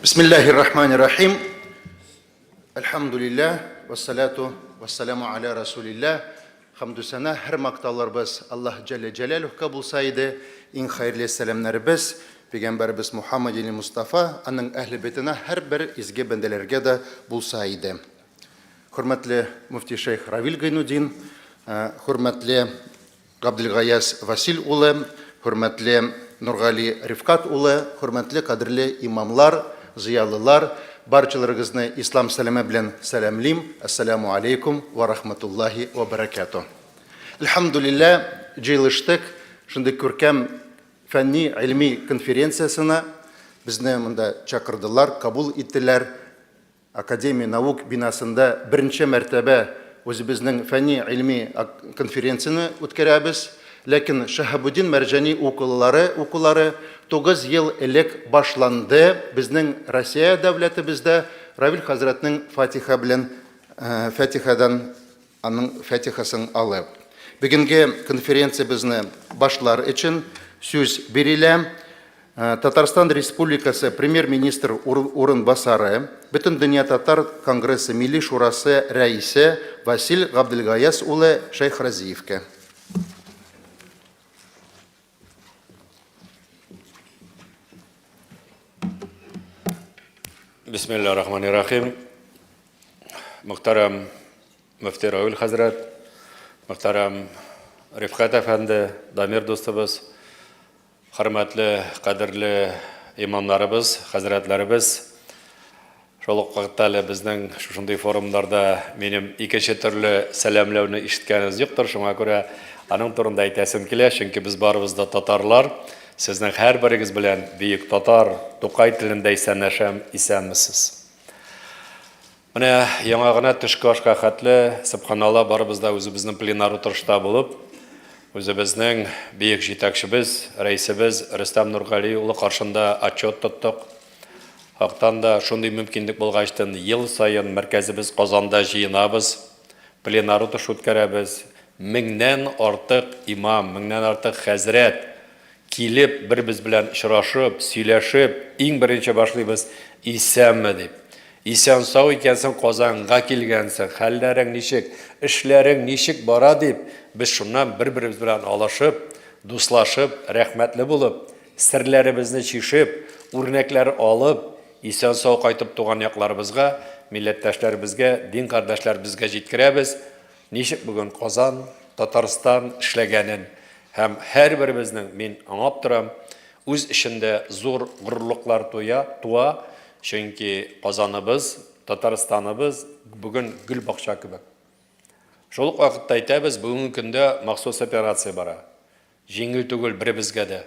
Бисмиллахир-рахманир-рахим. Альхамдулиллах, вассалату вассаламу аля расулиллах. Хамдусана, һәр мактауларыбыз Аллаһ Джалле Джалалухка булса иде. Иң хәерле сәламнарыбыз Пәйгамбәрбез Мухаммад Мустафа, аның әһле битенә һәр бер изге бәндәләргә дә булса иде. Хөрмәтле муфти шейх Равил Гайнудин, хөрмәтле Габделгаяз Васил улы, хөрмәтле Нургали Рифкат улы, хөрмәтле кадерле имамлар, зыялылар, барчаларыгызны ислам сәламе белән сәламлим. Ассаламу алейкум ва рахматуллахи ва баракатух. Альхамдулилlah, җыелыштык шундый күркәм фәнни илми конференциясына. Безне монда чакырдылар, кабул иттеләр. Академия наук бинасында беренче мәртәбә үзебезнең фәнни илми конференцияны үткәрәбез. Ләкин Шаһабуддин Мәрҗани укулары 9 ел элек башланды. Безнең Россия дәүләтебездә Равил хәзрәтнең Фатихадан аның Фатихасын алып. Бүгенге конференциябызны башлар өчен сүз бирелә. Татарстан Республикасы премьер-министр урынбасары, Бөтен дөнья татар конгрессы милли шурасы рәисе Васил Габделгаяз улы Шейх Разиевка. Бисмиллахир-рахманир-рахим. Мөхтәрәм мөфти Равил хәзрәт, мөхтәрәм Рифкат әфәнде, Дамир достыбыз, хөрмәтле, кадерле имамнарыбыз, хәзрәтләребез. Шул ук вакытта безнең шушындый форумнарда минем икенче төрле сәламләүне ишеткәнез юктыр. Шуңа күрә аның турында әйтәсем килә, чөнки без барыбыз да татарлар. Сезнең һәр берегез белән бөек татар, Тукай телендә исәнмесез. Менә яңа гына төшке ашка хәтле Субханалла барыбыз да үзебезнең пленар утырышта булып, үзебезнең бөек җитәкчебез, рәисебез Рөстәм Нургали улы каршында отчет тоттык. Хактан да шундый мөмкинлек булгачтан ел сайын мәркәзебез Казанда җыенабыз, пленар утырыш үткәрәбез. 1000дән артык имам, 1000дән артык хәзрәт килеп, бер-без белән очрашып, сөйләшеп, иң беренче башлыйбыз исәнме дип. Исән сау икәнсең, Казанга килгәнсең, хәлләрең ничек, эшләрең ничек бара дип, без шуннан бер-беребез белән алышып, дуслашып, рәхмәтле булып, серләребезне чишеп, үрнәкләр алып, исән сау кайтып туган якларыбызга, милләттәшләребезгә, дин кардәшләребезгә җиткерәбез. Ничек бүген Казан, Татарстан эшләгәнен һәм һәр беребезнең мин аңлап торам, үз эчендә зур горурлыклар туа, чөнки Казаныбыз, Татарстаныбыз бүген гүл бакча кебек. Шул ук вакытта әйтәбез, бүгенге көндә махсус операция бара. Җиңел түгел беребезгә дә.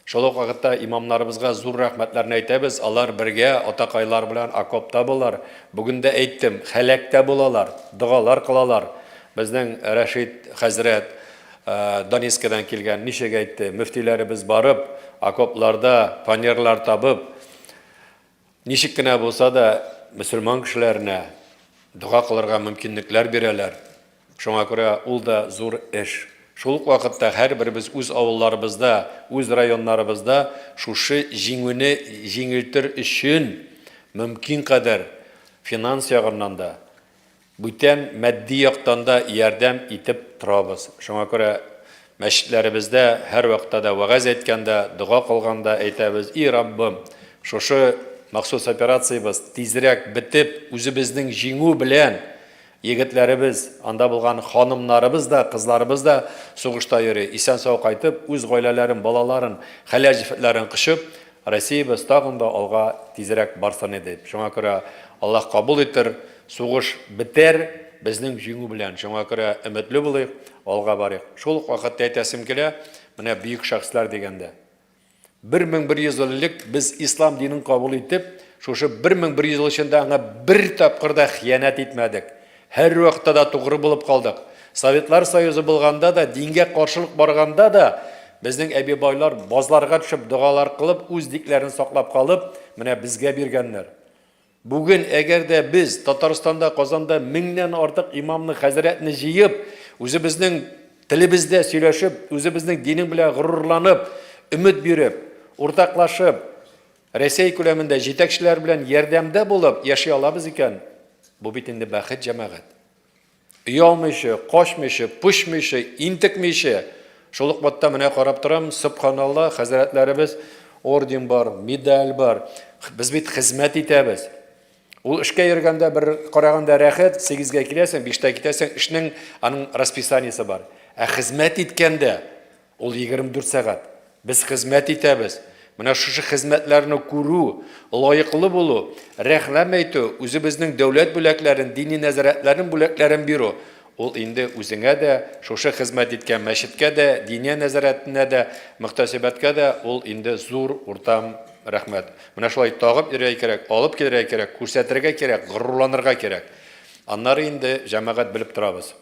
Шул ук вакытта имамнарыбызга зур рәхмәтләрне әйтәбез. Алар бергә атакайлар белән окопта булалар. Бүген дә әйттем, хәләктә булалар, дугалар кылалар. Безнең Рәшид хәзрәт Донецкадан килгән ничек әйтте, мөфтиләребез барып, окопларда панерлар табып, ничек кенә булса да мөселман кешеләренә дуга кылырга мөмкинлекләр бирәләр. Шуңа күрә ул да зур эш. Шул ук вакытта һәр беребез үз авылларыбызда, үз районнарыбызда шушы җиңүне җиңелтер өчен мөмкин кадәр финанс ягыннан да, бүтән матди яктан да ярдәм итеп торабыз. Шуңа күрә мәчетләребездә һәр вакытта да вагаз әйткәндә, дуга кылганда әйтәбез: "И Раббым, шушы махсус операциябыз тизрәк битеп, үзебезнең җиңү белән егетләребез, анда булган ханымнарыбыз да, кызларыбыз да сугышта йөри, исән сау кайтып, үз гаиләләрен, балаларын, хәләҗифләрен кышып, Россиябыз тагын да алга тизрәк барсын иде." Шуңа күрә Аллаһ кабул итер, сугыш битәр безнең җиңү белән. Шуңа күрә өметле булыйк, алга барыйк. Шул ук вакытта әйтәсем килә, менә бөек шәхесләр дигәндә 1100 ел элек без ислам динен кабул итеп, шушы 1100 ел эчендә аңа бер тапкырда хыянат итмәдек. Һәр вакытта да тугры булып калдык. Советлар Союзы булганда да, дингә каршылык барганда да, безнең әби-байлар базларга төшеп, дугалар кылып, үз дикләрен саклап калып, менә безгә биргәннәр. Бүген әгәр дә без Татарстанда, Казанда 1000дән артык имамны, хәзрәтне җыеп, үзебезнең телебездә сөйләшеп, үзебезнең динең белән горурланып, өмет биреп, уртаклашып, Рәсәй күләмендә җитәкчеләр белән ярдәмдә булып яшый алабыз икән, бу бит инде бәхет җәмәгать. Уялмыйча, качмыйча, пушмыйча, интекмыйча, шул ук вакытта менә карап торам, субханалла, хәзрәтләребез орден бар, медаль бар. Без бит хезмәт итәбез. Ул эшкә йөргәндә бер караганда рәхәт, 8-гә киләсең, 5-тә китәсең, эшнең аның расписаниесе бар. Ә хезмәт иткәндә ул 24 сәгать. Без хезмәт итәбез. Менә шушы хезмәтләрне күрү, лаеклы булу, рәхләм әйтү, үзебезнең дәүләт бүләкләрен, дини нәзарәтләрен бүләкләрен бирү. Ул инде үзеңә дә, шушы хезмәт иткән мәчеткә дә, дини нәзарәтенә дә, мөхтәсибәткә дә ул инде зур уртам рәхмәт. Менә шулай тагып йөрергә кирәк, алып килергә кирәк, күрсәтергә кирәк, горурланырга кирәк. Аннары инде җәмәгать белеп торабыз.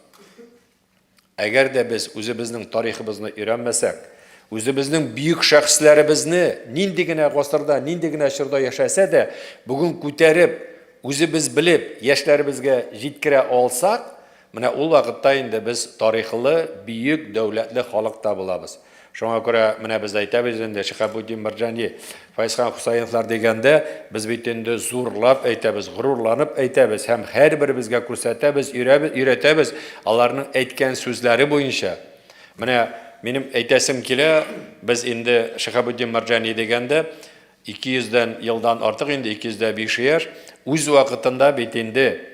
Әгәр дә без үзебезнең тарихыбызны өйрәнмәсәк, үзебезнең бүйек шәхесләребезне нинди генә гасырда, нинди генә чорда яшәсә дә, бүген күтәреп, үзебез белеп, яшьләребезгә җиткерә алсак, менә ул вакытта инде без тарихлы, бүйек, дәүләтле халыкта булабыз. Шуңа күрә менә без әйтәбез инде Шихабуддин Марҗани, Файзхан Хусаиновлар дигәндә, без бит инде зурлап әйтәбез, горурланып әйтәбез һәм һәрберебезгә күрсәтәбез, өйрәтәбез аларның әйткән сүзләре буенча. Менә минем әйтәсем килә, без инде Шихабуддин Марҗани дигәндә 200 елдан артык инде 205 яшь, үз вакытында бит инде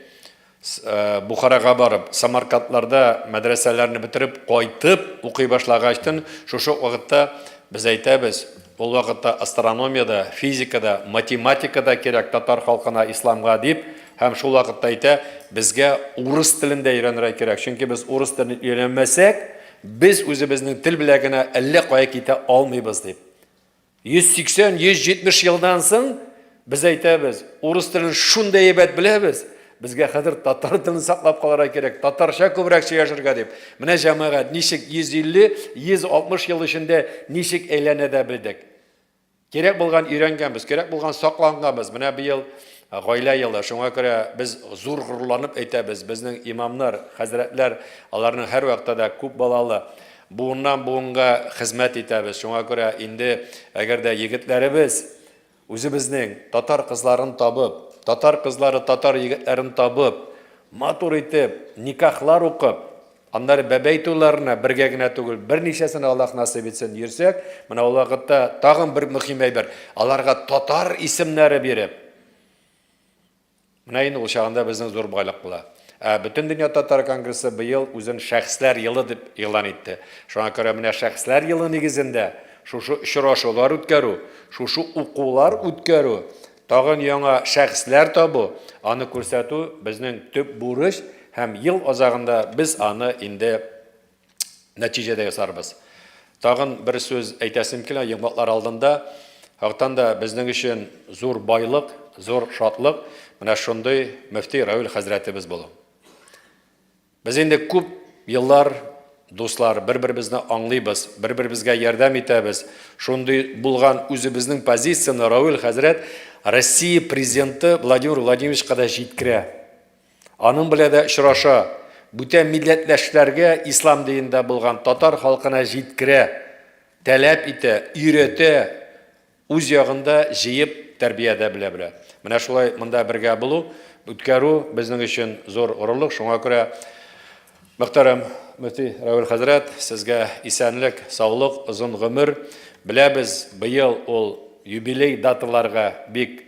Бухарага барып, Самаркандларда мәдрәсәләрне бетереп, кайтып укый башлагачтан, шушы вакытта без әйтәбез, ул вакытта астрономиядә, физикада, математикада кирәк татар халкына, исламга дип, һәм шул вакытта әйтә, безгә урыс телендә өйрәнергә кирәк. Чөнки без урыс телен өйрәнмәсәк, biz үзебезнең тел беләгенә әллә кая китә алмыйбыз дип. 180-170 елдан соң без әйтәбез, урыс телен шундый әйбәт беләбез, безгә хәзер татар телен саклап калырга кирәк, татарча күбрәк сөйләшергә дип. Менә җәмәгать ничек 150-160 ел эчендә ничек әйләнә дә белдек. Кирәк булган өйрәнгәнбез, кирәк булган сакланганбыз. Менә быел гаилә елы, шуңа күрә без зур горурланып әйтәбез, безнең имамнар, хәзрәтләр, аларның һәр вакытта да күп балалы, буыннан буынга хезмәт итәбез. Шуңа күрә инде әгәр дә егетләребез үзебезнең татар кызларын табып, татар кызлары татар егетләрен табып, матур итеп, никахлар укып, аннары бәбәй туйларына бергә генә түгел, берничәсенә Аллаһ насыйп итсен йөрсәк, менә ул вакытта тагын бер мөһим әйбер, аларга татар исемнәре биреп. Менә инде ул чагында безнең зур байлык була. Бөтен дөнья татар конгрессы быел үзен шәхесләр елы дип игълан итте. Шуңа күрә менә шәхесләр елы нигезендә шушы очрашулар үткәрү, шушы укулар үткәрү, тагын яңа шәхесләр табу, аны күрсәтү безнең төп бурыч һәм ел азагында без аны инде нәтиҗәдә ясарбыз. Тагын бер сүз әйтәсем килә йомгаклар алдында, хактан да безнең өчен зур байлык, зур шатлык менә шундый мөфти Равил хәзрәтебез булу. Без инде күп еллар дуслар, бер-беребезне аңлыйбыз, бер-беребезгә ярдәм итәбез. Шундый булган үзебезнең позицияны Равил хәзрәт Россия президенты Владимир Владимировичка да җиткерә. Аның белән дә очраша, бүтән милләтләшләргә ислам динендә булган татар халкына җиткерә, таләп итә, өйрәтә, үз ягында җыеп тәрбиядә белә. Менә шулай монда бергә булу, үткәрү безнең өчен зур горурлык. Шуңа күрә мөхтәрәм мөфти Равил хәзрәт, сезгә исәнлек, саулык, озын гомер. Беләбез, быел ул юбилей даталарга бик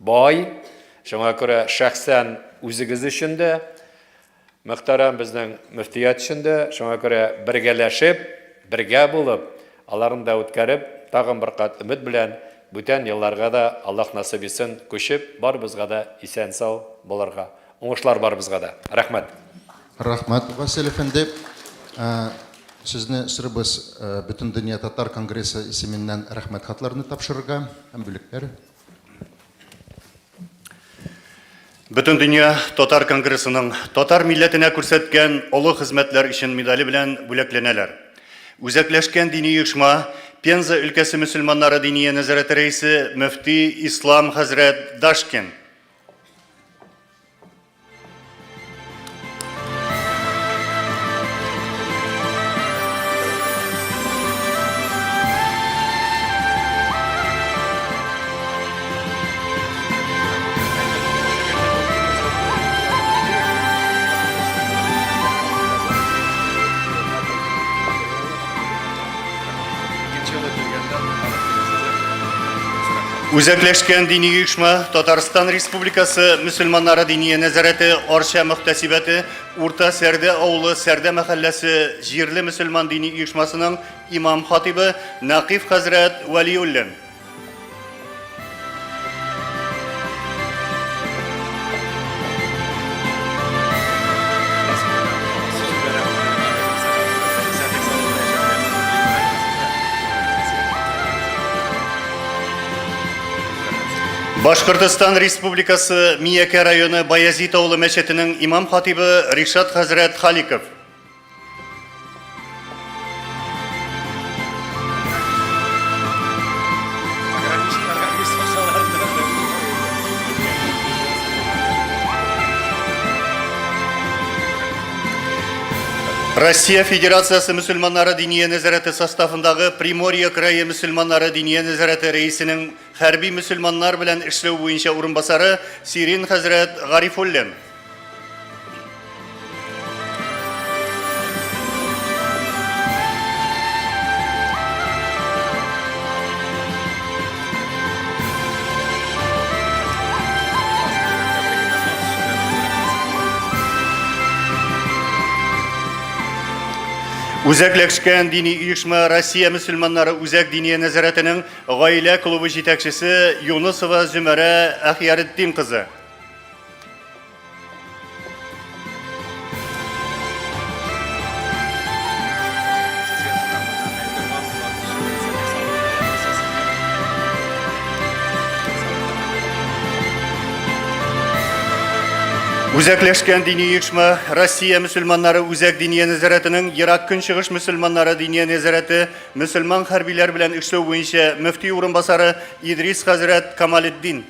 бай. Шуңа күрә шәхсән үзегез өчен дә, мөхтәрәм безнең мөфтият өчен дә, шуңа күрә бергәләшеп, бергә булып, аларны да үткәреп, тагын бер кат өмет белән бүтән елларга да Аллаһ насыйп итсен, күчеп барыбызга да исән сау булырга. Уңышлар барыбызга да. Рәхмәт. Рахмат, Василий әфәнде. Сезне сырбыз Бөтен дөнья татар конгрессы исеменнән рәхмәт хатларны тапшырырга һәм бүләкләр. Бөтен дөнья татар конгрессының татар милләтенә күрсәткән олы хезмәтләр өчен медале белән бүләкләнәләр. Үзәкләшкән дини оешма Пенза өлкәсе мөселманнары дини нәзарәте рәисе мөфти Ислам хәзрәт Дашкин. Үзәкләшкән дини оешма Татарстан Республикасы мөселманнары дини нәзарәте Арча мөхтәсибәте Урта Сәрдә авылы Сәрдә мәхәлләсе җирле мөселман дини оешмасының имам хатибы Нақиф хәзрәт Вәлиуллин. Башкортстан Республикасы Миякә районы Баязит авылы мәчетенең имам хатибы Ришат хәзрәт Халиков. Россия Федерациясы мөселманнары дини нәзарәте составындагы Приморье крае мөселманнары дини нәзарәте рәисенең хәрби мөселманнар белән эшләү буенча урынбасары Сирин хәзрәт Гарифуллин. Үзәкләшкән дини оешма Россия мөселманнары үзәк дини нәзарәтенең гаилә клубы җитәкчесе Юнусова Зөмәрә Әхьяреттин кызы. Үзәкләшкән дини оешма Россия мөселманнары үзәк дини нәзарәтенең Ирак көнчыгыш мөселманнары дини нәзарәте мөселман хәрбиләр белән эшләү буенча мөфти урынбасары Идрис хәзрәт Камалетдин.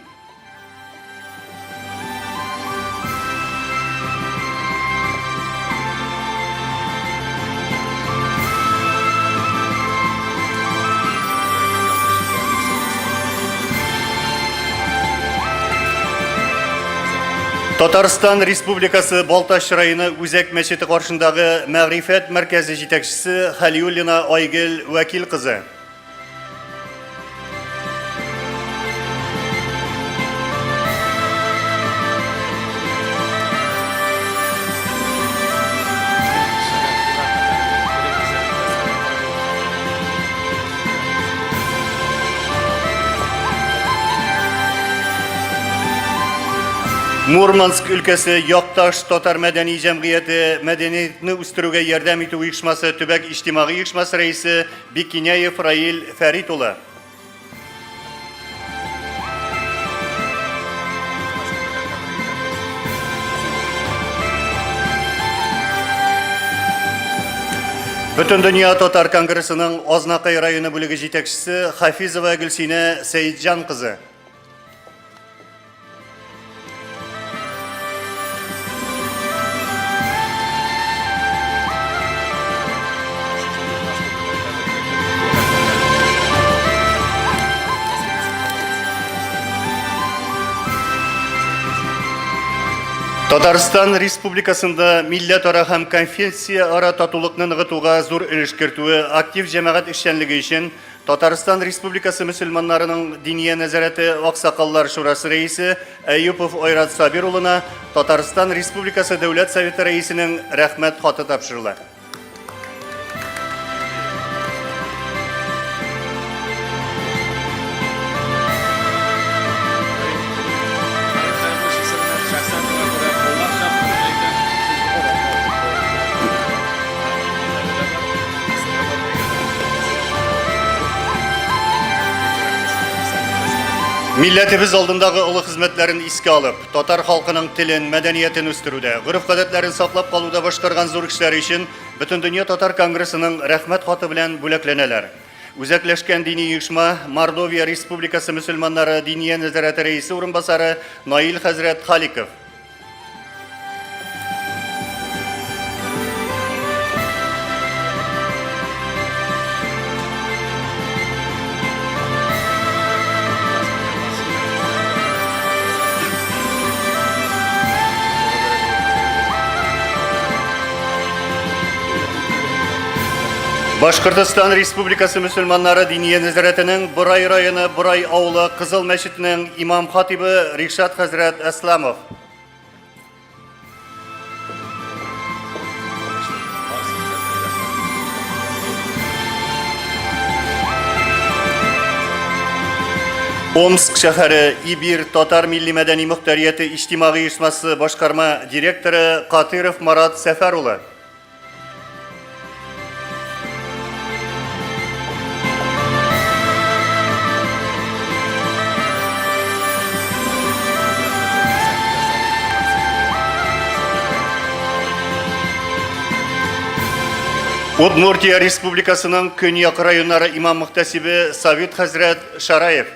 Татарстан Республикасы Балтач районы үзәк мәчете каршындагы Мәгърифәт мәркәзе җитәкчесе Халиуллина Айгөл Вәкил кызы. Мурманск өлкәсе Якташ татар мәдәни җәмгыяте мәдәниятне үстерүгә ярдәм итү оешмасы төбәк иҗтимагый оешмасы рәисе Бикиняев Раил Фәрит улы. Бөтен дөнья татар конгрессының Азнакай районы бүлеге җитәкчесе Хафизова Гөлсинә Сәйитҗан кызы. Татарстан Республикасында милләт-ара һәм конфессия-ара татулыкны ныгытуга зур өлеш кертүе, актив җәмәгать эшчәнлеге өчен Татарстан Республикасы мөселманнарының дини нәзарәте Аксакаллар шурасы рәисе Әюпов Айрат Сабир улына Татарстан Республикасы Дәүләт Советы рәисенең рәхмәт хаты тапшырыла. Милләтебез алдындагы олы хезмәтләрен искә алып, татар халкының телен, мәдәниятен үстерүдә, гореф-гадәтләрен саклап калуда башкарган зур эшләре өчен Бөтен дөнья татар конгрессының рәхмәт хаты белән бүләкләнәләр. Үзәкләшкән дини оешма Мордовия Республикасы мөселманнары дини нәзарәте рәисе урынбасары Наил хәзрәт Халиков. Башкортостан Республикасы мөселманнары дини нәзаретінің Борай районы Борай ауылы Қызыл мәчетінің имам хатибы Ришат хәзрәт Әсламов. Омск шәһәре Ибир Татар милли мәдәни мөхтәрияте иҗтимагый оешмасы башкарма директоры Катыров Марат Сәфәр улы. Удмуртия Республикасының Көньяк районнары имам мөхтәсибе Савит хәзрәт Шараев.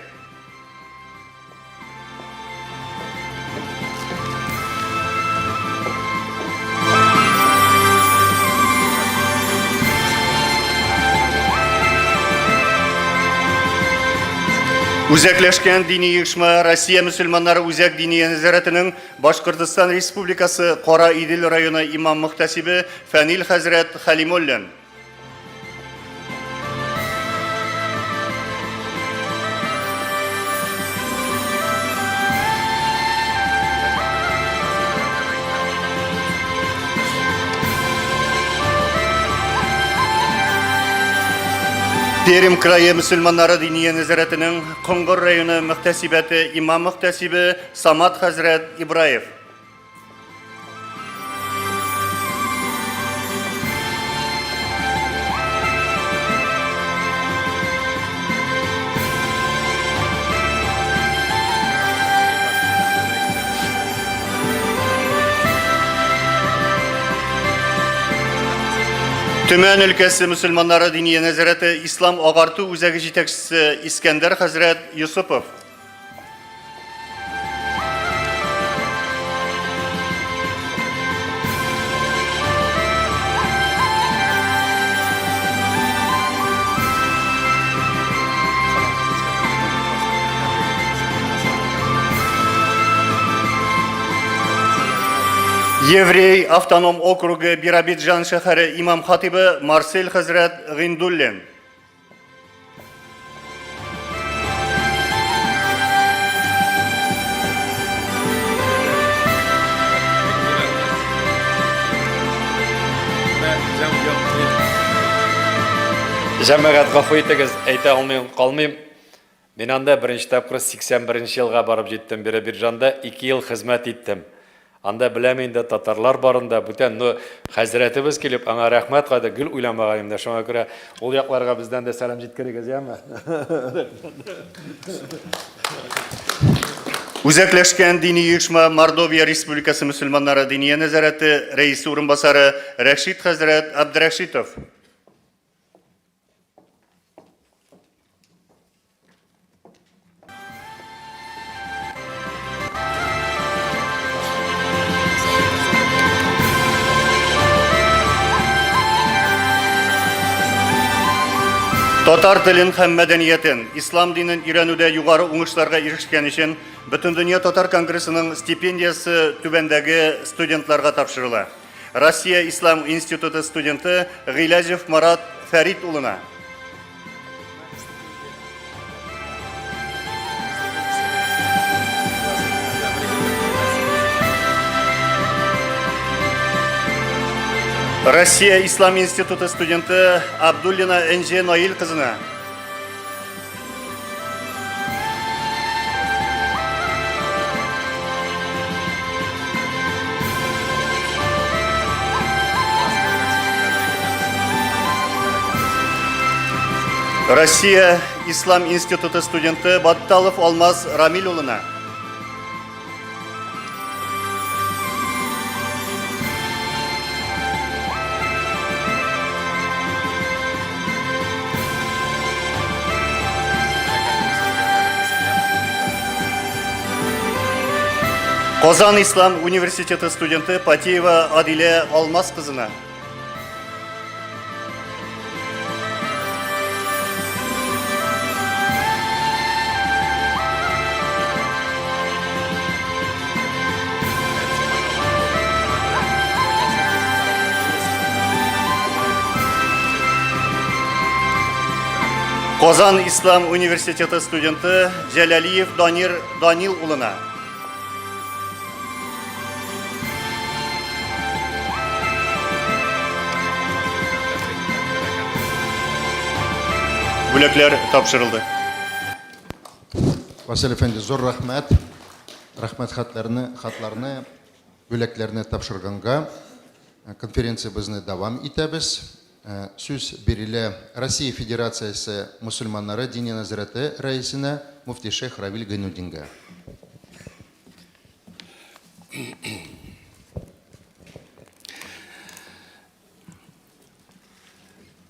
Үзәкләшкән дини оешма Россия мөселманнары үзәк дини нәзаретінің Башкортостан Республикасы Кара Идел районы имам мөхтәсибе Фәнил хәзрәт Халимуллин. Пермь крайы мөселманнары дини нәзаретінің Коңгыр районы мөхтәсибәте имам мөхтәсибе Самат хәзрәт Ибраев. Төмән өлкәсе мөселманнары дини нәзарәте ислам агарту үзәге җитәкчесе Искәндәр хәзрәт Юсупов. Еврей автоном округы Биробиджан шәһәре имам хатибы Марсель хәзрәт Гыйндуллин. Җәмәгать гафу итегез, әйтә алмыйм, калмыйм. Мин анда беренче тапкыр 81 елга барып җиттем. Биробиджанда 2 ел хезмәт иттем. Анда беләм инде татарлар барында, бүтән хәзрәтебез килеп, аңа рәхмәт кайды, гел уйламаганым да, шуңа күрә ул якларга бездән дә сәлам җиткерегез, яме? Үзәкләшкән дини оешма Мордовия Республикасы мөселманнары дини нәзарәте рәисе урынбасары Рәшид хәзрәт Абдрашитов. Татар телен һәм мәдәниятен, ислам динен өйрәнүдә югары уңышларга ирешкән өчен Бөтен дөнья татар конгрессының стипендиясы түбәндәге студентларга тапшырыла. Россия Ислам институты студенты Гыйләҗев Марат Фәрит улына. Россия Ислам институты студенты Абдуллина Энже Наил кызына. Россия Ислам институты студенты Батталов Алмаз Рамил улына. Казан Ислам университеты студенты Патиева Адиле Алмаз кызына. Казан Ислам университеты студенты Джалалиев Данил улына. Бүләкләр тапшырылды. Васил әфәнди, зор рахмәт. Рахмәт хатларны, бүләкләрне тапшырганга. Конференция безне давам итәбез. Сүз бирелә Россия Федерациясе мусульманнары дини назараты рәисенә муфти Шейх Равил Гайнуддингә.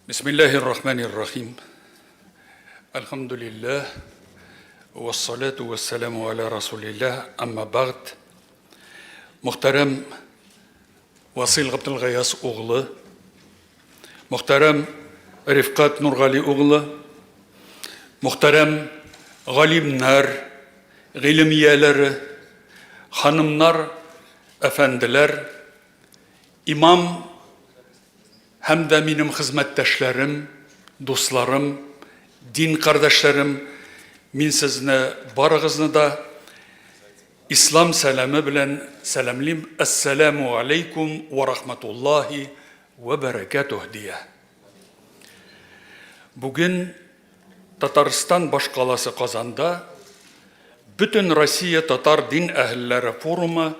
Бисмиллахир-рахманир-рахим. Алхамдулиллах. Вассалату вассаламу аля расулиллах. Амма бағд. Мұхтарам Васил Ғабдылғаяс оғлы, Мұхтарам Рифқат Нұрғали оғлы, Мұхтарам ғалимнар, ғилімиялары, ханымнар, әфәнділер, имам һәм дә минем хезмәттәшләрем, дусларым, дин кардәшләрем, мин сезне барыгызны да ислам сәламе белән сәламлим. Ассаламу алейкум ва рахматуллахи ва баракатух дия. Бүген Татарстан башкаласы Казанда Бүтін Россия татар дин әһелләре форумы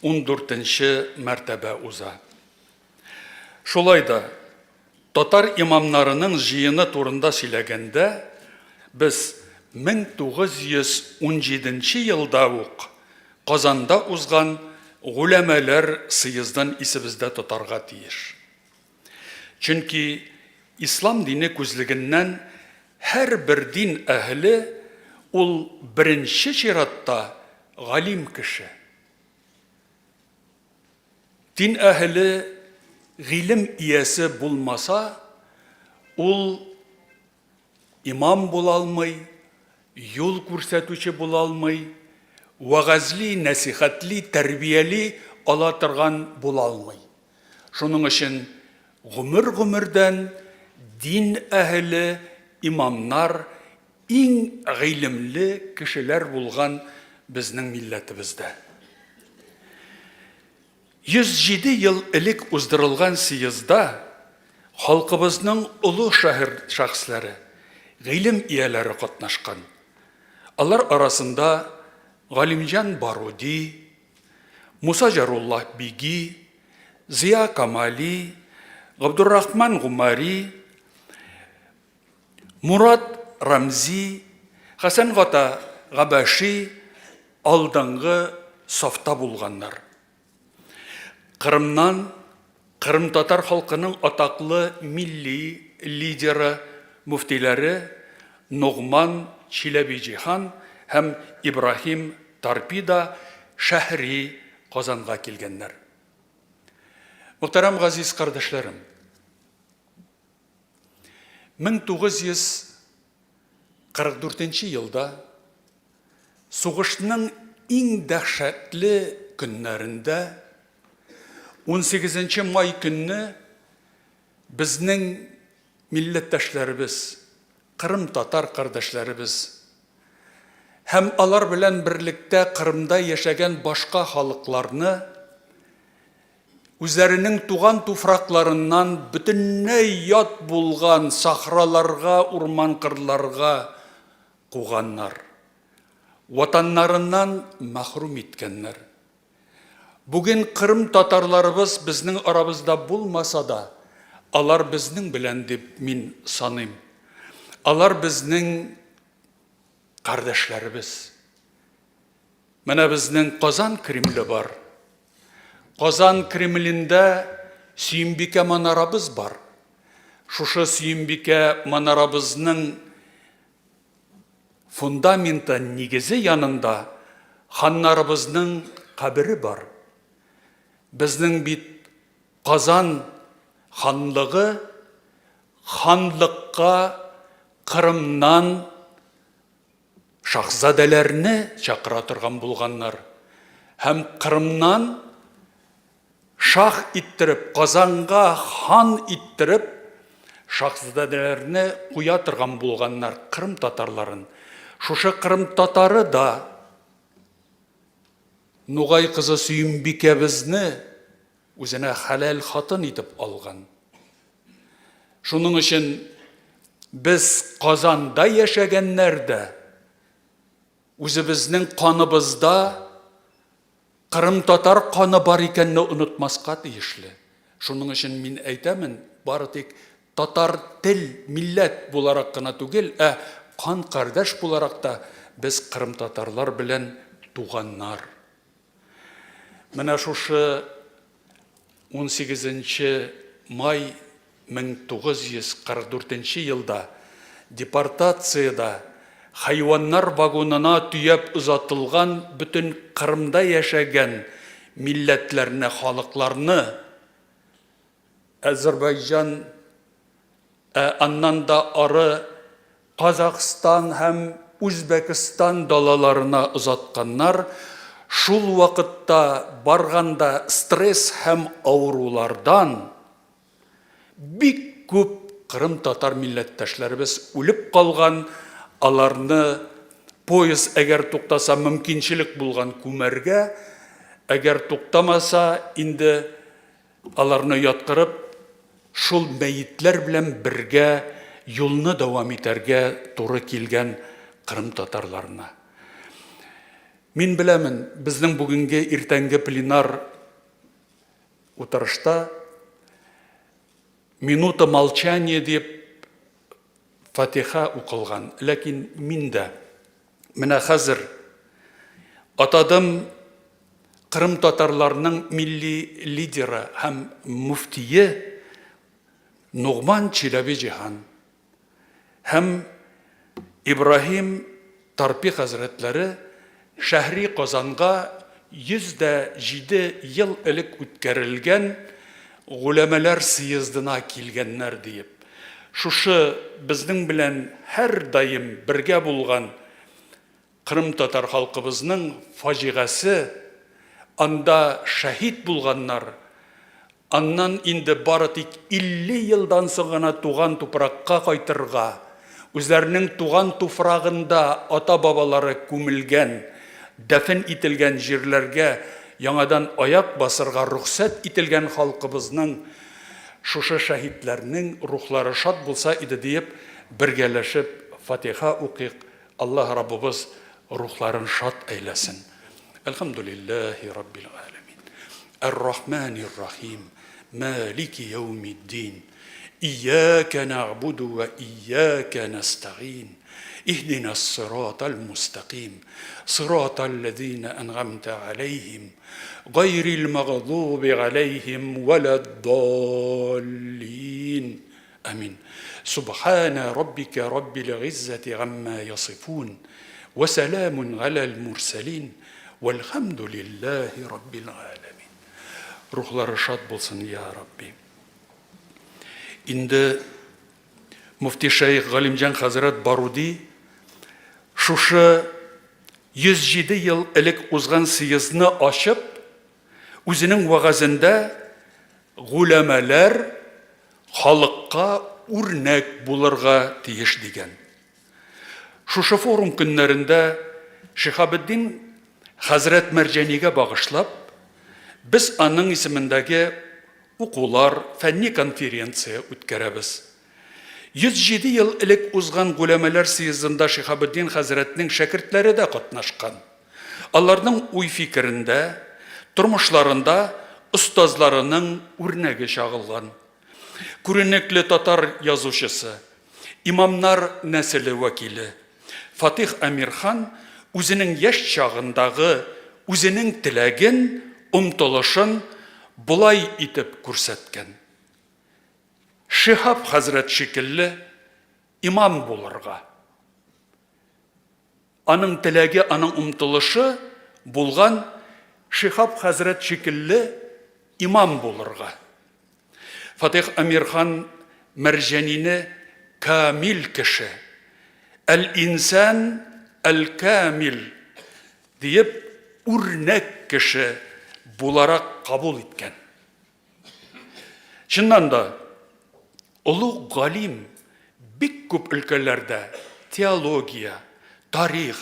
14-нче мәртәбә уза. Шулай да татар имамнарының җыены турында сөйләгәндә, без 1917 елда ук Казанда узган гуләмәләр сыйыздан исебездә тотарга тиеш. Чөнки ислам дине күзлегеннән һәр бер дин әһеле ул беренче чиратта галим кеше. Дин әһеле гыйлем иясе булмаса, ул имам була алмый, юл күрсәтүче була алмый, вагазли, насихатли, тәрбияли ала торган була алмый. Шуның өчен гомер-гомердән дин әһеле, имамнар иң гыйлемле кешеләр булган безнең милләтебездә. 107 ел элек уздырылган съездда халкыбызның улы шәхесләре, гыйлем ияләре катнашкан. Алар арасында Галимҗан Баруди, Муса Жаруллах Биги, Зия Камали, Габдуррахман Гумари, Мурат Рамзи, Хасан Гата Габаши алдыңгы сафта булганнар. Кырымнан Кырым татар халкының атаклы милли лидеры, муфтиләре Нугман Чиләби-Җиһан һәм Ибрахим Тарпида шәһри Казанга килгәннәр. Мөхтәрәм газиз кардәшләрем, 1944 елда сугышның иң дәһшәтле көннәрендә 18 май көнне безнең милләттәшләребез, Кырым татар кардәшләребез һәм алар белән берлектә Кырымда яшәгән башка халыкларны үзләренең туган туфракларыннан бөтенләй ят булган сахраларга, урман кырларга куганнар. Ватаннарыннан мәхрүм иткәннәр. Бүген Кырым татарларыбыз безнең арабызда булмаса да, алар безнең белән дип мин саныйм. Алар безнең кардәшләребез. Менә безнең Казан Кремле бар. Казан Кремлендә Сөембикә манарабыз бар. Шушы Сөембикә манарабызның фундаменты нигезе янында ханнарыбызның кабере бар. Безнең бит Казан ханлыгы ханлыкка Кырымнан шахзадәләрне чакыра торган булганнар. Һәм Кырымнан шах иттереп, Казанга хан иттереп, шахзадәләрне куя торган булганнар Кырым татарларын. Шушы Кырым татары да Нугай кызы Сөембикәбезне үзенә хәләл хатын итеп алган. Шуның өчен без Казанда яшәгәннәр дә үзебезнең каныбызда Кырым татар каны бар икәнне онытмаска тиешле. Шуның өчен мин әйтәмен, бары тик татар тел, милләт буларак кына түгел, кан кардәш буларак та без Кырым татарлар белән туганнар. Менә шушы 18 май 1944 елда депортацияда хайваннар вагонына төяп узатылган бүтән Кырымда яшәгән милләтләрне, халыкларны Азәрбайҗан, аннан да ары Казакстан һәм Үзбәкстан далаларына узатканнар, шул вакытта барганда стресс һәм авырулардан бик күп Кырым татар милләттәшләребез үлеп калган. Аларны поезд әгәр туктаса мөмкинчелек булган күмәргә, әгәр туктамаса инде аларны яткырып шул мәйетләр белән бергә юлны дәвам итәргә туры килгән Кырым татарларына. Мин беләмен, безнең бүгенге иртәнге пленар утырышта минута молчания дип Фатиха укылган. Ләкин мин дә менә хәзер атадым Кырым татарларының милли лидеры һәм муфтие Нугман Чиләби Җиһан һәм Ибраһим Тарпи хәзрәтләре Шәһри Казанга 107 ел элек үткәрелгән гуләмәләр съездына килгәннәр диеп. Шушы безнең белән һәр даим бергә булган Кырым татар халкыбызның фаҗигасы, анда шәһид булганнар, аннан инде бары тик 50 елдан соң гына туган тупракка кайтырга, үзләренең туган туфрагында ата-бабалары күмелгән, дәфен ителгән җирләргә яңадан аяк басырга рөхсәт ителгән халкыбызның шушы шәһидләрнең рухлары шат булса иде диеп бергәләшеп Фатиха укыйк. Аллаһ Раббыбыз рухларын шат әйләсен. Элхамдулиллаһи раббил алямин. Ар-Рахманир Рахим. Малики яумиддин. Iyяка нa'буду ва iyяка настагин. اهدنا الصراط المستقيم صراط الذين أنعمت عليهم غير المغضوب عليهم ولا الضالين آمين. سبحان ربك رب العزة عما يصفون وسلام على المرسلين والحمد لله رب العالمين. Ruhları şad bulsun ya Rabbi. İndi Mufti Şeyh Галимҗан хәзрәт Баруди шушы 107 ел элек узган съездны ачып, үзенең вагазында гуләмәләр халыкка үрнәк булырга тиеш дигән. Шушы форум көннәрендә Шихабетдин хәзрәт Мәрҗәнигә багышлап, без аның исемендәге укулар, фәнни конференция үткәрәбез. 107 ел элек узган гуләмәләр съездында Шихабетдин хәзрәтнең шәкертләре дә катнашкан. Аларның уй фикерендә, тормышларында остазларының үрнәге чагылган. Күренекле татар язучысы, имамнар нәселе вәкиле Фатих Әмирхан үзенең яшь чагындагы үзенең теләген, омтылышын булай итеп күрсәткән. Шихаб хәзрәт шикелле имам булырга. Аның теләге, аның омтылышы булган Шихаб хәзрәт шикелле имам булырга. Фатих Әмирхан Мәрҗәнине камил кеше, әл-инсан әл-камил диеп үрнәк кеше буларак кабул иткән. Чыннан да Улы галим бик күп өлкәләрдә теология, тарих,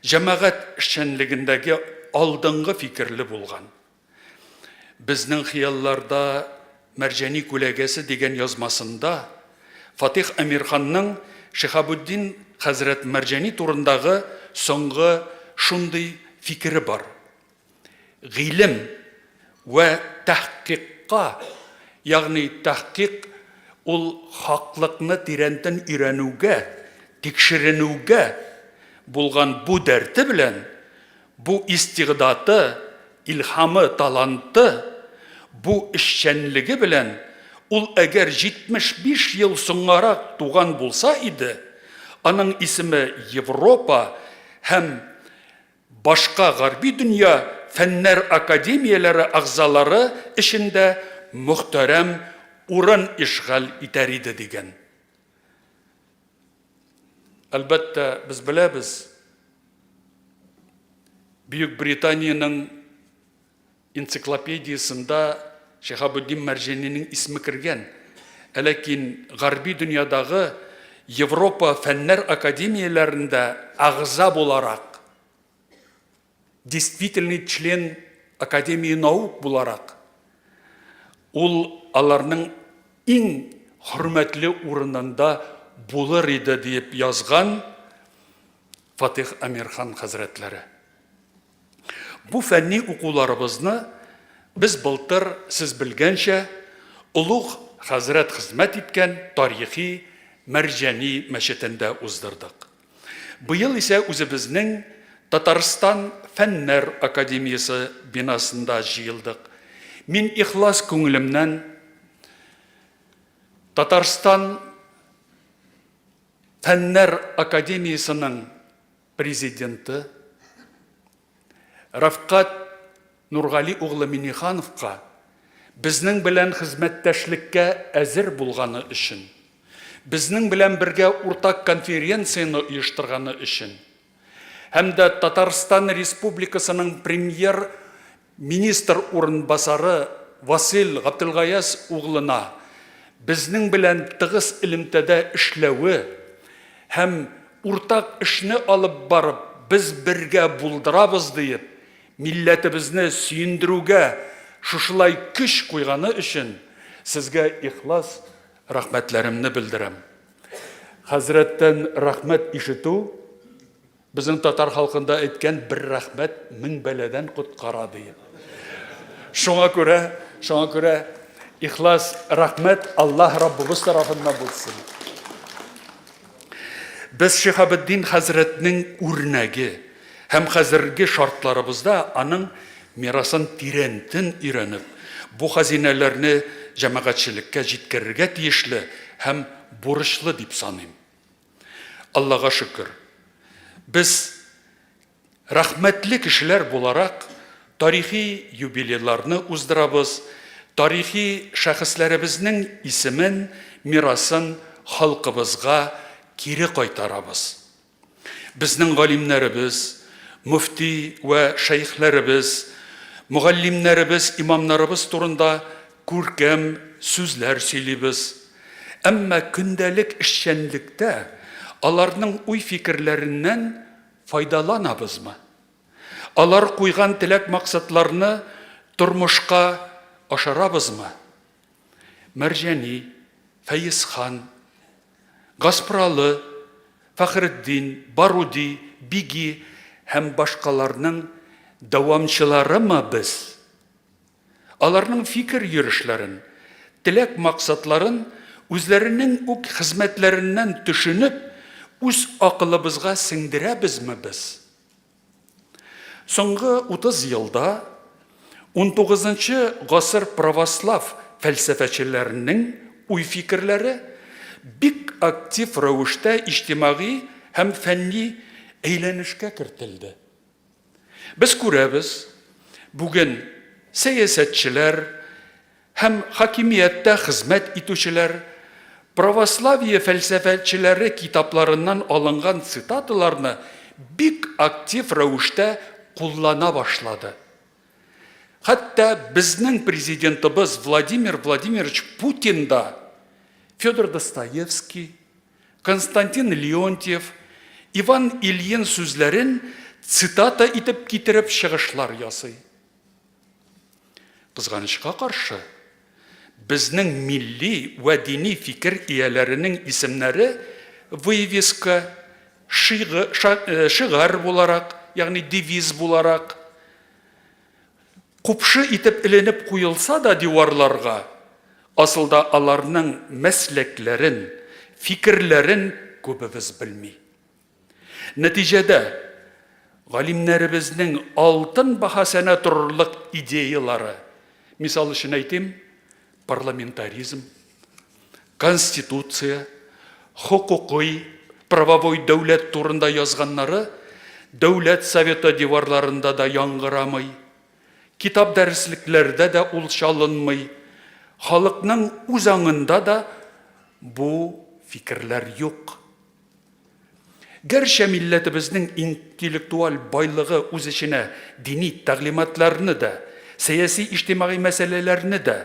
җәмәгать эшчәнлегендәге алдынгы фикерле булган. Безнең хыялларда Мәрҗани күләгәсе дигән язмасында Фатих Әмирханның Шихабуддин хәзрәт Мәрҗани турындагы соңгы шундый фикере бар. Гыйлем вә тәхқиққа, ягъни тәхқиқ ул хаклыкны тирәнтен өйрәнүгә, тикшеренүгә булган бу дәрте белән, бу истигъдаты, илһамы, таланты, бу эшчәнлеге белән ул әгәр 75 ел соңгарак туган булса иде, аның исеме Европа һәм башка гарби дөнья фәннәр академияләре агзалары эшендә мөхтәрәм урын ишгал итәр иде дигән. Әлбәттә, без беләбез, Бөек Британияның энциклопедиясында Шихабуддин Мәрҗанинең исеме кергән. Ләкин гарби дөньядагы Европа фәннәр академияләрендә агза буларак, действительный член Академии наук буларак, ул аларның иң хөрмәтле урынында булыр иде дип язган Фатих Әмирхан хәзрәтләре. Бу фәнни укуларыбызны без былтыр, сез белгәнчә, улуг хәзрәт хезмәт иткән тарихи Мәрҗани мәчетендә уздырдык. Быел исә үзебезнең Татарстан фәннәр академиясе бинасында җыелдык. Мин ихлас күңелемнән Татарстан фәннәр академиясының президенты Рафкат Нургали углы Минихановка безнең белән хезмәттәшлеккә әзер булганы өчен, безнең белән бергә уртак конференцияны оештырганы өчен, һәм дә Татарстан Республикасының премьер-министр урынбасары Васил Габделгаяз углына безнең белән тыгыз элемтәдә эшләүе һәм уртак эшне алып барып без бергә булдырабыз дип, милләтебезне сөендерүгә шушылай көч куйганы өчен сезгә ихлас рәхмәтләремне белдерәм. Хәзрәттән рәхмәт ишетү безнең татар халкында әйткән бер рәхмәт 1000 бәладән коткара дип. Шуңа күрә ихлас рәхмәт Аллаһ Раббыбыз тарафыннан булсын. Без Шихабуддин хәзрәтнең үрнәге һәм хәзерге шартларыбызда аның мирасын тирәнтен өйрәнеп, бу хәзинәләрне җәмәгатьчелеккә җиткерергә тиешле һәм бурычлы дип саныйм. Аллаһка шөкер. Без рәхмәтле кешеләр буларак тарихи юбилейларны уздырабыз, тарихи шәхесләребезнең исемен, мирасын халкыбызга кире кайтарабыз. Безнең галимнәребез, муфти вә шейхләребез, мугаллимнәребез, имамнарыбыз турында күркәм сүзләр сөйлибез. Әмма көндәлек эшчәнлектә аларның уй фикерләреннән файдаланабызмы? Алар куйган теләк максатларны тормышка ашырабызмы? Мәрҗани, Фәйизхан, Гаспралы, Фәхретдин, Баруди, Биги һәм башкаларның дәвамчыларымы без? Аларның фикер йөрүшләрен, теләк максатларын үзләренең үк хезмәтләреннән төшенеп, үз акылыбызга сеңдерәбезме без? Соңгы 30 елда 19-нчы гасыр православ фәлсәфәчеләренең уй фикерләре бик актив рәвештә иҗтимагый һәм фәнни әйләнешкә кертелде. Без күрәбез, бүген сәясәтчеләр һәм хакимияттә хезмәт итүчеләр православие фәлсәфәчеләре китапларыннан алынган цитаталарны бик актив рәвештә куллана башлады. Хәтта безнең президентыбыз Владимир Владимирович Путин да Федор Достоевский, Константин Леонтьев, Иван Ильин сүзләрен цитата итеп китереп чыгышлар ясый. Кызганычка каршы, безнең милли вә дини фикер ияләренең исемнәре вывеска, шигар буларак, ягъни девиз буларак купшы итеп иленеп куелса да диварларга, асылда аларның мәслекләрен, фикерләрен күбебез белми. Нәтиҗәдә, галимнәребезнең алтын баһасына торырлык идеялары, мисал өчен әйтим, парламентаризм, конституция, хукукый, правовой дәүләт турында язганнары дәүләт советы диварларында да яңгырамый, китап дәреслекләрдә дә ул чалынмый, халыкның үз аңында да бу фикерләр юк. Гәрчә милләтебезнең интеллектуаль байлыгы үз эченә дини тәгълиматларны да, сәяси иҗтимагый мәсьәләләрне дә,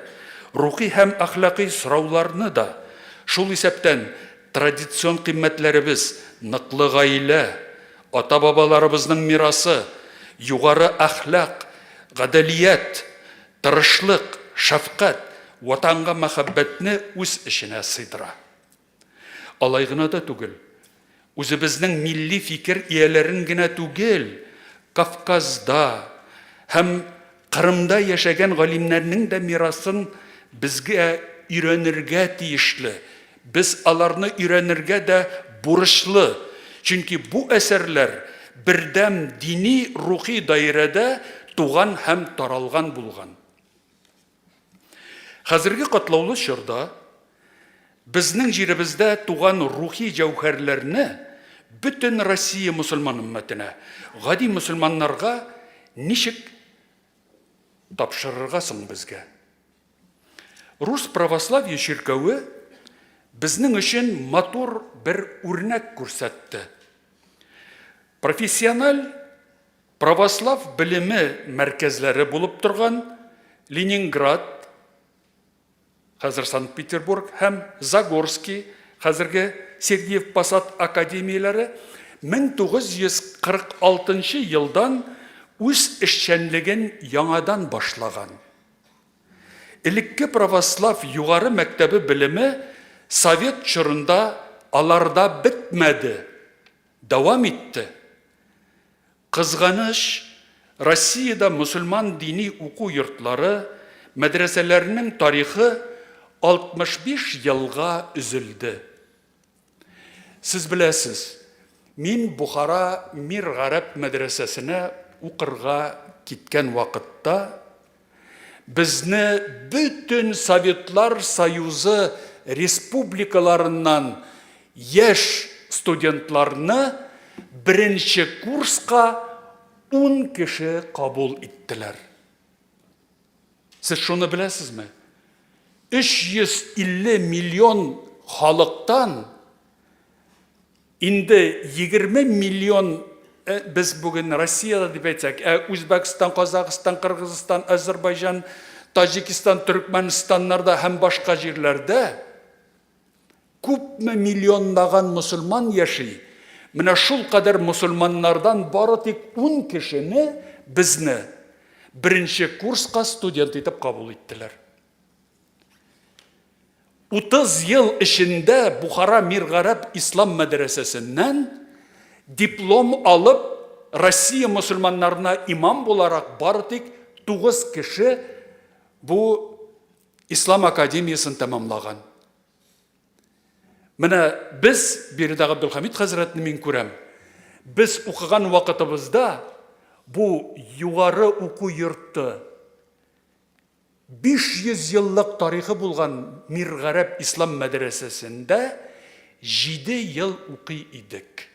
рухи һәм әхлакый сорауларны да, шул исәптән традицион кыйммәтләребез, ныклы гаилә, ата-бабаларыбызның мирасы, югары әхлак, гадалият, тырышлык, шәфкать, ватанга мәхәббәтне үз эченә сыйдыра. Алай гына да түгел. Үзебезнең милли фикер ияләрен генә түгел, Кавказда һәм Кырымда яшәгән галимнәрнең дә мирасын безгә өйрәнергә тиешле. Без аларны өйрәнергә дә бурычлы. Чөнки бу әсәрләр бердәм дини, рухи даирәдә туган һәм таралган булган. Хәзерге катлаулы чорда безнең җиребездә туган рухи җәүһәрләрне бөтен Россия мусульман уммәтенә, гади мусульманнарга ничек тапшырырга соң безгә? Рус православие чиркәүе безнең өчен матур бер үрнәк күрсәтте. Профессиональ православ белеме мәркәзләре булып торган Ленинград, хәзер Санкт-Петербург һәм Загорский, хәзерге Сергиев Посад академияләре 1946 елдан үз эшчәнлеген яңадан башлаган. Элекке православ югары мәктәбе белеме Совет чорында аларда бетмәде, дәвам итте. Кызганыч, Россиядә мусульман дини уку йортлары, мәдрәсәләренең тарихы 65 елга үзелде. Сез беләсез, мин Бухара Мир Гарәп мәдрәсәсенә укырга киткән вакытта безне бөтен Советлар Союзы республикаларыннан яшь студентларны беренче курска 10 кеше кабул иттеләр. Сез шуны беләсезме? 350 миллион халыктан инде 20 миллион без бүген Россияда дип әйтсәк, Үзбәкстан, Казакстан, Кыргызстан, Азербайҗан, Таҗикстан, Төркмәнстаннарда һәм башка җирләрдә күпме миллионлаган мусульман яши. Менә шул кадәр мусульманнардан бары тик 10 кешене безне беренче курска студент итеп кабул иттеләр. 30 ел эчендә Бухара Мир Гарәп ислам мәдрәсәсеннән диплом алып Россия мусульманнарына имам буларак бары тик 9 кеше бу ислам академиясын тәмамлаган. Менә без Биредә Габдулхамид хәзрәтне мин күрәм. Без укыган вакытыбызда бу югары уку йорты 500 еллык тарихы булган Мир Гарәп ислам мәдрәсәсендә 7 ел укый идек.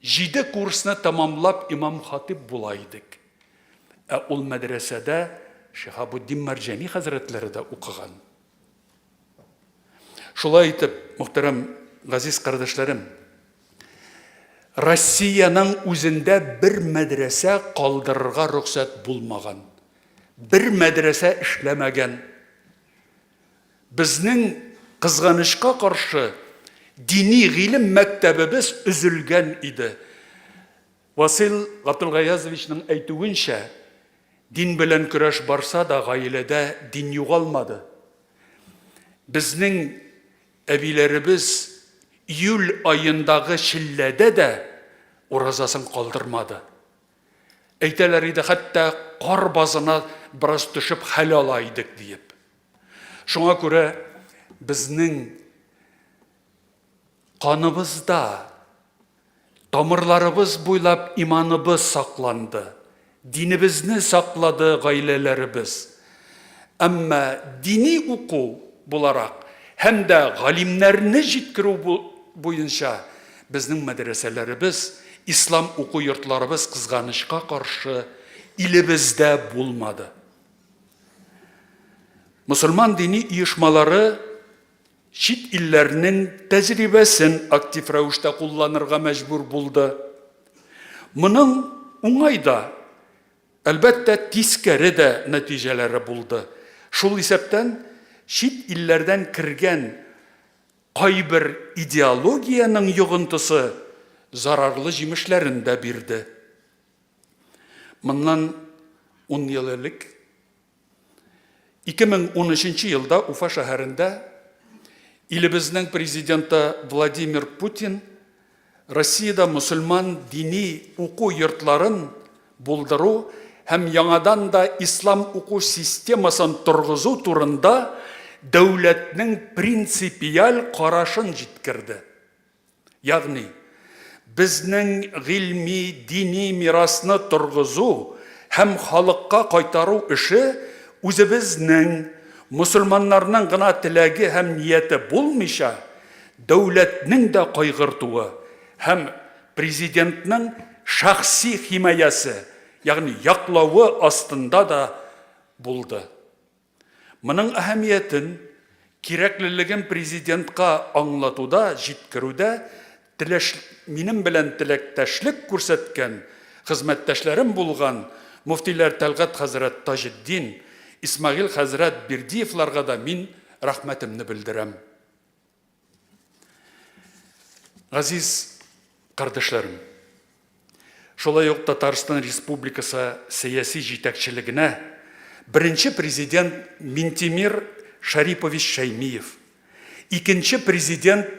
7 курсны тамамлап имам хатиб була идек. Ул мәдрәсәдә Шихабуддин Марҗани хәзрәтләре дә укыган. Шулай итеп, мөхтәрәм газиз кардәшләрем, Россияның үзендә бер мәдрәсә калдырырга рөхсәт булмаган. Бер мәдрәсә эшләмәгән. Безнең Кызганычка каршы дини гыйлем мәктәбебез үзелгән иде. Васил Габдулгаязовичның әйтүенчә, дин белән көрәш барса да гаиләдә дин югалмады. Безнең әбиләребез июль айындагы шилләдә дә уразасын калдырмады. Әйтәләр иде, хәтта кар базына бераз төшеп хәл ала идек диеп. Шуңа күрә безнең каныбызда, тамырларыбыз буйлап иманыбыз сакланды. Динебезне саклады гаиләләребез. Әмма дини уку буларак һәм дә галимнәрне җиткерү буенча безнең мәдрәсәләребез, ислам уку йортларыбыз кызганычка каршы илебездә булмады. Мусульман дини оешмалары чит илләрнең тәҗрибәсен актив рәвештә кулланырга мәҗбүр булды. Моның уңайда, әлбәттә, тискәре дә нәтиҗәләре булды. Шул исәптән чит илләрдән кергән кайбер идеологияның йогынтысы зарарлы җимешләрен дә бирде. Моннан 10 ел элек 2013 елда Уфа шәһәрендә илебезнең президенты Владимир Путин Россиядә мусульман дини уку йортларын булдыру һәм яңадан да ислам уку системасын торгызу турында дәүләтнең принципиаль карашын җиткерде. Ягъни безнең гыйльми дини мирасны торгызу һәм халыкка кайтару эше үзебезнең мусульманнарның гына теләге һәм нияте булмыйча, дәүләтнең дә кайгыртуы һәм президентның шәхси химаясы, ягъни яклауы астында да булды. Моның әһәмиятен, кирәклелеген президентка аңлатуда, җиткерүдә минем белән теләктәшлек күрсәткән хезмәттәшләрем булган муфтилар Тәлгат хәзрәт Таҗетдин, Исмаил хәзрәт Бердиевларга да мин рәхмәтемне белдерәм. Газиз кардәшләрем, шулай ук Татарстан Республикасы сәяси җитәкчелегенә беренче президент Минтимир Шарипович Шәймиев, икенче президент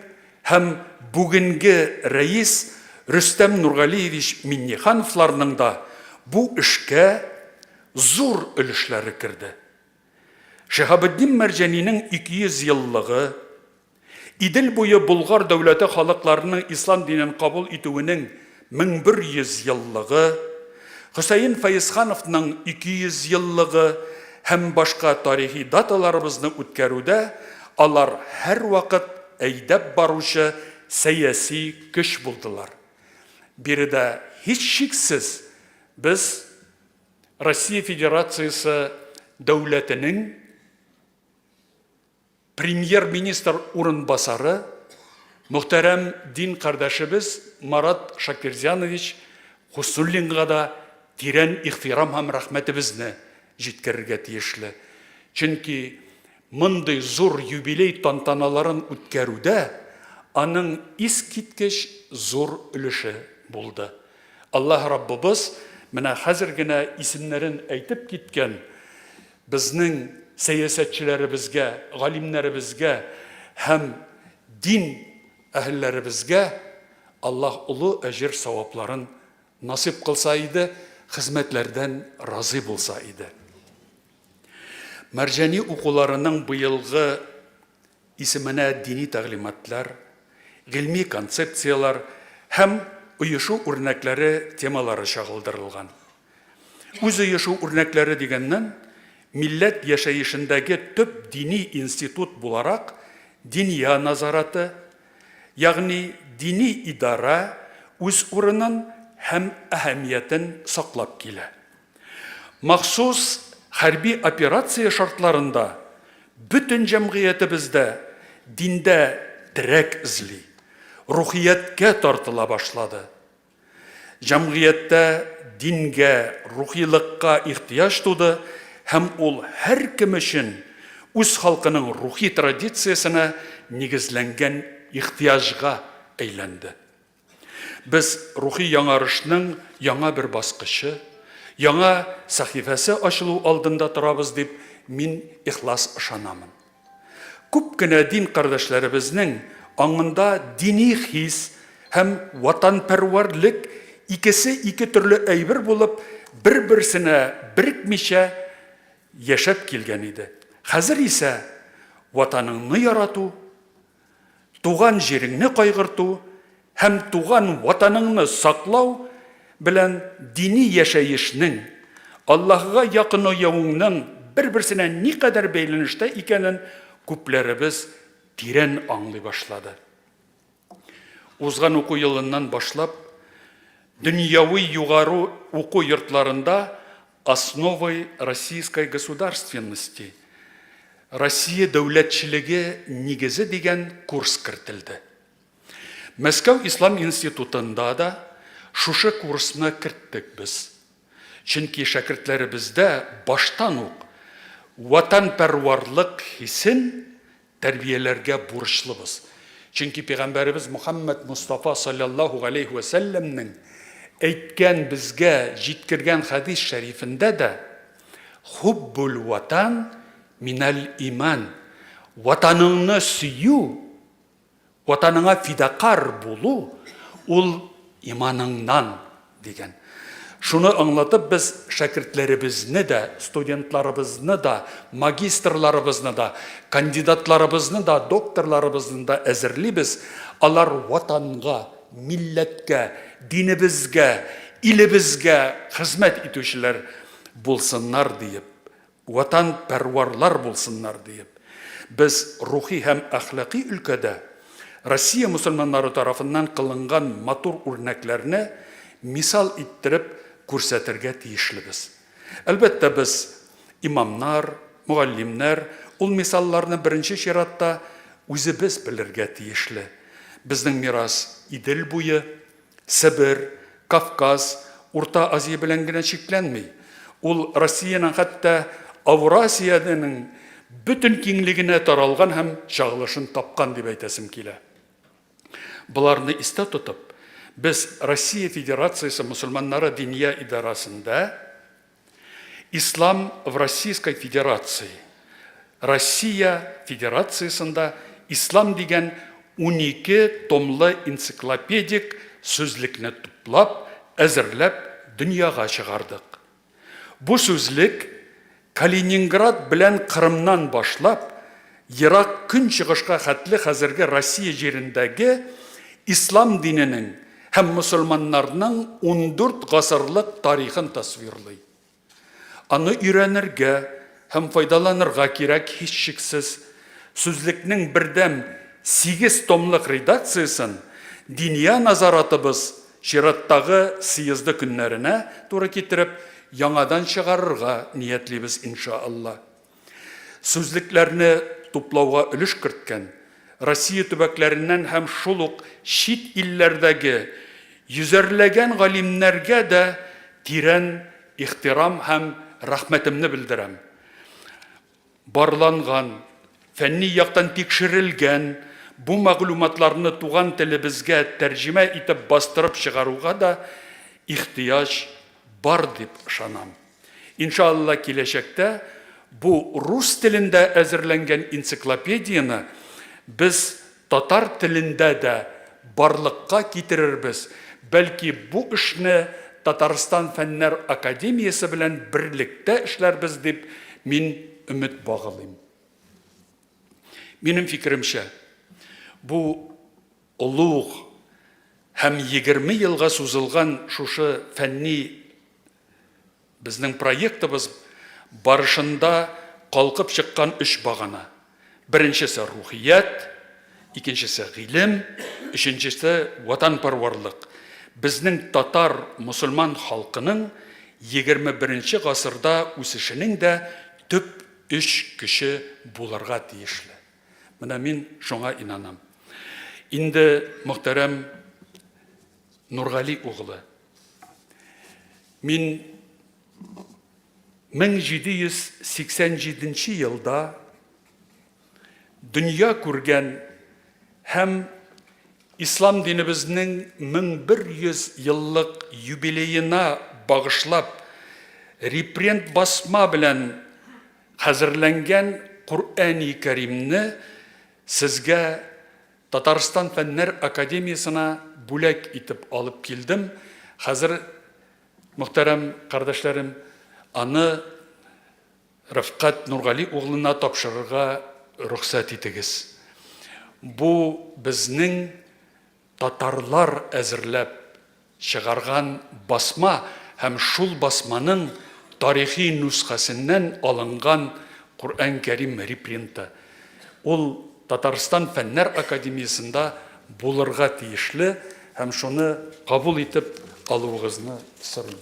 һәм бүгенге рәис Рөстәм Нургалиевич Миннихановларның да бу эшкә зур өлешләре керде. Шиһабеддин Мәрҗәнинең 200 еллыгы, Идел буе Булгар дәүләте халыкларының ислам динен кабул итүенең 1100 еллыгы, Хөсәйн Фәйзхановның 200 еллыгы һәм башка тарихи даталарыбызны үткәрүдә алар һәр вакыт әйдәп баручы сәяси көч булдылар. Биредә һич шиксез без Россия Федерациясы дәүләтенең премьер-министр урынбасары мөхтәрәм дин кардәшебез Марат Шакирзянович Хусуллинга да тирән ихтирам һәм рәхмәтебезне җиткерергә тиешле. Чөнки мондый зур юбилей тантаналарын үткәрүдә аның искиткеч зур өлеше булды. Аллаһ Раббыбыз менә хәзер генә исемнәрен әйтеп киткән безнең сәясәтчеләребезгә, галимнәребезгә һәм дин әһелләребезгә Аллаһ улы әҗр савапларын насип кылса иде, хезмәтләрдән разый булса иде. Мәрҗәни укуларының быелгы исеменә дини тәгълиматлар, гыйльми концепциялар һәм оешу үрнәкләре темалары чагылдырылган. Үз оешу үрнәкләре дигәннән милләт яшәешендәге төп дини институт буларак диния назараты, ягъни дини идара үз урынын һәм әһәмиятен саклап килә. Махсус хәрби операция шартларында бөтен җәмгыятебездә диндә терәк эзли, рухияткә тартыла башлады. Җәмгыятьтә дингә, рухилыкка ихтияҗ туды һәм ул һәр кем өчен үз халкының рухи традициясына нигезләнгән ихтияжга әйләнде. Без рухи яңарышның яңа бер баскычы, яңа сахифасы ачылу алдында торабыз дип мин ихлас ышанамын. Күп кенә дин кардәшләребезнең аңында дини хис һәм ватанпәрвәрлек икесе ике төрле әйбер булып, бер-берсенә берекмичә яшәп килгән иде. Хәзер исә ватаныңны ярату, туган җиреңне кайгырту һәм туган ватаныңны саклау белән дини яшәешнең, Аллаһка якынаюыңның бер-берсенә никадәр бәйләнештә икәнен күпләребез тирән аңлый башлады. Узган уку елыннан башлап, дөньяви югары уку йортларында основой российской государственности, Россия дәүләтчелеге нигезе дигән курс кертелде. Мәскәү Ислам институтында да шушы курсны керттек без. Чөнки шәкертләребездә баштан ук ватанпәрвәрлек хисен тәрбияләргә бурычлыбыз. Чөнки Пәйгамбәребез Мухаммад Мустафа саллаллаху алейхи ва сәлләмнең әйткән безгә җиткергән хадис шәрифендә дә хуббул ватан минал иман, ватаныңны сөю, ватаныңа фидакар булу, ул иманыңнан дигән. Шуны аңлатып без шәкертләребезне дә, студентларыбызны да, магистрларыбызны да, кандидатларыбызны да, докторларыбызны да әзерлибез. Алар ватанга, милләткә, динебезгә, илебезгә хезмәт итүчеләр булсыннар диеп, ватан пәрварлар булсыннар диеп. Без рухи һәм әхлакый өлкәдә Россия мусульманнары тарафыннан кылынган матур үрнәкләрне мисал иттереп күрсәтергә тиешлебез. Әлбәттә без имамнар, мугаллимнәр ул мисалларны беренче чиратта үзебез белергә тиешле. Безнең мирас Идел буе, Сибир, Кавказ, Урта Азия белән генә чикләнми. Ул Россиянең хәтта Аврасиянең бөтен киңлегенә таралган һәм чагылышын тапкан дип әйтәсем килә. Буларны истә тотып, без Россия Федерациясе мусульманнары диния идарасында Ислам в Российской Федерации, Россия Федерациясында Ислам дигән 12 томлы энциклопедик сүзлекне туплап, әзерләп дөньяга чыгардык. Бу сүзлек Калининград белән Крымнан башлап, Ирак көнчыгышка хәтле хәзерге Россия җирендәге ислам диненең һәм мусульманнарның 14 гасырлык тарихын тасвирлый. Аны өйрәнергә һәм файдаланырга кирәк һичшиксез. Сүзлекнең бердәм 8 томлык редакциясын диния назаратыбыз чираттагы съезды көннәренә туры китереп яңадан чыгарырга ниятлибез иншаалла. Сүзлекләрне туплауга өлеш керткән Россия төбәкләреннән һәм шул ук чит илләрдәге йөзәрләгән галимнәргә дә тирән ихтирам һәм рәхмәтемне белдерәм. Барланган, фәнни яктан тикшерелгән бу мәгълүматларны туган телебезгә тәрҗемә итеп бастырып чыгаруга да ихтияҗ бар дип ышанам. Иншалла киләчәктә бу рус телендә әзерләнгән энциклопедияны без татар телендә дә барлыкка китерербез. Бәлки бу эшне Татарстан фәннәр академиясе белән берлектә эшләрбез дип мин өмет багылыйм. Минем фикеремчә, бу улуг һәм 20 елга сузылган шушы фәнни безнең проектыбыз барышында калкып чыккан 3 багана. Беренчесе рухият, икенчесе гыйлем, өченчесе ватанпәрвәрлек. Безнең татар мусульман халкының 21 гасырда үсешенең дә төп 3 кеше булырга тиешле. Менә мин шуңа инанам. Инде мөхтәрәм Нургали угылы, мин 1787 елда dünya күргән һәм ислам динебезнең 1100 еллык юбилеена багышлап репринт басма белән хәзерләнгән Кур'ани Кәримне сезгә Татарстан Фәннәр Академиясына бүләк итеп алып килдем. Хәзер, мөхтәрәм кардәшләрем, аны Рифкат Нургали углына тапшырырга рөхсәт итегез. Бу безнең татарлар әзерләп чыгарган басма һәм шул басманың тарихи нускасыннан алынган Кур'ан Кәрим репринты. Ул Татарстан Фәннәр Академиясында булырга тиешле һәм шуны кабул итеп алуыгызны сорыйм.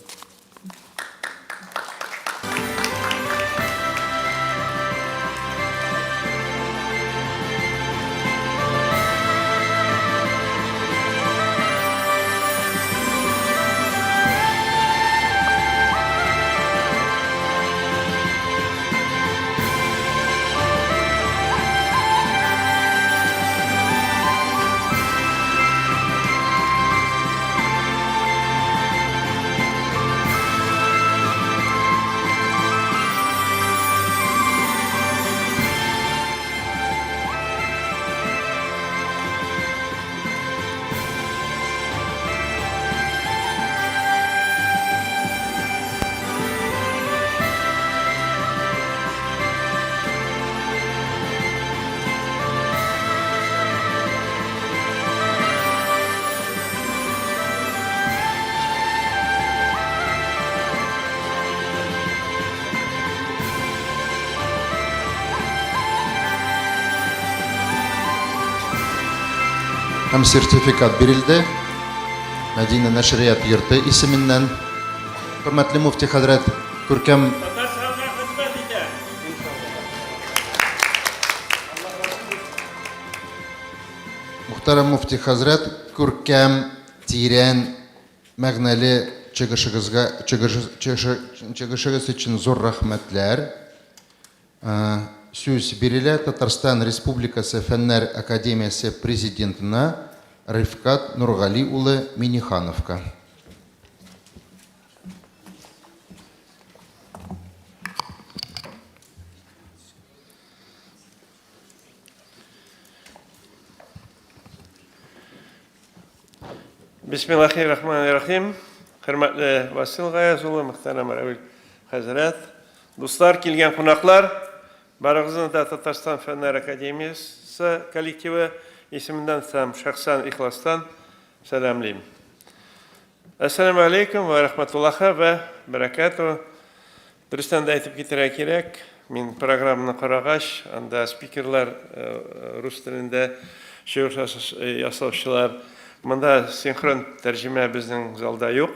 Һәм сертификат бирелде. Мәдинә нәшрият йорты исеменнән. Хөрмәтле муфти хәзрәт, күркәм Мөхтәрәм муфти хәзрәт, күркәм, тирән, мәгънәле чыгышыгыз өчен зур рәхмәтләр. Сүз бирелә Татарстан Республикасы Фәннәр Академиясе президентына Рифкат Нургали улы Минихановка. Бисмиллахир-рахманир-рахим. Хөрмәтле Васил Гаяз улы, мөхтәрәм Рәүил хәзрәт, дуслар, килгән кунаклар, барыгызны да Татарстан Фәннәр Академиясе коллективы исеменнән һәм шәхсән ихластан сәламлыйм. Ассаламу алейкум ва рахматуллахи ва баракату. Дөрестән дә әйтеп китәргә кирәк, мин программаны карагач, анда спикерлар рус телендә ясаучылар, монда синхрон тәрҗемә безнең залда юк.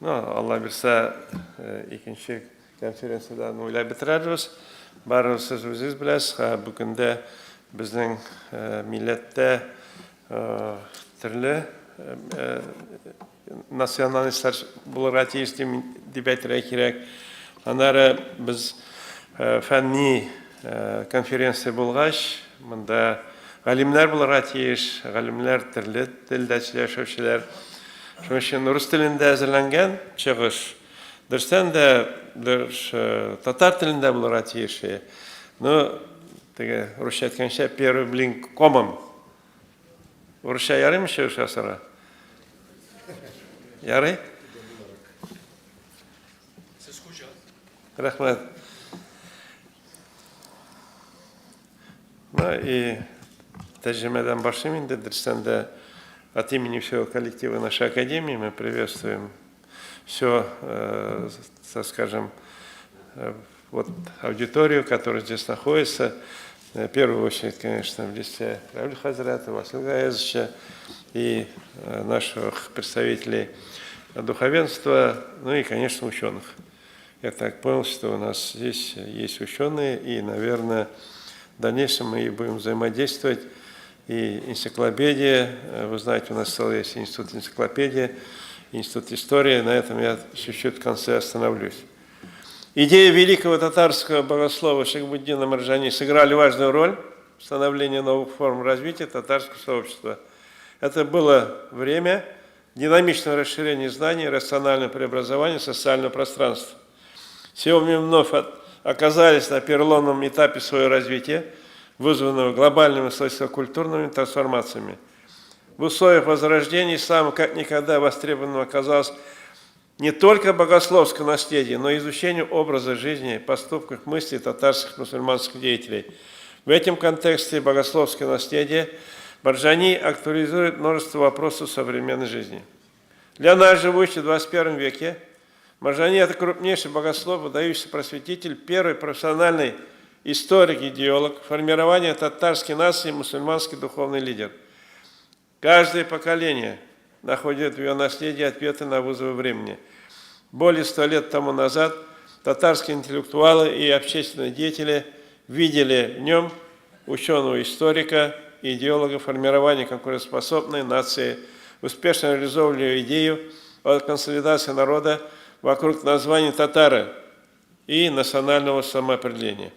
Алла бирсә, икенче конференциядан уйлап бетерәбез. Барыгыз сез үзегез беләсез, бүгендә безнең милләттә төрле националистлар булырга тиеш дип әйтергә кирәк. Аннары без фәнни конференция булгач, монда галимнәр булырга тиеш, галимнәр төрле телдә сөйләшүчеләр. Шуның өчен рус телендә әзерләнгән чыгыш. Дөрестән дә татар телендә булырга тиеш. Теге русча әйткәнчә первый блин комом. Русча ярыймы чыгыш ясарга? Ярый? Сез хуҗа. Рәхмәт. И тәрҗемәдән башлыйм инде. Дөрестән дә от имени всего коллектива нашей академии мы приветствуем все, так скажем, вот аудиторию, которая здесь находится. В первую очередь, конечно, в лице Рәүил хәзрәта, Васила Гаязовича и наших представителей духовенства, ну и, конечно, ученых. Я так понял, что у нас здесь есть ученые, и, наверное, в дальнейшем мы будем взаимодействовать. И энциклопедия, вы знаете, у нас целый есть институт энциклопедии, институт истории, на этом я чуть-чуть в конце остановлюсь. Идеи великого татарского богослова Шайхбуддина Марджани сыграли важную роль становления новых форм развития татарского сообщества. Это было время динамичного расширения знаний, рационального преобразования социального пространства. Сегодня мы вновь оказались на переломном этапе своего развития, вызванного глобальными социокультурными трансформациями. В условиях возрождения ислама как никогда востребованным оказалось не только богословское наследие, но и изучение образа жизни, поступков, мыслей татарских мусульманских деятелей. В этом контексте богословское наследие Маржани актуализирует множество вопросов современной жизни. Для нас, живущих в 21 веке, Маржани – это крупнейший богослов, выдающийся просветитель, первый профессиональный историк, идеолог, формирование татарской нации, мусульманский духовный лидер. Каждое поколение находит в ее наследии ответы на вызовы времени. Более 100 лет тому назад татарские интеллектуалы и общественные деятели видели в нем ученого-историка и идеолога формирования конкурентоспособной нации, успешно реализовывали идею о консолидации народа вокруг названия татары и национального самоопределения.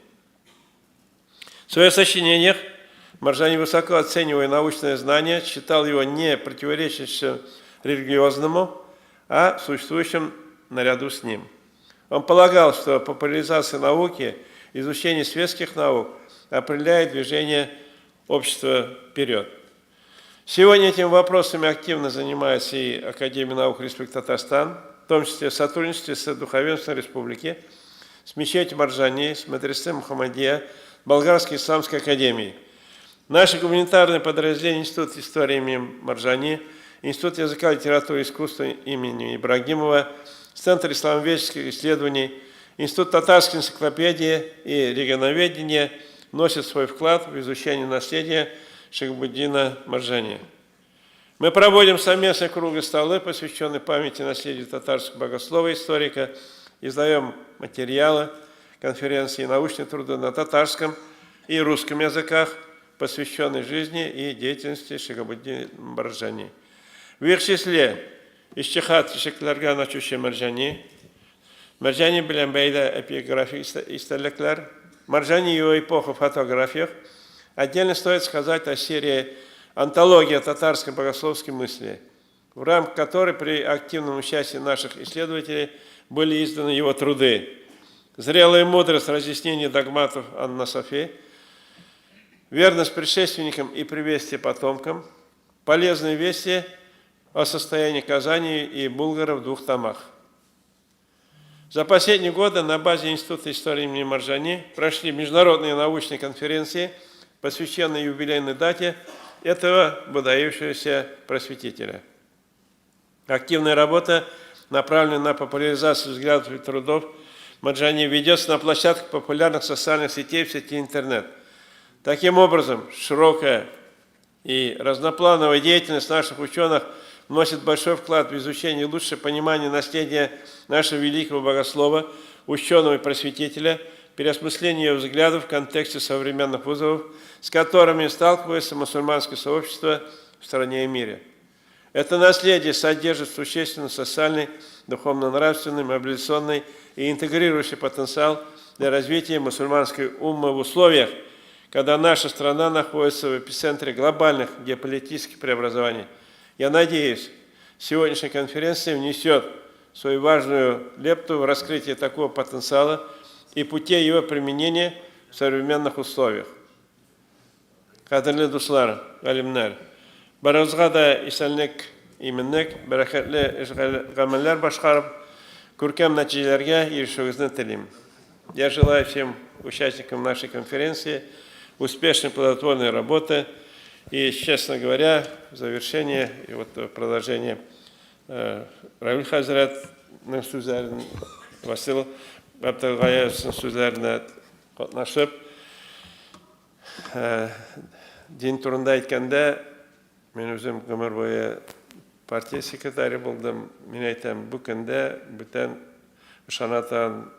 В своих сочинениях Маржани, высоко оценивая научное знание, считал его не противоречащим религиозному, а существующим наряду с ним. Он полагал, что популяризация науки, изучение светских наук определяет движение общества вперед. Сегодня этими вопросами активно занимается и Академия наук Республики Татарстан, в том числе в сотрудничестве с Духовенством Республики, с мечетью Маржани, с Медресе Мухаммадия, Болгарской исламской академией. Наше гуманитарное подразделение Институт истории имени Маржани, Институт языка, литературы и искусства имени Ибрагимова, Центр исламоведческих исследований, Институт татарской энциклопедии и регионоведения вносят свой вклад в изучение наследия Шайхбуддина Маржани. Мы проводим совместные круглые столы, посвященные памяти и наследию татарского богослова и историка, издаем материалы, конференции и научные труды на татарском и русском языках, посвященные жизни и деятельности Шайхбуддина Маржани. В их числе «Ищихат шеклярга начуще Маржани», «Маржани белен бейда эпиграфик истелеклер», «Маржани и его эпоха в фотографиях». Отдельно стоит сказать о серии «Антология татарской богословской мысли», в рамках которой при активном участии наших исследователей были изданы его труды «Зрелая мудрость разъяснения догматов Ан-Насафи», «Верность предшественникам и приветствие потомкам», «Полезные вести о состоянии Казани и Булгара в 2 томах». За последние годы на базе Института истории имени Маржани прошли международные научные конференции, посвященные юбилейной дате этого выдающегося просветителя. Активная работа, направленная на популяризацию взглядов и трудов Маржани, ведется на площадках популярных социальных сетей в сети интернет. Таким образом, широкая и разноплановая деятельность наших ученых вносит большой вклад в изучение и лучшее понимание наследия нашего великого богослова, ученого и просветителя, переосмысление ее взглядов в контексте современных вызовов, с которыми сталкивается мусульманское сообщество в стране и мире. Это наследие содержит существенный социальный, духовно-нравственный, мобилизационный и интегрирующий потенциал для развития мусульманской уммы в условиях, когда наша страна находится в эпицентре глобальных геополитических преобразований. Я надеюсь, сегодняшняя конференция внесет свою важную лепту в раскрытие такого потенциала и путей его применения в современных условиях. Кадрлы дуслар, галимнар, баразга да исәнлек именлек, бәрәкәтле гамәлләр башкарып, күркәм нәтиҗәләргә ирешүегезне телим. Я желаю всем участникам нашей конференции успешной плодотворной работы и, честно говоря, в завершение и вот продолжение Равиль Хазратның сүзләрен, Васил Абдылгаевның сүзләренә катнашып, дин турында әйткәндә, мен үзем гомер буе партия секретаре булдым. Мин әйтәм, бу көндә бүтән ышанатан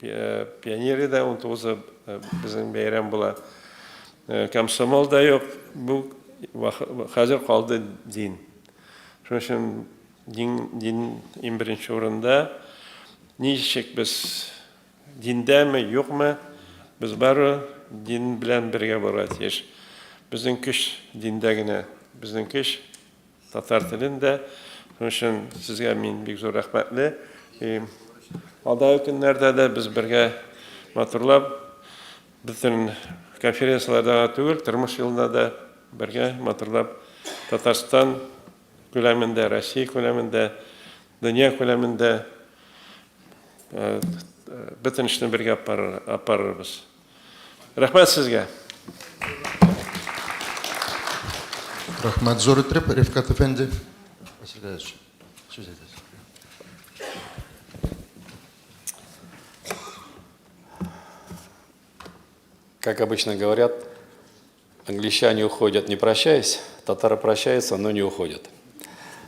пионеры да 19 безнең бәйрәм була. Комсомол да юк, бу хәзер калды дин. Шуның өчен дин иң беренче урында. Ничек без диндәме, юкмы, Без бары дин белән бергә барырга тиеш. Безнең көч диндә генә, безнең көч татар телендә. Шуның өчен сезгә мин бик зур рәхмәтле. Алдагы көннәрдә дә без бергә матурлап бөтен конференцияларда түгел, тормыш юлында да бергә матурлап Татарстан күләмендә, Россия күләмендә, дөнья күләмендә бөтен эшне бергә апарырбыз. Рәхмәт сезгә. Рахмат зор итеп, Рифкат әфәнде. Васильевич, сөз әйтәсез. Как обычно говорят, англичане уходят не прощаясь, татары прощаются, но не уходят.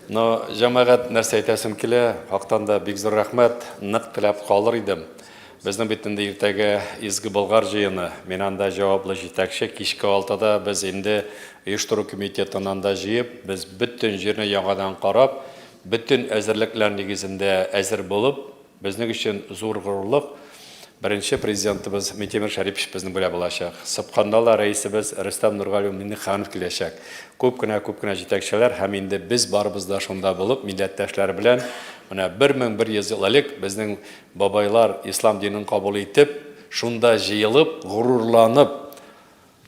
Но жамағат нәрсе әйтәсем килә, хактан да бик зур рәхмәт, нык теләп калыр идем. Безнең бит инде иртәгә изге Болгар җыены, мен анда җаваплы җитәкче, кичке 6-да без инде оештыру комитетын анда җыеп, без бөтен җирне яңадан карап, бөтен әзерлекләр нигезендә әзер булып, безнең өчен зур горурлык. Беренче президентыбыз Минтимер Шәрипович безнең белән булачак. Субханалла рәисебез Рөстәм Нургалиев Миңнеханов киләчәк. Күп кенә җитәкчеләр һәм инде без барыбыз да шунда булып, милләттәшләр белән менә 1100 ел элек безнең бабайлар ислам динен кабул итеп, шунда җыелып, горурланып,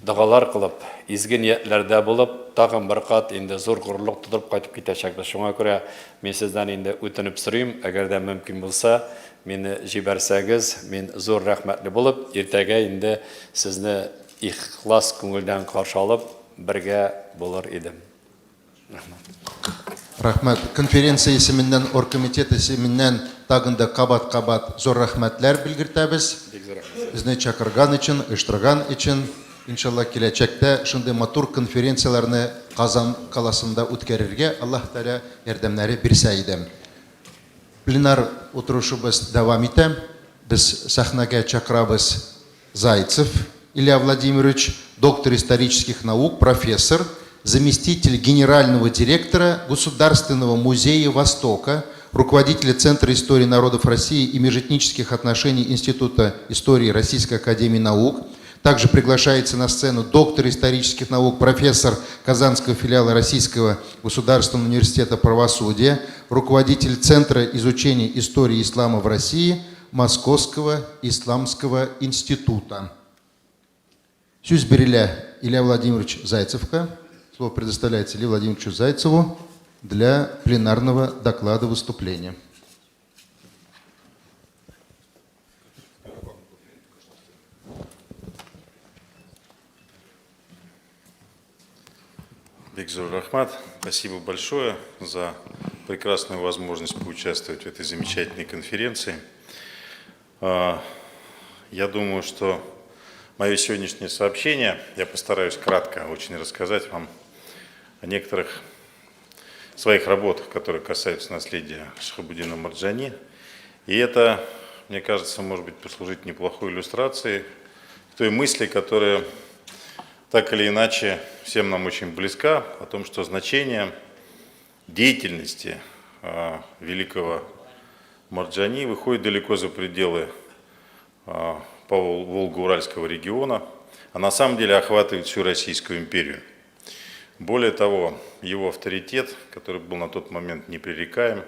дугалар кылып, изге ниятләрдә булып, тагын бер кат инде зур горурлык тудырып кайтып китәчәкбез. Шуңа күрә мин сездән инде үтенеп сорыйм, әгәр дә мөмкин булса, мине җибәрсәгез, мин зур рәхмәтле булып, иртәгә инде сезне ихлас күңелдән каршы алып, бергә булыр идем. Рахмат. Конференция исеменнән, оргкомитет исеменнән тагын да кабат-кабат зур рәхмәтләр белгертәбез. Безне чакырган өчен, оештырган өчен, иншалла киләчәктә шундый матур конференцияларны Казан каласында үткәрергә Аллаһ Тәгалә ярдәмнәре бирсә иде. Пленар утырышыбыз дәвам итә. Без сәхнәгә чакырабыз Зайцев Илья Владимирович, доктор исторических наук, профессор, заместитель генерального директора Государственного музея Востока, руководитель Центра истории народов России и межэтнических отношений Института истории Российской академии наук. Также приглашается на сцену доктор исторических наук, профессор Казанского филиала Российского государственного университета правосудия, руководитель Центра изучения истории ислама в России Московского исламского института. Сөз берілі Илья Владимирович Зайцевка. Слово предоставляется Илье Владимировичу Зайцеву для пленарного доклада выступления. Бигзур Рахмат, спасибо большое за прекрасную возможность поучаствовать в этой замечательной конференции. Я думаю, что мое сегодняшнее сообщение, я постараюсь кратко очень рассказать вам о некоторых своих работах, которые касаются наследия Шихабуддина Марджани. И это, мне кажется, может быть послужить неплохой иллюстрацией той мысли, которая так или иначе всем нам очень близка, о том, что значение деятельности великого Марджани выходит далеко за пределы Волго-Уральского региона, а на самом деле охватывает всю Российскую империю. Более того, его авторитет, который был на тот момент непререкаем,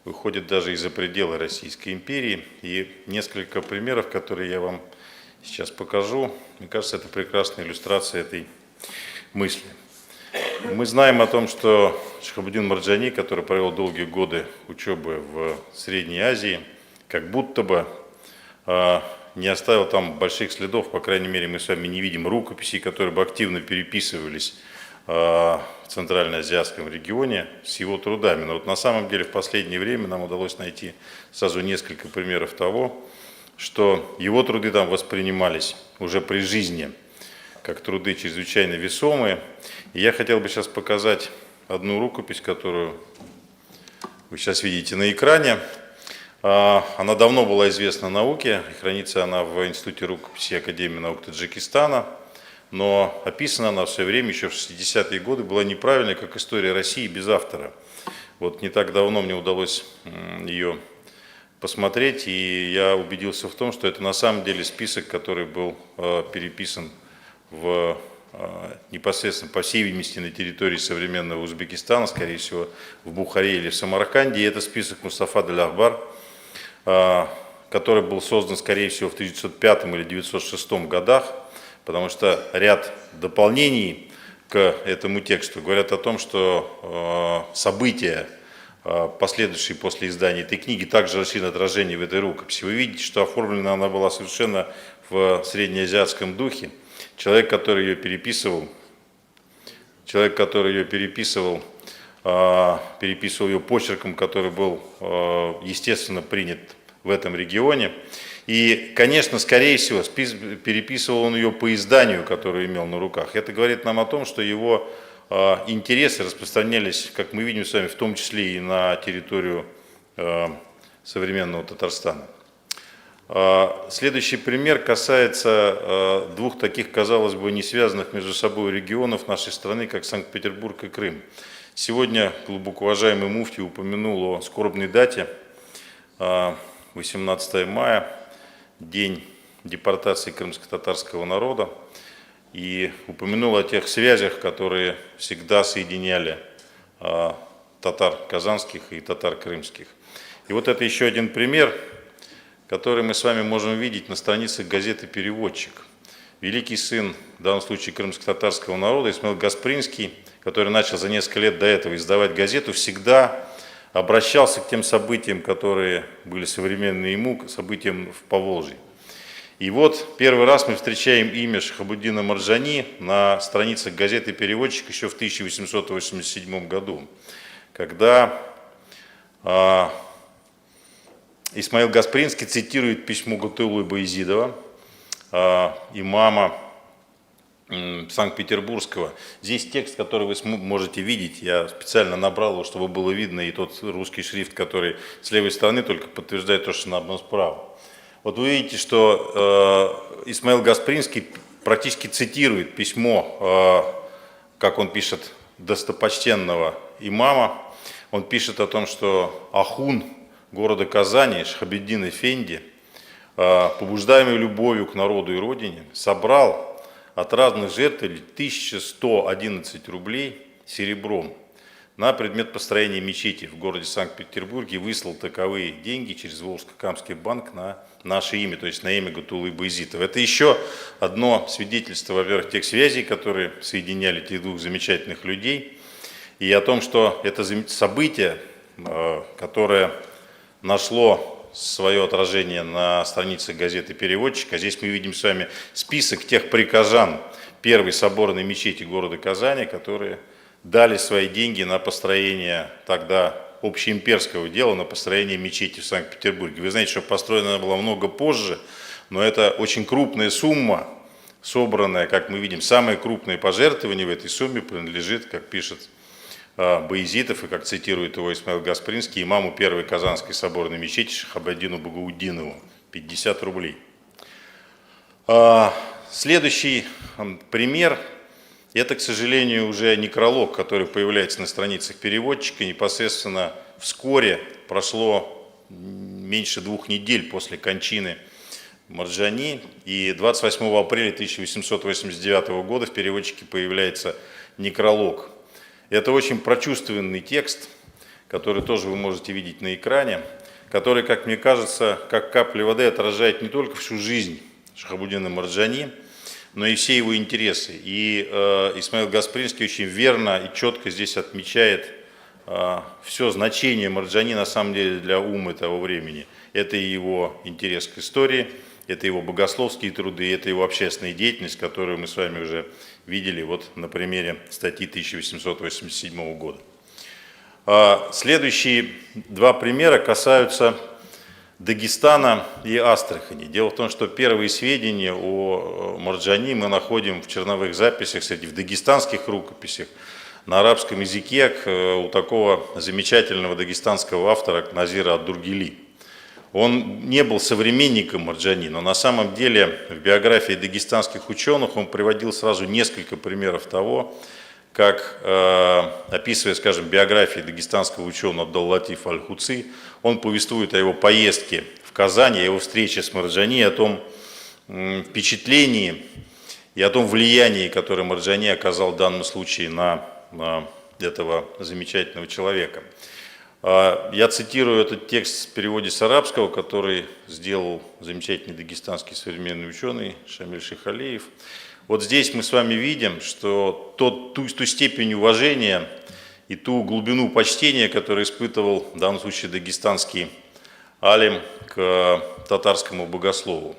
выходит даже из-за пределы Российской империи. И несколько примеров, которые я вам сейчас покажу, мне кажется, это прекрасная иллюстрация этой мысли. Мы знаем о том, что Шихабуддин Марджани, который провел долгие годы учебы в Средней Азии, как будто бы не оставил там больших следов, по крайней мере, мы с вами не видим рукописей, которые бы активно переписывались в Центральноазиатском регионе с его трудами. Но вот на самом деле в последнее время нам удалось найти сразу несколько примеров того, что его труды там воспринимались уже при жизни как труды чрезвычайно весомые. И я хотел бы сейчас показать одну рукопись, которую вы сейчас видите на экране. Она давно была известна науке, хранится она в Институте рукописи Академии наук Таджикистана, но описана она в свое время, еще в 60-е годы, была неправильной, как история России без автора. Вот не так давно мне удалось ее посмотреть, и я убедился в том, что это на самом деле список, который был переписан непосредственно, по всей видимости, на территории современного Узбекистана, скорее всего, в Бухаре или в Самарканде. И это список Мустафа Даль-Ахбар, который был создан, скорее всего, в 1905 или 1906 годах, потому что ряд дополнений к этому тексту говорят о том, что события, последующие после издания этой книги, также нашли отражение в этой рукописи. Вы видите, что оформлена она была совершенно в среднеазиатском духе. Человек, который ее переписывал, переписывал ее почерком, который был, естественно, принят в этом регионе. И, конечно, скорее всего, переписывал он ее по изданию, которое имел на руках. Это говорит нам о том, что его интересы распространялись, как мы видим с вами, в том числе и на территорию современного Татарстана. Следующий пример касается двух таких, казалось бы, не связанных между собой регионов нашей страны, как Санкт-Петербург и Крым. Сегодня глубоко уважаемый муфтий упомянул о скорбной дате, 18 мая, день депортации крымско-татарского народа, и упомянул о тех связях, которые всегда соединяли татар казанских и татар крымских. И вот это еще один пример, который мы с вами можем видеть на страницах газеты «Переводчик». Великий сын, в данном случае крымско-татарского народа, Исмаил Гаспринский, который начал за несколько лет до этого издавать газету, всегда обращался к тем событиям, которые были современны ему, к событиям в Поволжье. И вот первый раз мы встречаем имя Шахабуддина Марджани на страницах газеты «Переводчик» еще в 1887 году, когда Исмаил Гаспринский цитирует письмо Гатауллы Баязидова, имама Санкт-Петербургского. Здесь текст, который вы можете видеть, я специально набрал его, чтобы было видно, и тот русский шрифт, который с левой стороны только подтверждает то, что набрано справа. Вот вы видите, что Исмаил Гаспринский практически цитирует письмо, как он пишет, достопочтенного имама. Он пишет о том, что ахун города Казани, Шахабуддин Эфенди, побуждаемый любовью к народу и родине, собрал от разных жертвователей 1111 рублей серебром на предмет построения мечети в городе Санкт-Петербурге и выслал таковые деньги через Волжско-Камский банк на наше имя, то есть на имя Гатауллы Баязитова. Это еще одно свидетельство, во-первых, тех связей, которые соединяли этих двух замечательных людей, и о том, что это событие, которое нашло свое отражение на странице газеты «Переводчик». Здесь мы видим с вами список тех прихожан Первой соборной мечети города Казани, которые дали свои деньги на построение тогда общеимперского дела, на построение мечети в Санкт-Петербурге. Вы знаете, что построена она была много позже, но это очень крупная сумма, собранная, как мы видим, самое крупное пожертвование в этой сумме принадлежит, как пишет Баязитов, и как цитирует его Исмаил Гаспринский, имаму Первой Казанской соборной мечети Шахабуддину Багауддинову, 50 рублей. Следующий пример, это, к сожалению, уже некролог, который появляется на страницах переводчика. Непосредственно вскоре, прошло меньше 2 недель после кончины Марджани, и 28 апреля 1889 года в переводчике появляется некролог. Это очень прочувственный текст, который тоже вы можете видеть на экране, который, как мне кажется, как капля воды отражает не только всю жизнь Шахабуддина Марджани, но и все его интересы. И Исмаил Гаспринский очень верно и четко здесь отмечает все значение Марджани на самом деле для умы того времени. Это и его интерес к истории, это его богословские труды, это его общественная деятельность, которую мы с вами уже видели вот на примере статьи 1887 года. Следующие два примера касаются Дагестана и Астрахани. Дело в том, что первые сведения о Марджани мы находим в черновых записях, в дагестанских рукописях, на арабском языке у такого замечательного дагестанского автора Назира ад-Дургели. Он не был современником Марджани, но на самом деле в биографии дагестанских ученых он приводил сразу несколько примеров того, как, описывая, скажем, биографию дагестанского ученого Абдул-Латифа Аль-Хуци, он повествует о его поездке в Казань, о его встрече с Марджани, о том впечатлении и о том влиянии, которое Марджани оказал в данном случае на этого замечательного человека. Я цитирую этот текст в переводе с арабского, который сделал замечательный дагестанский современный ученый Шамиль Шейхалиев. Вот здесь мы с вами видим, что ту степень уважения и ту глубину почтения, которую испытывал в данном случае дагестанский алим к татарскому богослову.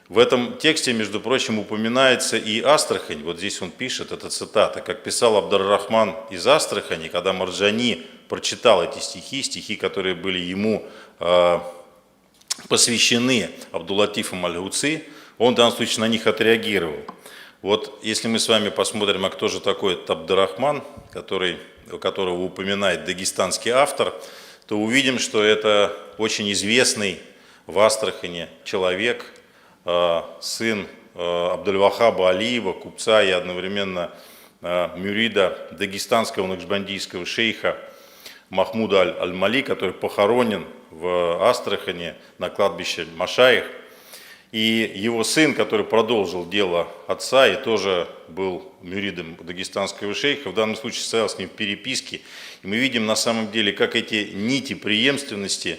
В этом тексте, между прочим, упоминается и Астрахань. Вот здесь он пишет, это цитата, как писал Абдар-Рахман из Астрахани, когда Марджани прочитал эти стихи, которые были ему посвящены Абдул-Латифом Аль-Хуци, он в данном случае на них отреагировал. Вот если мы с вами посмотрим, а кто же такой этот Абдар-Рахман, которого упоминает дагестанский автор, то увидим, что это очень известный в Астрахани человек, сын Абдуль-Вахаба Алиева, купца и одновременно мюрида дагестанского накшбандийского шейха Махмуда Аль-Мали, который похоронен в Астрахани на кладбище Машаих. И его сын, который продолжил дело отца и тоже был мюридом дагестанского шейха, в данном случае стоял с ним в переписке. И мы видим на самом деле, как эти нити преемственности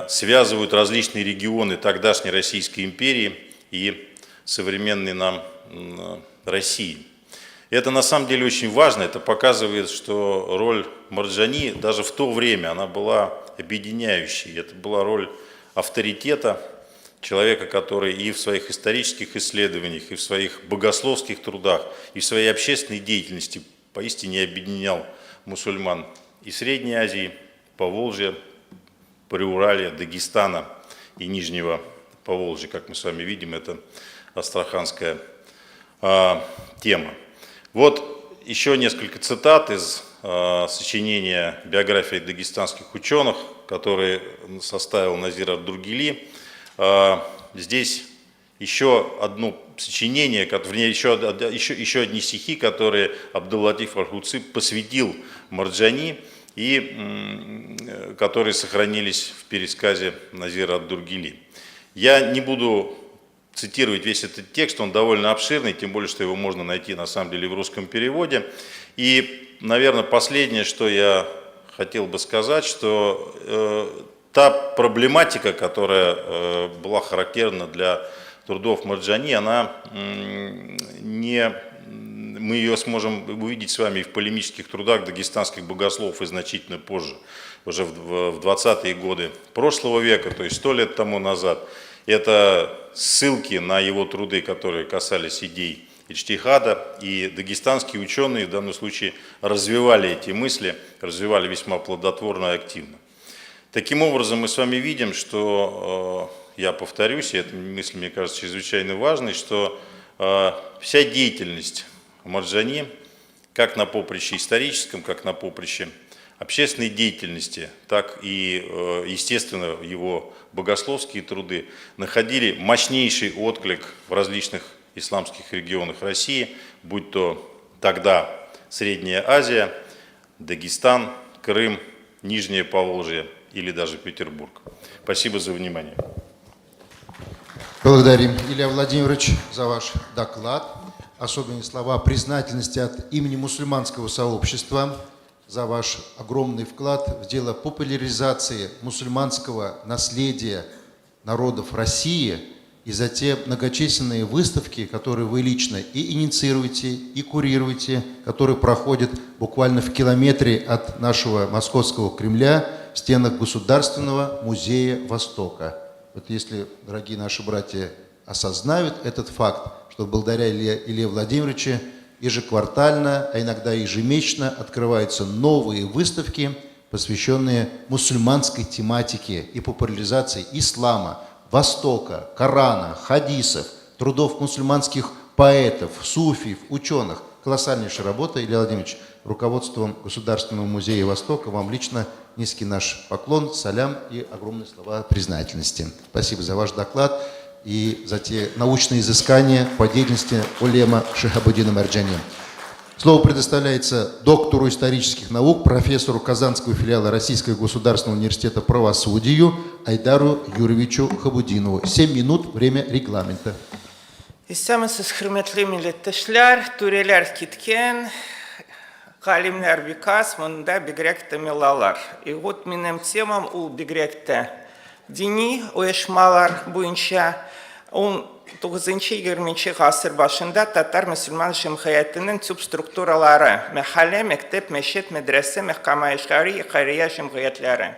связывают различные регионы тогдашней Российской империи и современной нам России. И это на самом деле очень важно, это показывает, что роль Марджани даже в то время она была объединяющей. Это была роль авторитета, человека, который и в своих исторических исследованиях, и в своих богословских трудах, и в своей общественной деятельности поистине объединял мусульман и Средней Азии, Поволжья, Приуралья, Дагестана и Нижнего Поволжья. Как мы с вами видим, это астраханская тема. Вот еще несколько цитат из сочинения биографии дагестанских ученых, которые составил Назир ад-Дургили. Здесь еще одно сочинение, вернее, еще одни стихи, которые Абдул-Латиф Аль-Хуци посвятил Марджани и которые сохранились в пересказе Назира ад-Дургили. Я не буду цитировать весь этот текст, он довольно обширный, тем более, что его можно найти на самом деле в русском переводе. И, наверное, последнее, что я хотел бы сказать, что та проблематика, которая была характерна для трудов Марджани, мы ее сможем увидеть с вами в полемических трудах дагестанских богословов и значительно позже, уже в 20-е годы прошлого века, то есть 100 лет тому назад. Это ссылки на его труды, которые касались идей иджтихада, и дагестанские ученые в данном случае развивали эти мысли, развивали весьма плодотворно и активно. Таким образом, мы с вами видим, что, я повторюсь, и эта мысль, мне кажется, чрезвычайно важной, что вся деятельность Марджани, как на поприще историческом, как на поприще общественной деятельности, так и, естественно, его богословские труды находили мощнейший отклик в различных исламских регионах России, будь то тогда Средняя Азия, Дагестан, Крым, Нижнее Поволжье или даже Петербург. Спасибо за внимание. Благодарим, Илья Владимирович, за ваш доклад. Особенные слова признательности от имени мусульманского сообщества за ваш огромный вклад в дело популяризации мусульманского наследия народов России и за те многочисленные выставки, которые вы лично и инициируете, и курируете, которые проходят буквально в километре от нашего московского Кремля в стенах Государственного музея Востока. Вот если, дорогие наши братья, осознают этот факт, что благодаря Илье Владимировичу ежеквартально, а иногда ежемесячно открываются новые выставки, посвященные мусульманской тематике и популяризации ислама, Востока, Корана, хадисов, трудов мусульманских поэтов, суфиев, ученых. Колоссальнейшая работа, Илья Владимирович. Руководством Государственного музея Востока вам лично низкий наш поклон, салям и огромные слова признательности. Спасибо за ваш доклад и за те научные изыскания по деятельности улема Шихабуддина Марджани. Слово предоставляется доктору исторических наук, профессору Казанского филиала Российского государственного университета правосудию Айдару Юрьевичу Хабудинову. 7 минут, время регламента. İstemsiz hürmetli milletteşler, töreler kitken, kalimler bikaz, mında bigrekte melalar. Вот benim temam ul bigrekte dini uyuşmalar boyunca 19-20 asır başında Tatar Müslüman cemiyetinin tüp strukturaları, mahalle, mektep, meşet, medrese, mehkama-i şer'i, xayriye cemiyetleri.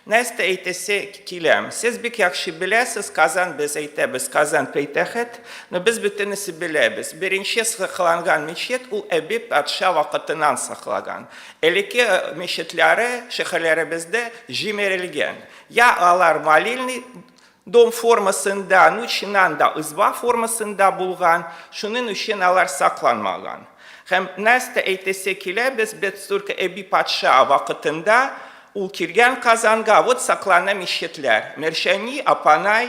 Neste eğitesi kilem. Siz bir yakşı bilesiz, kazan biz eğitemiz, kazan peytehet, no biz bütünüsü bilebiz. Birinci saklangan meşet, o ebi padşah vaktinden saklagan. Eliki meşetleri, şehirleri bizde jimerilgen. Ya alar malilni, dom formasında, nuçinan da ızba formasında bulgan, şunun için alar saklanmagan. Hem neste eğitesi kile biz Türk ebi padşah vakitinde ul kirgen kazanga, вот saklanan meşetler. Merşeni, Apanay,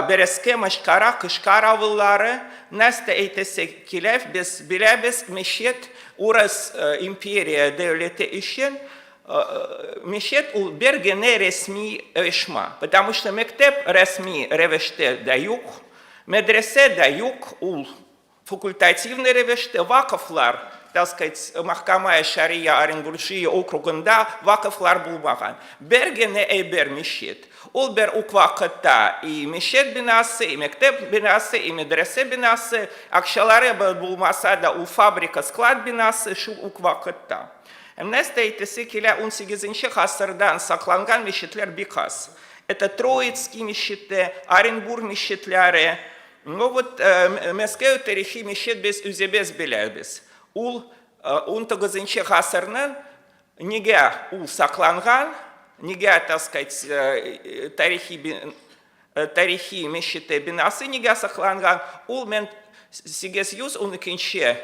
Bereske, Maşkara, Kışkar avılları, neste eğitesi kile biz bilebiz meşet, orası imperiya devleti için, мешет ул берге не resmi эшма, потому что мектеп resmi ревеште даюк, медресе даюк ул факультативный ревеште, вакыфлар, так сказать, Махкама-и Шария Оренбуржия округында вакыфлар булмаган. Берге не эйбер мешет. Ул бер ук вакытта и мешет бинасы, и мектеп бинасы, и медресе бинасы, акчалары булмаса да ул фабрика, склад бинасы шу ук вакытта. Neste eğitisi kile 18. asırdan saklangan meşitler birkaç. Это Троицкий meşitte, Оренбург meşitleri. No вот Meskev tarihi meşit biz üzebez bileriz. Ул 19. asırın nige ул saklangan, nige так сказать tarihi meşitte binası nige saklangan. Ул men 812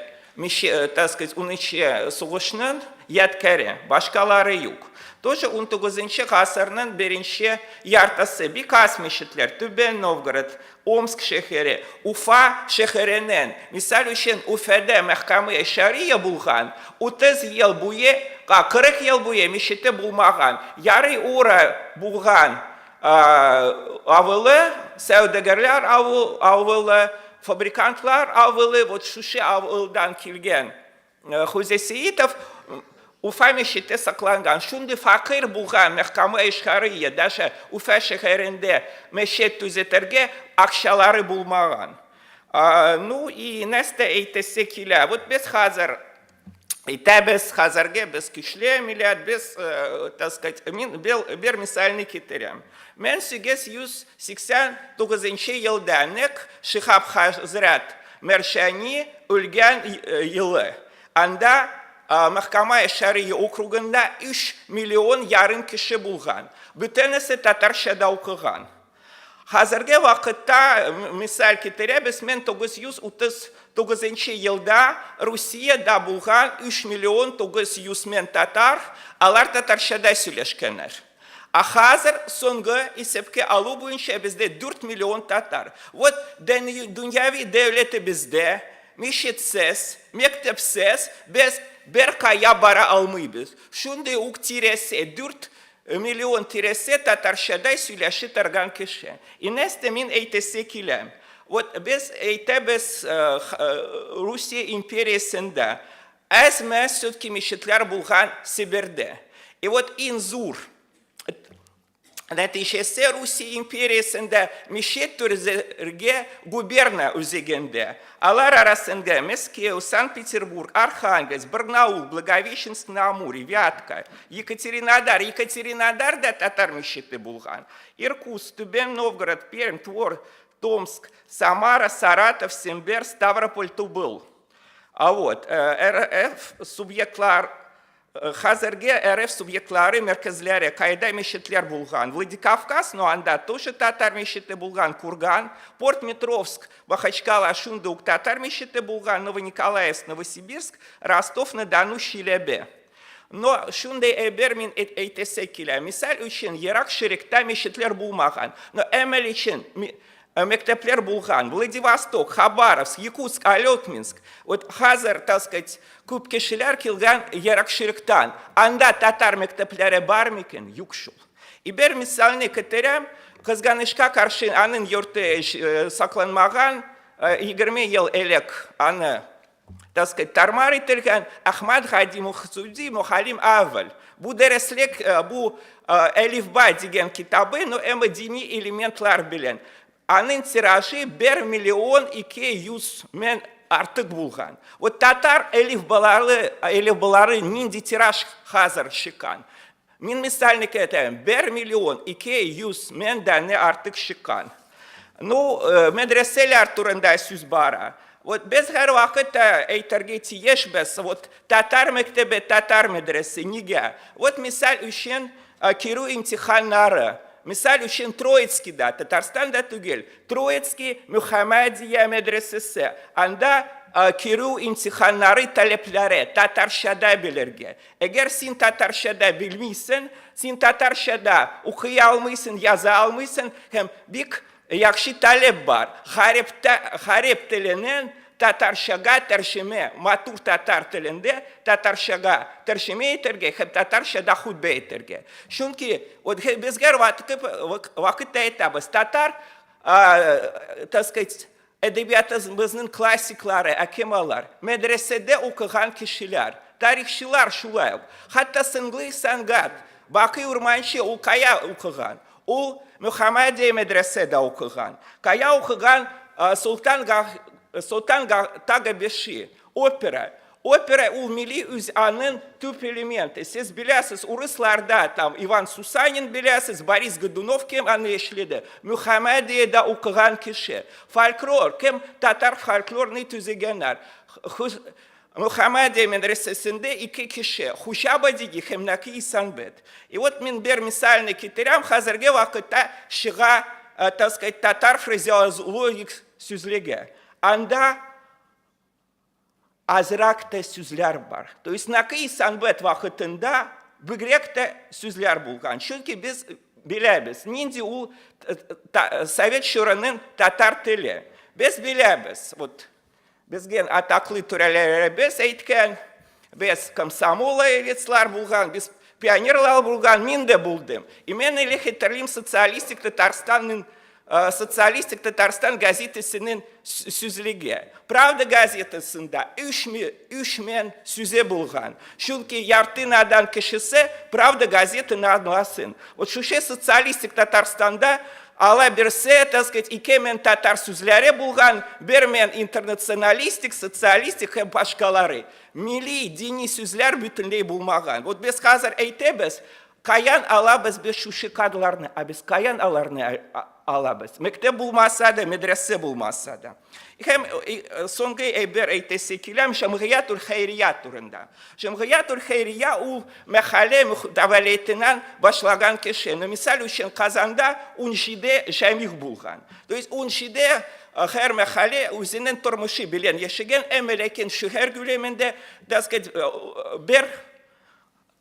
так сказать, униче соғышның яткәрі, башкалары юк. Тоже 19 ғасырның бірінші яртасы бикас мешітлер, Түбен, Новгород, Омск шехері, Уфа шехерінен. Мисал үшін Уфәді мәхкамы шария булған, 30 ел буе, 40 ел буе мешіті булмаған. Яры ура булған авылы, сәудегерлер авылы, fabrikantlar avılı, вот şuşe avıldan kilgen Huzesiyitov Ufa meşitte saklangan. Şimdi fakir bulgan mehkama-i şer'iye, даже Ufa şehrinde meşet düzeterge akşaları bulmagan. Ну и neste eğitesi kile. Вот biz hazır İtəbəz hazırge biz kişliyə millət, biz, так сказать, bir misalini getirəm. Mən 889 yılda nek Şihab Hazret Merşani ölgən yılı. Anda Mahkama-i Şer'iye okrugunda 3 milyon yarım kişi bulgan. Bütünüsü Tatarşada okugan. Hazırge vakitte misal getirəbiz, mən 939 yılda Rusiyada bulgan 3 milyon 900 min Tatar, alar Tatarşada söyleşkenler. Hazır sonғы isepke alı boyunca bizde 4 milyon Tatar. Вот dünyavi devleti bizde, meşetsiz, mektepsiz, biz bir kaya bara almayız. Şimdi uktirese 4 milyon tirese Tatarşada söyleşi targan kişi. İneste min eğitesi kilem. Вот biz eğitemiz Rusya imperiyasında az mesut meşitler bulgan Sibir'de. И вот inzur Neticesi Rusya imperiyasında meşet türlerge guberna üzerinde. Alar arasında Moskva, Sankt Peterburg, Arkhangelsk, Barnaul, Благовещенск на Амуре, Вятка, Екатеринодар da Tatar meşeti bulgan. Irkutsk, Түбен, Новгород, Пермь, Твор, Томск, Самара, Саратов, Сембер, Ставрополь, Тубыл. А вот РФ субъектlar Hazırge RF subyektleri merkezleri kayda meşetler bulgan. Vladikavkaz, no anda тоже Tatar meşeti bulgan. Kurgan, Port-Petrovsk, Makhachkala, Şunduk, Tatar meşeti bulgan. Novonikolayevsk, Novosibirsk, Rostov-na-Donu, Şilebe. No şimdi ebermin eğitese kile. Misal için Irak şirikta meşetler bulmagan. No emel için мектеплер булган, Владивосток, Хабаровск, Якутск, Алётминск. Вот хазар, так сказать, күп кешеләр килгән яракшырыктан. Анда татар мектепләре бар микән? Юк шул. И бер мисалны китерәм, кызганычка каршы аның йорты сакланмаган 20 ел элек аны, так сказать, тармар ителгән Ахмад Хади Мухсуди Мухалим Авал. Бу дәреслек, бу Элифба дигән китабы, но эме дини элементлар белән. Аның тиражы 1 миллион 200 мен артык булган. Вот татар элифбалары нинди тираж хазыр чыккан. Мин мисалны әйтәм, 1 миллион 200 мен дәне артык чыккан. Ну, медреселәр турында сүз бара. Вот без һәр вакыт әйтергә тиешбез, вот татар мәктәбе, татар медресе нигә? Вот мисал өчен киру имтиханнары. Мисал үшін Троицкийда, Татарстанда түгел, Троицкий Мухаммадия медресесі. Анда киру имтиханнары талепләре татаршада белергә. Әгәр син татаршада белмисен, син татаршада укый алмыйсың, яза алмыйсың, һәм бик яхшы талеп бар. Хареп теленен татаршага тәрҗемә, матур татар телендә татаршага тәрҗемә итәргә, һәм татаршада хутбә итәргә. Чөнки безгә вакытта әйтәбез, татар, так сказать, әдәбиятыбызның классиклары, акималар, медреседә укыган кешеләр, тарихчылар шулай. Хәтта сынлы сәнгать, Бакый Урманчы ул кая укыган? Ул Мухаммадия медреседә укыган. Кая укыган Султан Тагабеши, опера. Опера ул милли аның төп элементы. Сез беләсез, урысларда там Иван Сусанин беләсез, Борис Годунов кем аны эшләде. Мухаммадиядә укыган кеше. Фольклор, кем татар фольклорны төзегәннәр. Мухаммадия медресесендә 2 кеше, Хушабадиги һәм Наки Исанбет. И вот мин бер мисалны китерәм, хәзерге вакытта чыга, так сказать, татар фразеологик сүзлеге. Анда азрак та сүзләр бар. То есть Наки Исанбет вакытында бигрәк тә сүзләр булган. Чөнки без беләбез, нинди ул Совет Шураның татар теле. Без беләбез. Вот безгән атаклы түрәләребез әйткән, без комсомолецлар булган, без пионерлар булган, мин дә булдым. И мен эле хәтерлим социалистик Татарстан газетасының сүзлеге. Правда газетасында 3 мен сүзе булган. Чөнки яртынадан кешесе Правда газетаны аңласын. Вот шушы социалистик Татарстанда ала берсе, так сказать, 2 мен татар сүзләре булган, 1 мен интернационалистик, социалистик һәм башкалары. Милли дини сүзләр бөтенләй булмаган. Вот без хәзер әйтәбез, каян алабыз без шушы кадларны, а без каян аларны алабыз. Мектеп булмаса да, медресе булмаса да. Һәм соңгы әйбер әйтәсе киләм Җәмгыятул Хәйрия турында. Җәмгыятул Хәйрия ул мәхәллә мөхтәвалиятеннән башлаган кеше. Мисал өчен Казанда 17 җәмгыять булган. То есть 17 һәр мәхәллә үзенең тормышы белән яшәгән, ләкин шәһәр күләмендә, так сказать, бер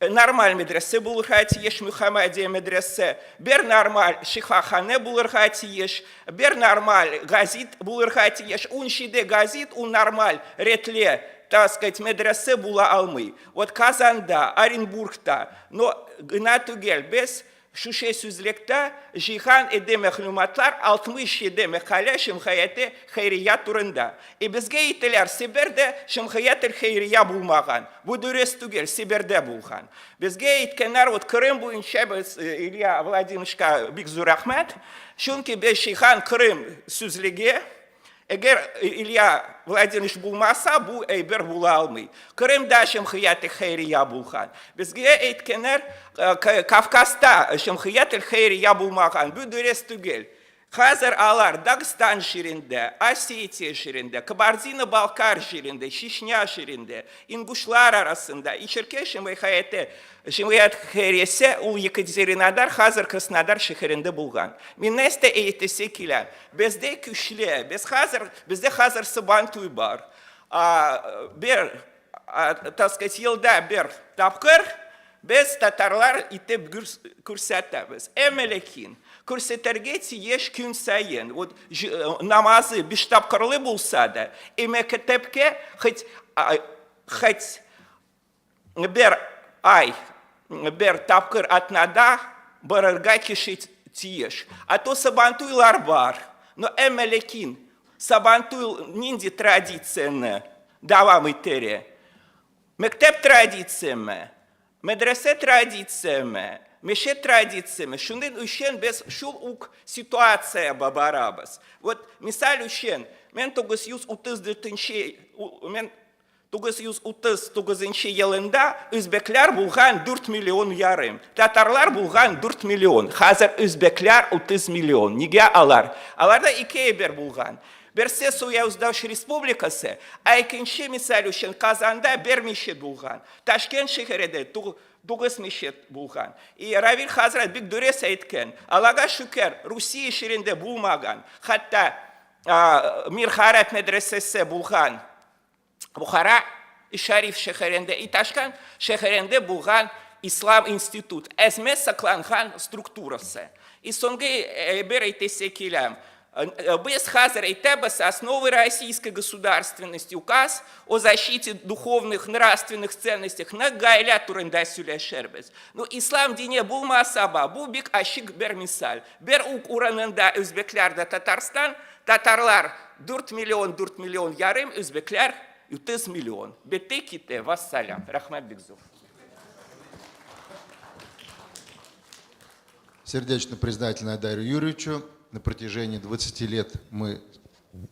нормаль медресе булырга тиеш, Мухаммадия медресе, бер нормаль шифахана булырга тиеш, бер нормаль газет булырга тиеш, 17 газет у нормаль ретле, так сказать, медресе була алмый. Вот Казанда, Оренбургта, но гына түгел, без шушы сүзлектә җиһан эде мәгълүматлар 67 мәкалә Җәмгыяте Хәйрия турында. И безгә әйтәләр, Себердә Җәмгыяте Хәйрия булмаган. Бу дөрес түгел, Себердә булган. Безгә әйткәннәр, вот Крым буенча без Илья Владимировичка бик зур рәхмәт. Чөнки без җиһан Крым сүзлеге, әгәр Илья Владимирович булмаса, бу әйбер була алмый. Крымда Җәмгыяте Хәйрия булган. Безгә әйткәннәр, Кавказда Җәмгыяте Хәйрия булмаган. Бу дөрес түгел. Хәзер алар Дагыстан җирендә, Осетия җирендә, Кабардино-Балкар җирендә, Чечня җирендә, ингушлар арасында, Черкеш Җәмгыять Хәйриясе ул Екатеринодар, хәзер Краснодар шәһәрендә булган. Мин нәрсә әйтәсе килә? Бездә көчле, бездә хәзер Сабантуй бар. Бер, так сказать, елда бер тапкыр Biz Tatarlar itip kürsətəbiz. Emelekin. Kürsəterge tiyeş gün sayın. Namazı bir tapkırlı bulsa da, mektepke хоть bir ay, bir tapkır atnada barırga kişi tiyeş. Ato sabantuylar var. No emelekin. Sabantuy nindi tradisyonu devam ettere. Mektep tradisyonu. Medrese tradisyonu, meşet tradisyonu, şundan üçün biz şu situasya babarabız. Misal üçün, men 1939 yılında Özbekler bulgan 4 milyon yarım, Tatarlar bulgan 4 milyon, hazır Özbekler 30 milyon. Nige alar? Alar da ikiye bir bulgan. Birisi Soyuzdaş Respublikası, ikinci misal üçün Kazan'da bir meşet bulgan. Taşkent şehrinde 9 meşet bulgan. Ravil Hazret bir dürüst etken, Allah'a şükür Rusiya şehrinde bulmagan. Hatta Mirharat medresesi bulgan. Bukhara Şarif şehrinde, Taşkent şehrinde bulgan İslam İnstitut. Ezme saklangan strukturası. Songi bir etsekilam. Без хазар и тебас основы российской государственности указ о защите духовных нравственных ценностей на гайля турында сүйлешербез. Но ислам дине булма саба, бу бик ашик бер мисал. Бер ук уранында Özbeklerde Tatarstan, Tatarlar 4 milyon yarım, Özbekler 30 milyon. Bitti kite, vassalam. Rahmet Бигзов. Сердечно признательна Айдару Юрьевичу. На протяжении 20 лет мы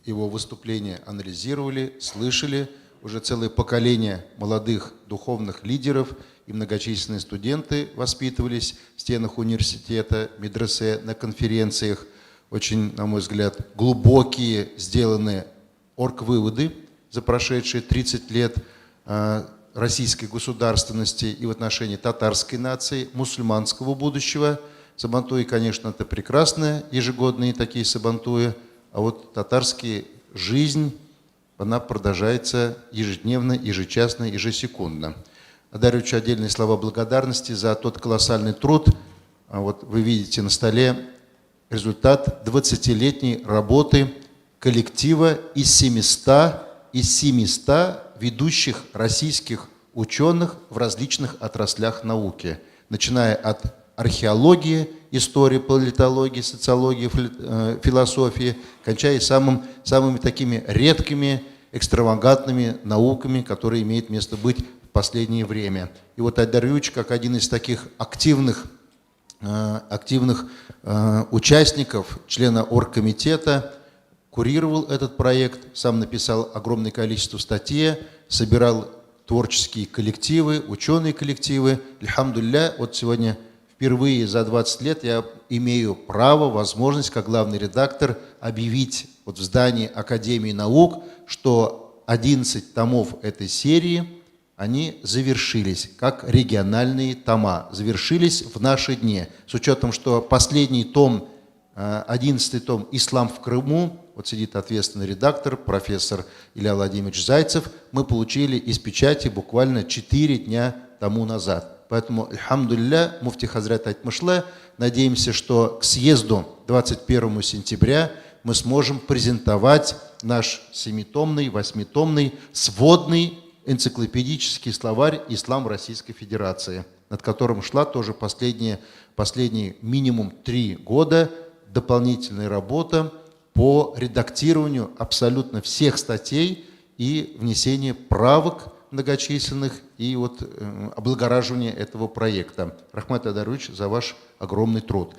его выступления анализировали, слышали. Уже целое поколение молодых духовных лидеров и многочисленные студенты воспитывались в стенах университета, медресе, на конференциях. Очень, на мой взгляд, глубокие сделаны орг-выводы за прошедшие 30 лет российской государственности и в отношении татарской нации, мусульманского будущего. Сабантуи, конечно, это прекрасные ежегодные такие сабантуи, а вот татарская жизнь, она продолжается ежедневно, ежечасно, ежесекундно. Адаревичу отдельные слова благодарности за тот колоссальный труд. Вот вы видите на столе результат 20-летней работы коллектива из 700 ведущих российских ученых в различных отраслях науки, начиная от археологии, истории, политологии, социологии, философии, кончая самыми такими редкими, экстравагантными науками, которые имеют место быть в последнее время. И вот Айдар Юрьевич, как один из таких активных участников, члена оргкомитета, курировал этот проект, сам написал огромное количество статей, собирал творческие коллективы, ученые коллективы. Альхамдулилля, вот сегодня впервые за 20 лет я имею право, возможность, как главный редактор, объявить вот в здании Академии наук, что 11 томов этой серии, они завершились, как региональные тома, завершились в наши дни. С учетом, что последний том, 11-й том «Ислам в Крыму», вот сидит ответственный редактор, профессор Илья Владимирович Зайцев, мы получили из печати буквально 4 дня тому назад. Поэтому, альхамдулилля, муфти Хазрат Айтмышле, надеемся, что к съезду 21 сентября мы сможем презентовать наш 7-томный, 8-томный сводный энциклопедический словарь «Ислам в Российской Федерации», над которым шла тоже последние минимум 3 года дополнительная работа по редактированию абсолютно всех статей и внесение правок многочисленных и вот облагораживание этого проекта. Рахмат Айдарович, за ваш огромный труд.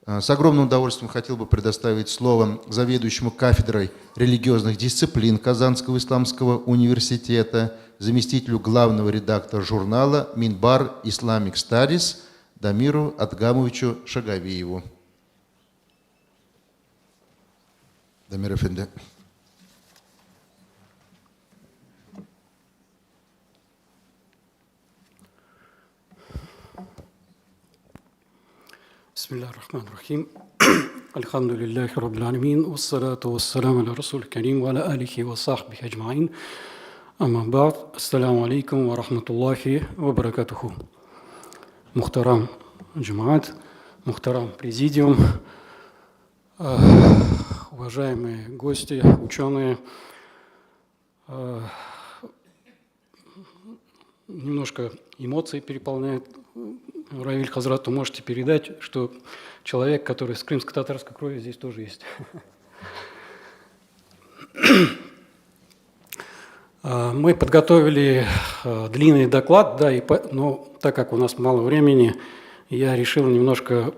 С огромным удовольствием хотел бы предоставить слово заведующему кафедрой религиозных дисциплин Казанского исламского университета, заместителю главного редактора журнала «Минбар Islamic Studies» Дамиру Адгамовичу Шагавиеву. Дамир Эфенди. بسم الله الرحمن الرحيم الحمد لله رب العالمين والصلاة والسلام على رسول الكريم وعلى آله وصحبه أجمعين أما بعد السلام عليكم ورحمة الله وبركاته. Мухтарам Джумаат, Мухтарам Президиум, уважаемые гости, ученые. Немножко эмоции переполняет. Равиль Хазрат, вы можете передать, что человек, который с крымско-татарской крови, здесь тоже есть. Мы подготовили длинный доклад, да, но так как у нас мало времени, я решил немножко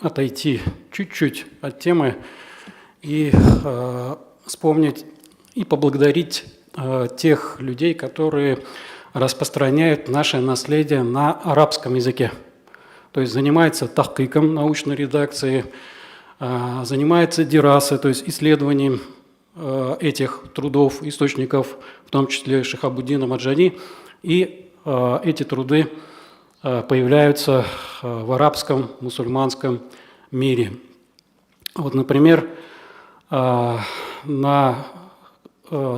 отойти чуть-чуть от темы и вспомнить и поблагодарить тех людей, которые распространяют наше наследие на арабском языке. То есть занимается тахкиком научной редакции, занимается дирасой, то есть исследованием этих трудов, источников, в том числе Шихабуддина Марджани, и эти труды появляются в арабском, мусульманском мире. Вот, например, на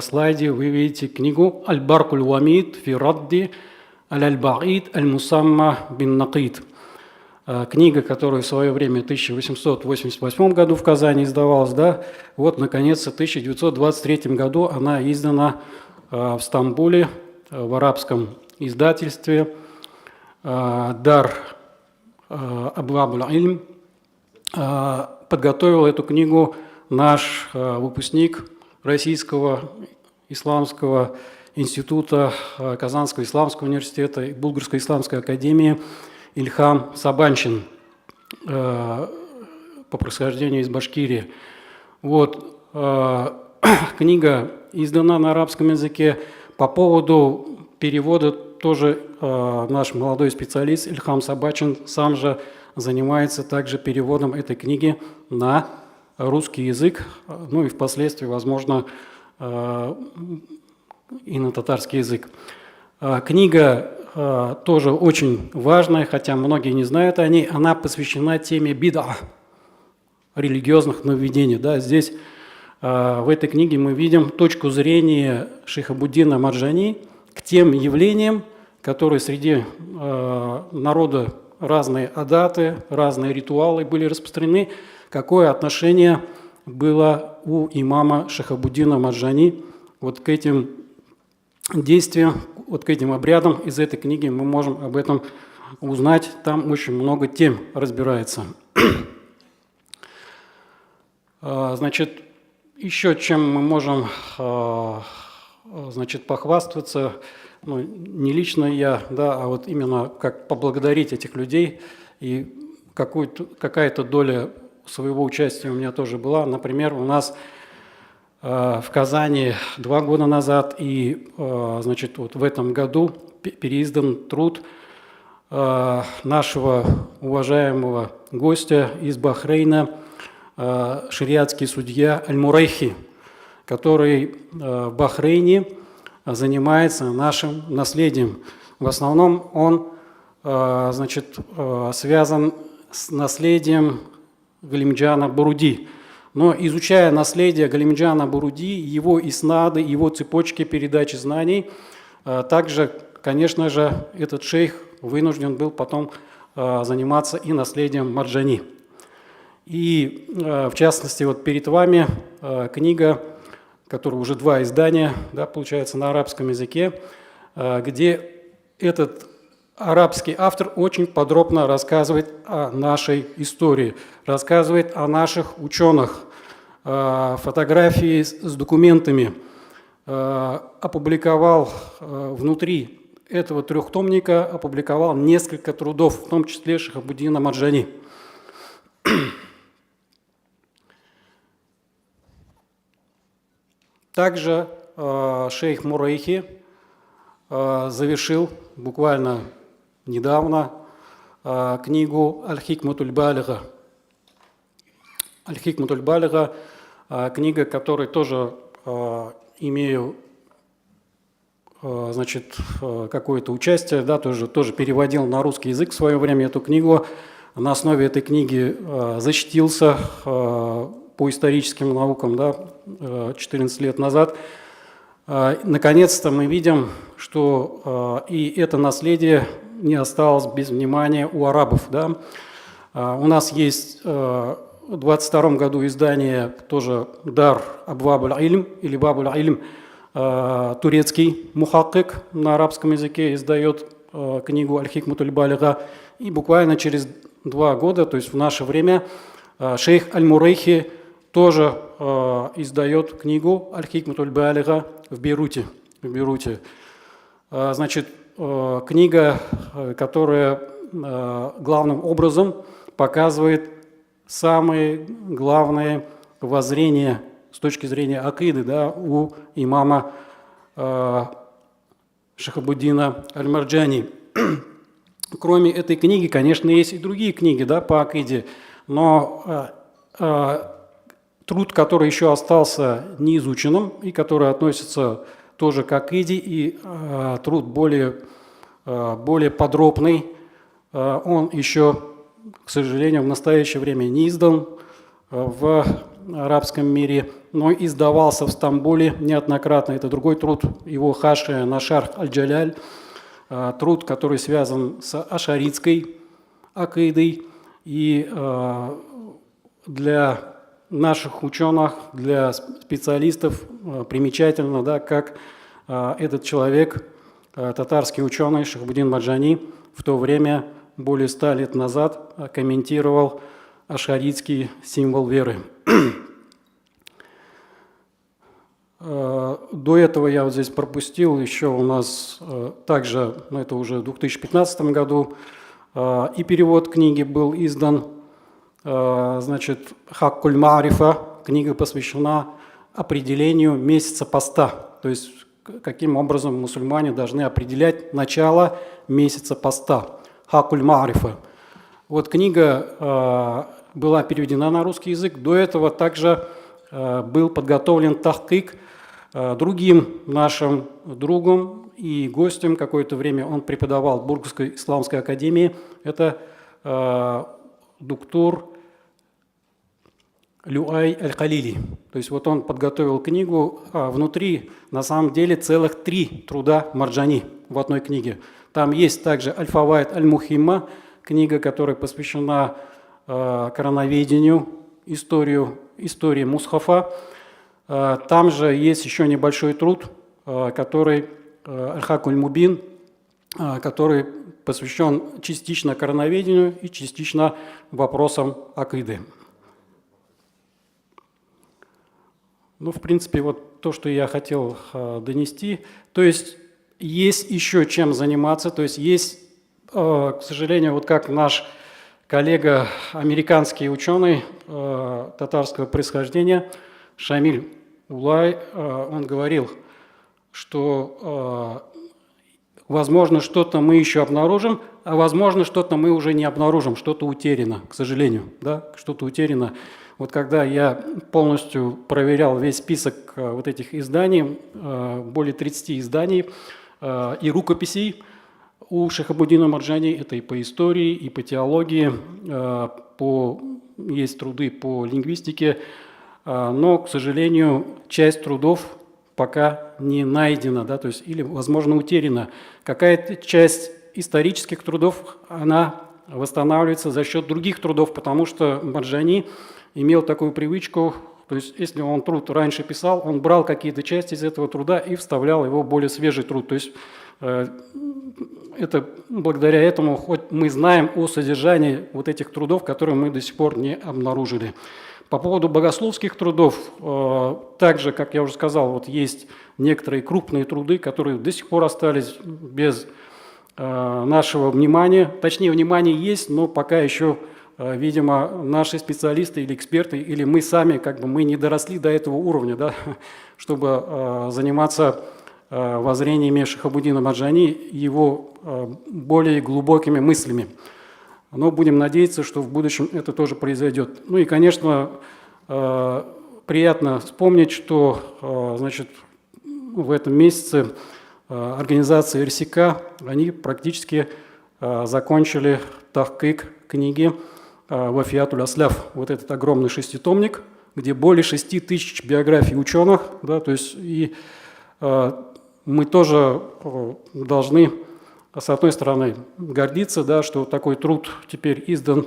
слайде вы видите книгу «Аль-Баркуль Вамид фи Радди Аль-Баид Аль-Мусамма бин Накид». Книга, которая в свое время в 1888 году в Казани издавалась, да, вот, наконец, в 1923 году она издана в Стамбуле в арабском издательстве «Дар Абвабуль Ильм». Подготовил эту книгу наш выпускник Российского исламского института, Казанского исламского университета и Булгарской исламской академии Ильхам Сабанчин, по происхождению из Башкирии. Вот, книга издана на арабском языке. По поводу перевода тоже наш молодой специалист Ильхам Сабанчин сам же занимается также переводом этой книги на русский язык, ну и впоследствии, возможно, и на татарский язык. Книга тоже очень важная, хотя многие не знают о ней. Она посвящена теме бида, религиозных нововведений. Да, здесь в этой книге мы видим точку зрения Шихабуддина Марджани к тем явлениям, которые среди народа разные адаты, разные ритуалы были распространены, какое отношение было у имама Шихабуддина Марджани вот к этим действиям, вот к этим обрядам. Из этой книги мы можем об этом узнать. Там очень много тем разбирается. Значит, еще чем мы можем, значит, похвастаться, ну, не лично я, да, а вот именно как поблагодарить этих людей, и какая-то доля своего участия у меня тоже была. Например, у нас в Казани 2 года назад и, значит, вот в этом году переиздан труд нашего уважаемого гостя из Бахрейна, шариатский судья Аль-Мурайхи, который в Бахрейне занимается нашим наследием. В основном он, значит, связан с наследием Галимджана Буруди. Но изучая наследие Галимджана Буруди, его иснады, его цепочки передачи знаний, также, конечно же, этот шейх вынужден был потом заниматься и наследием Марджани. И, в частности, вот перед вами книга, которая уже 2 издания, да, получается, на арабском языке, где этот арабский автор очень подробно рассказывает о нашей истории, рассказывает о наших ученых, фотографии с документами. Опубликовал внутри этого 3-томника, опубликовал несколько трудов, в том числе Шихабуддина Марджани. Также шейх Мурайхи завершил буквально недавно книгу «Аль-Хикматуль Балига». «Аль-Хикматуль Балига» – книга, которой тоже имею, значит, какое-то участие, да, тоже переводил на русский язык в свое время эту книгу. На основе этой книги защитился по историческим наукам, да, 14 лет назад. Наконец-то мы видим, что и это наследие не осталось без внимания у арабов. Да? У нас есть в 22 году издание тоже «Дар Абвабуль Илм» или «Бабуль Илм», турецкий мухаккик на арабском языке издает книгу «Аль-Хикматуль Балига». И буквально через 2 года, то есть в наше время, шейх Аль-Мурейхи тоже издает книгу «Аль-Хикматуль Балига» в Бейруте. Значит, книга, которая главным образом показывает самые главные воззрения с точки зрения акиды, да, у имама Шихабуддина Аль-Марджани. Кроме этой книги, конечно, есть и другие книги, да, по акиде, но труд, который еще остался неизученным и который относится тоже к акиде, и труд более подробный, он еще, к сожалению, в настоящее время не издан в арабском мире, но издавался в Стамбуле неоднократно. Это другой труд, его Хашия на Шарх Аль-Джаляль, труд, который связан с ашаритской акидой. И для наших ученых, для специалистов примечательно, да, как этот человек, татарский ученый Шихабуддин Марджани, в то время, более 100 лет назад, комментировал ашаритский символ веры. До этого я вот здесь пропустил, еще у нас также, но это уже в 2015 году, и перевод книги был издан, значит, «Хаккуль Маарифа», книга посвящена определению месяца поста, то есть каким образом мусульмане должны определять начало месяца поста. «Хаккуль Маарифа». Вот книга была переведена на русский язык. До этого также был подготовлен тахкик другим нашим другом и гостем. Какое-то время он преподавал в Бургской исламской академии. Это доктор Люай Аль-Халили. То есть вот он подготовил книгу, а внутри на самом деле целых 3 труда Марджани в одной книге. Там есть также Аль-Фавайд Аль-Мухимма, книга, которая посвящена коронаведению, истории Мусхафа. Там же есть еще небольшой труд, который Аль-Хакуль Мубин, который посвящен частично коронаведению и частично вопросам акиды. Ну, в принципе, вот то, что я хотел донести. То есть еще чем заниматься, то есть, к сожалению, вот как наш коллега, американский ученый татарского происхождения Шамиль Улай, он говорил, что возможно что-то мы еще обнаружим, а возможно что-то мы уже не обнаружим, что-то утеряно, к сожалению, да, что-то утеряно. Вот когда я полностью проверял весь список вот этих изданий, более 30 изданий и рукописей у Шихабуддина Марджани, это и по истории, и по теологии, есть труды по лингвистике, но, к сожалению, часть трудов пока не найдена, да, то есть, или, возможно, утеряна. Какая-то часть исторических трудов, она восстанавливается за счет других трудов, потому что Марджани имел такую привычку, то есть если он труд раньше писал, он брал какие-то части из этого труда и вставлял его в более свежий труд. То есть это благодаря этому хоть мы знаем о содержании вот этих трудов, которые мы до сих пор не обнаружили. По поводу богословских трудов, также, как я уже сказал, вот есть некоторые крупные труды, которые до сих пор остались без нашего внимания. Точнее, внимание есть, но пока еще, видимо, наши специалисты или эксперты, или мы сами, как бы мы не доросли до этого уровня, да, чтобы заниматься воззрениями Шихабуддина Марджани, его более глубокими мыслями. Но будем надеяться, что в будущем это тоже произойдет. Ну и, конечно, приятно вспомнить, что, значит, в этом месяце организация РСК, они практически закончили тахкик книги Вафиатуль Асляф, вот этот огромный 6-томник, где более 6 тысяч биографий ученых, да, то есть и мы тоже должны с одной стороны, гордиться, да, что такой труд теперь издан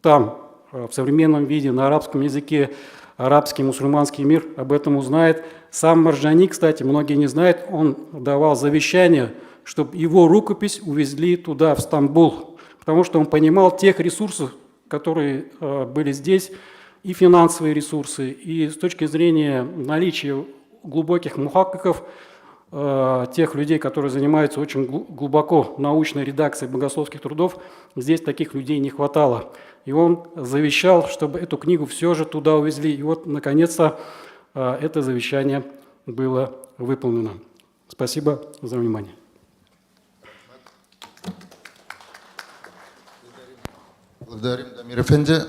там, в современном виде, на арабском языке, арабский мусульманский мир об этом узнает. Сам Марджани, кстати, многие не знают, он давал завещание, чтобы его рукопись увезли туда, в Стамбул, потому что он понимал тех ресурсов, которые были здесь, и финансовые ресурсы, и с точки зрения наличия глубоких мухаккиков, тех людей, которые занимаются очень глубоко научной редакцией богословских трудов, здесь таких людей не хватало. И он завещал, чтобы эту книгу все же туда увезли. И вот, наконец-то, это завещание было выполнено. Спасибо за внимание. Благодарим, Дамир Эфенди.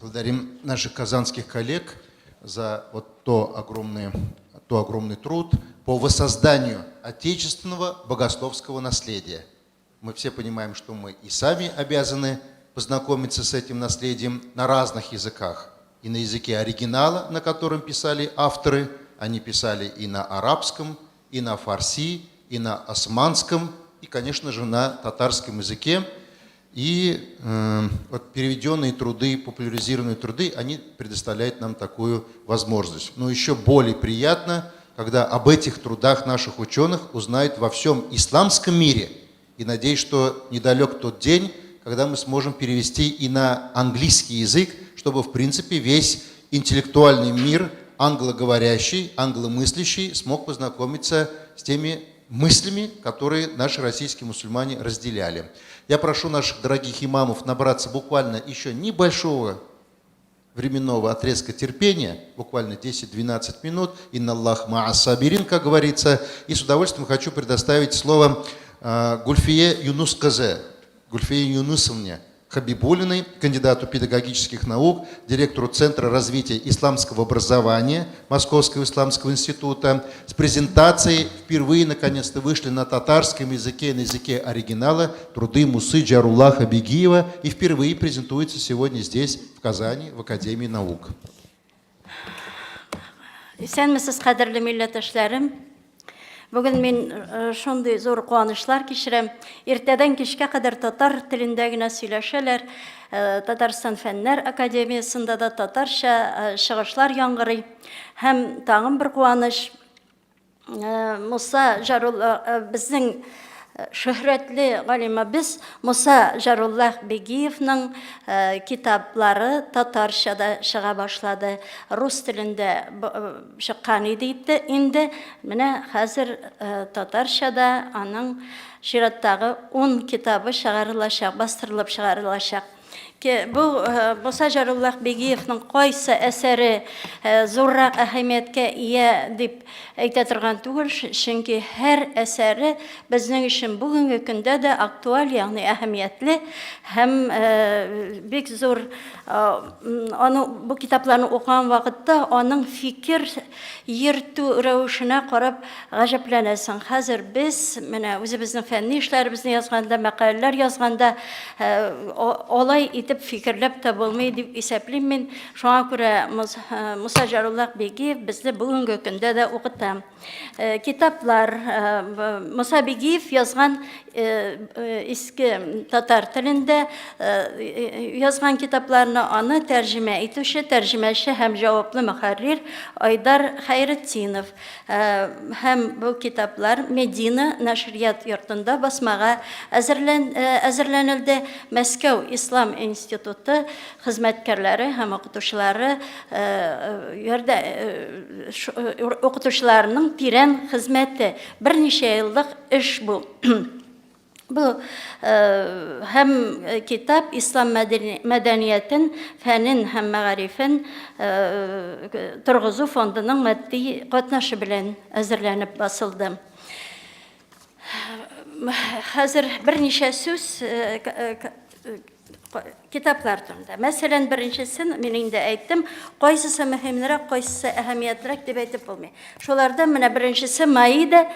Благодарим наших казанских коллег за вот тот огромный труд по воссозданию отечественного богословского наследия. Мы все понимаем, что мы и сами обязаны познакомиться с этим наследием на разных языках. И на языке оригинала, на котором писали авторы, они писали и на арабском, и на фарси, и на османском, и, конечно же, на татарском языке. И вот переведенные труды, популяризированные труды, они предоставляют нам такую возможность. Но еще более приятно, когда об этих трудах наших ученых узнают во всем исламском мире. И надеюсь, что недалек тот день, когда мы сможем перевести и на английский язык, чтобы, в принципе, весь интеллектуальный мир, англоговорящий, англомыслящий, смог познакомиться с теми мыслями, которые наши российские мусульмане разделяли. Я прошу наших дорогих имамов набраться буквально еще небольшого временного отрезка терпения, буквально 10-12 минут, «Инна Аллах ма'ас-сабирин», как говорится, и с удовольствием хочу предоставить слово Гульфие Юнус-Казе, Гульфие Юнусовне Хабибулиной, кандидату педагогических наук, директору Центра развития исламского образования Московского исламского института. С презентацией впервые, наконец-то, вышли на татарском языке, на языке оригинала труды Мусы Джаруллаха Бегиева и впервые презентуется сегодня здесь, в Казани, в Академии наук. Исәнмесез, кадерле милләттәшләрем. Бүген мин шундый зур куанышлар кичерәм. Иртәдән кичкә кадәр татар телендә генә сөйләшәләр. Татарстан Фәннәр Академиясында да татарча чыгышлар яңгырый. Һәм тагын бер куаныш, Муса Жарулла, безнең шөһрәтле галимабыз Муса Жаруллах Бегиевның китаплары татарчада чыга башлады. Рус телендә чыккан иде инде. Менә хәзер татарчада аның чираттагы 10 китабы чыгарылачак, бастырылып чыгарылачак. Бу Муса Жаруллах Бегиевның кайсы әсәре зуррак әһәмияткә ия дип әйтә торган түгел, чөнки һәр әсәре безнең өчен бүгенге көндә дә актуаль, ягъни әһәмиятле һәм бик зур. Аны бу китапларны укыган вакытта аның фикер йөртү рәвешенә карап гаҗәпләнәсең. Хәзер без менә үзебезнең фәнни эшләребезне язганда, мәкаләләр язганда алай итеп фикерләп тә булмый дип исәплим мин. Шуңа күрә Муса Жаруллах Бегиев безне бүгенге көндә дә укыта. Китаплар Муса Бегиев язган иске татар телендә язган китапларны аны тәрҗемә итүче, тәрҗемәче һәм җаваплы мөхәррир Айдар Хәйретдинов. Һәм бу китаплар Медина нәшрият йортында басмага әзерләнелде. Мәскәү Ислам институты хезмәткәрләре һәм укытучыларның тирән хезмәте, берничә еллык эш бу. Бу һәм китап ислам мәдәниятен, фәнен һәм мәгарифен торгызу фондының матди катнашы белән әзерләнеп басылды. Хәзер берничә сүз китаплар турында. Мәсәлән, беренчесен мин инде әйттем, кайсысы мөһимрәк, кайсысы әһәмиятлерәк дип әйтеп булмый. Шулардан менә беренчесе Маида,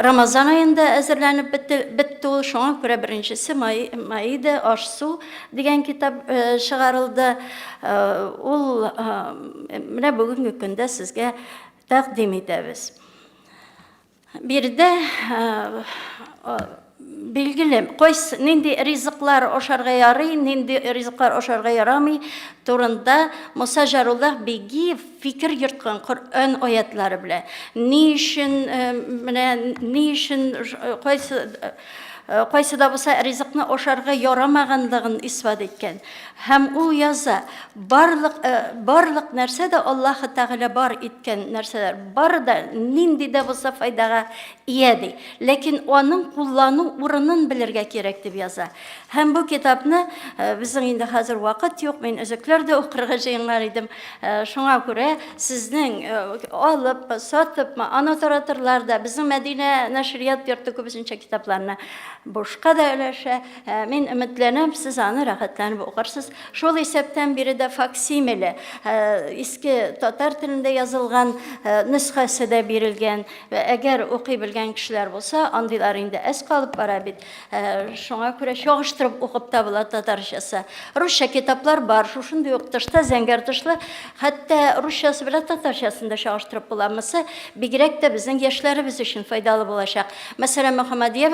Рамазан аенда әзерләнеп бетте ул. Шуңа күрә беренчесе Маида аш-су дигән китап чыгарылды. Ул менә бүгенге көндә сезгә тәкъдим итәбез. Бирдә билгеле, кайсы нинди ризыклар ашарга ярый, нинди ризыклар ашарга ярамый турында Муса Жаруллах Бегиев фикер йөрткән Коръән аятлары белән. Ни өчен кайсы да булса ризыкны ашарга ярамаганлыгын исбат иткән. Һәм ул яза, барлык нәрсә дә Аллаһ Тәгалә бар иткән нәрсәләр, бар да нинди дә булса файдага ия ди. Ләкин аның куллану урынын белергә кирәк дип яза. Һәм бу китапны безнең инде хәзер вакыт юк, мин өзекләрдә укырга җыенган идем. Шуңа күрә сезнең алып, сатып, аны таратырларда безнең Мәдинә нәшрият йорты күбесенчә китапларны бушка да өләшә. Мин өметләнәм, сез аны рәхәтләнеп укырсыз. Шул исәптән бире дә факсимиле, иске татар телендә язылган нөсхәсе дә бирелгән. Әгәр укый белгән кешеләр булса, андыйлар инде әз калып бара бит. Шуңа күрә чагыштырып укып та була татарчасы. Русча китаплар бар, шушындый ук тышта, зәңгәр тышлы, хәтта русчасы белән татарчасын да чагыштырып буламысы, бигрәк тә безнең яшьләребез өчен файдалы булачак. Мәсәлән, Мөхәммәдия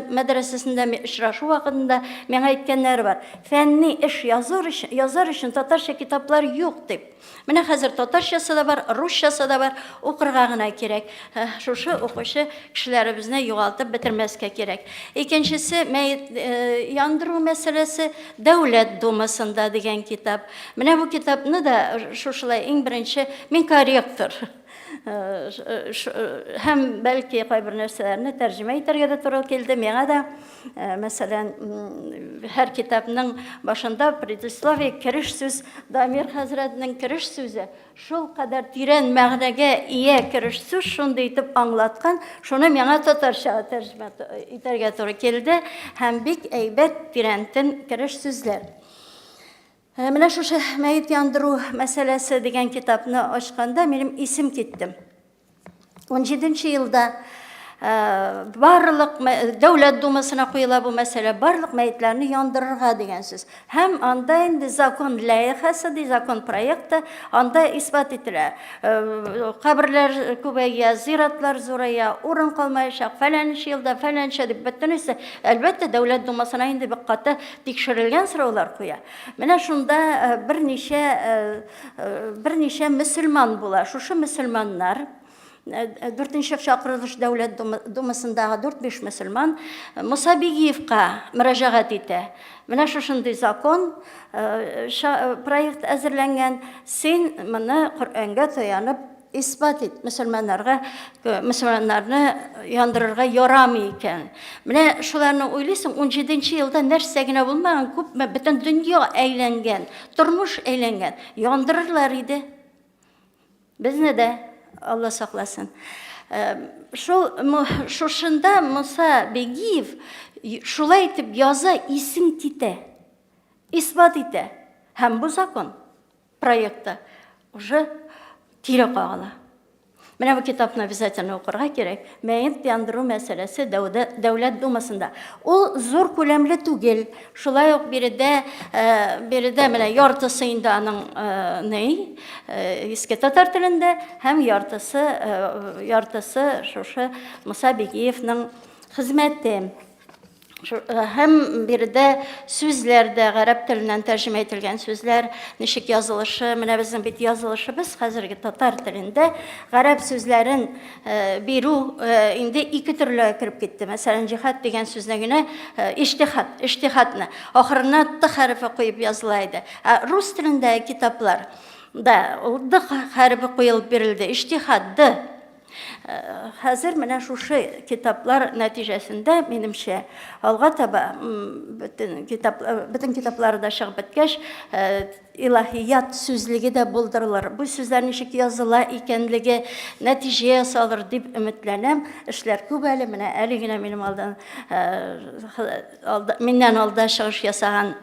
мәдрәсәсендә очрашу вакытында миңа әйткәннәр бар. Фәнни эш язар өчен татарча китаплар юк дип. Менә хәзер татарчасы да бар, русчасы да бар, укырга гына кирәк. Шушы укучы кешеләребезне югалтып бетермәскә кирәк. Икенчесе, мәйет яндыру мәсьәләсе Дәүләт Думасында дигән китап. Менә бу китапны да шушылай иң беренче мин корректор. Һәм бәлки кайбер нәрсәләрне тәрҗемә итәргә дә туры килде. Миңа да, мәсәлән, һәр китапның башында предисловие, кереш сүз, Дамир хәзрәтнең кереш сүзе шул кадәр тирән мәгънәгә ия кереш сүз шундый итеп аңлаткан, шуны миңа татарча тәрҗемә итәргә туры килде. Һәм бик әйбәт тирәнтен кереш сүзләр. Менә шушы мәйет яндыру мәсьәләсе дигән китапны ачканда минем исем китте. 17 елда барлык Дәүләт Думасына куела бу мәсьәлә, барлык мәйетләрне яндырырга дигән сүз. Һәм анда инде закон лаихасы, закон проекты анда исбат ителә. Каберләр күбәя, зиратлар зурая, урын калмаячак, фәләнче елда фәләнче дип бөтенесе. Әлбәттә Дәүләт Думасына инде бик каты тикшерелгән сораулар куя. Менә шунда берничә мөселман була. Шушы мөселманнар 4-нче чакырылыш Дәүләт Думасындагы 4-5 мөселман Муса Бегиевка мөрәҗәгать итә. Менә шушындый закон, проект әзерләнгән, син моны Коръәнгә таянып исбат ит, мөселманнарны яндырырга ярамый икән. Менә шуларны уйлыйсың, 17 елда нәрсә генә булмаган, күпме бөтен дөнья әйләнгән, тормыш әйләнгән, яндырырлар иде. Безне дә Allah сакласын. Шушында Муса Бегиев шулай итеп яза, исең китә, исбат итә. Һәм бу закон проекты уже кире кагыла. Менә бу китапны обязательно укырга кирәк. Мәйет яндыру мәсьәләсе Дәүләт Думасында. Ул зур күләмле түгел. Шулай ук биредә менә яртысы инде аның иске татар телендә, һәм яртысы шушы Муса Бегиевның хезмәте. Һәм биредә сүзләр дә гарәп теленнән тәрҗемә ителгән сүзләр, ничек язылышы, менә безнең бит язылышыбыз хәзерге татар телендә гарәп сүзләрен бирү инде ике төрле кирип китте. Мәсәлән, җихад дигән сүзне генә иҗтихадны ахырына т хәрефе куеп языла иде. Рус телендә китаплар да д хәрефе куелып бирелде, иҗтихадды. Хәзер менә шушы китаплар нәтиҗәсендә минемчә алга таба бөтен китаплары да чыгып беткәч илаһият сүзлеге дә булдырылыр. Бу сүзләр ничек языла икәнлеге нәтиҗә ясалыр дип өметләнәм. Эшләр күп әле, менә әле генә миннән алда чыгыш ясаган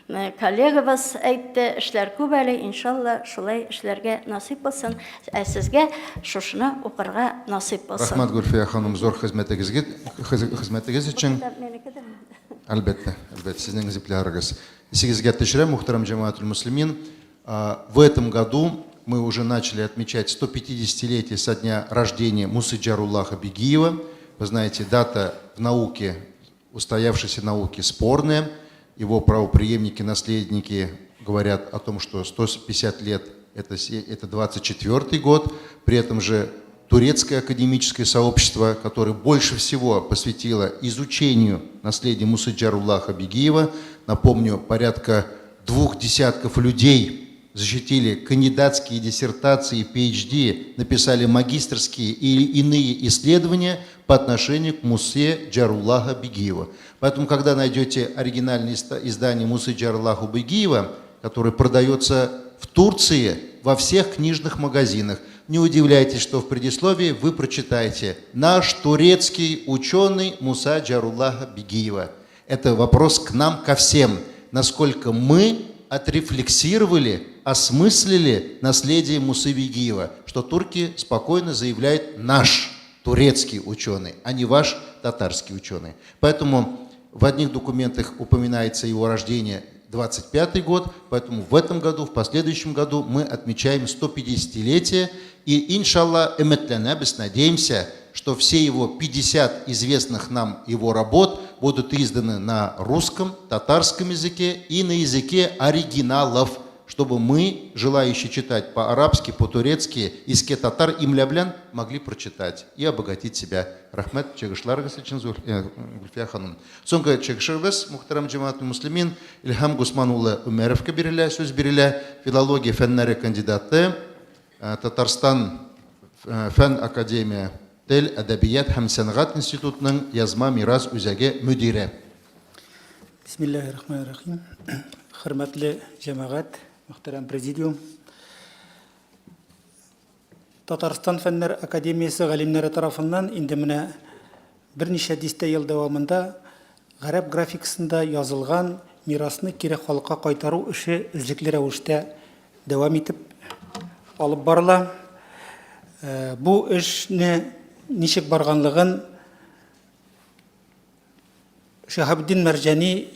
коллегабыз әйтте, эшләр күп әле, иншалла шулай эшләргә насыйп булсын. Сезгә шушыны укырга насыйп булсын. Рахмат, Гөлфия ханым, зур хезмәтегез өчен. Әлбәттә, сезнең гәзипләрегез. Сигезгә төшерәм, мөхтәрәм җәмәгатул муслимин. В этом году мы уже начали отмечать 150-летие со дня рождения Мусы Джаруллаха Бегиева. Вы знаете, дата в науке устоявшейся науки спорное. Его правопреемники, наследники говорят о том, что 150 лет – это 24-й год. При этом же турецкое академическое сообщество, которое больше всего посвятило изучению наследия Мусы Джаруллаха Бегиева, напомню, порядка 20 людей защитили кандидатские диссертации, PhD, написали магистерские или иные исследования по отношению к Мусе Джаруллаха Бегиева. Поэтому, когда найдете оригинальное издание Мусы Джаруллаха Бегиева, которое продается в Турции во всех книжных магазинах, не удивляйтесь, что в предисловии вы прочитаете «Наш турецкий ученый Муса Джаруллаха Бегиева». Это вопрос к нам, ко всем, насколько мы отрефлексировали, осмыслили наследие Мусы Бегиева, что турки спокойно заявляют «наш турецкий ученый», а не «ваш татарский ученый». Поэтому в одних документах упоминается его рождение 25-й год, поэтому в этом году, в последующем году мы отмечаем 150-летие, и, иншаллах, эметлянабис, надеемся, что все его 50 известных нам его работ будут изданы на русском, татарском языке и на языке оригиналов, чтобы мы, желающие читать по-арабски, по-турецки, языке татар и мляблян, могли прочитать и обогатить себя. Рахмет, чегышларгас için Гульфия ханум. Соңғы чегышыбыз, мухтарам джамаат муслимин, Ильхам Гусманулы Умеровке берілі, сөз берілі, филология фәннәрі кандидаты, Татарстан фән академия Тел, Әдәбият һәм сәнгать институтының язма мирас үзәге мөдире. Бисмиллахир-рахманир-рахим. Хөрмәтле җәмәгать, мөхтәрәм президиум. Татарстан фәннәр академиясе галимнәре тарафыннан инде менә берничә дистә ел дәвамында гарәп графикасында язылган мирасны кире халыкка кайтару эше эзлекле рәвештә дәвам итеп алып барыла. Бу эшне ничек барганлыгын Шаһабиддин Мәрҗани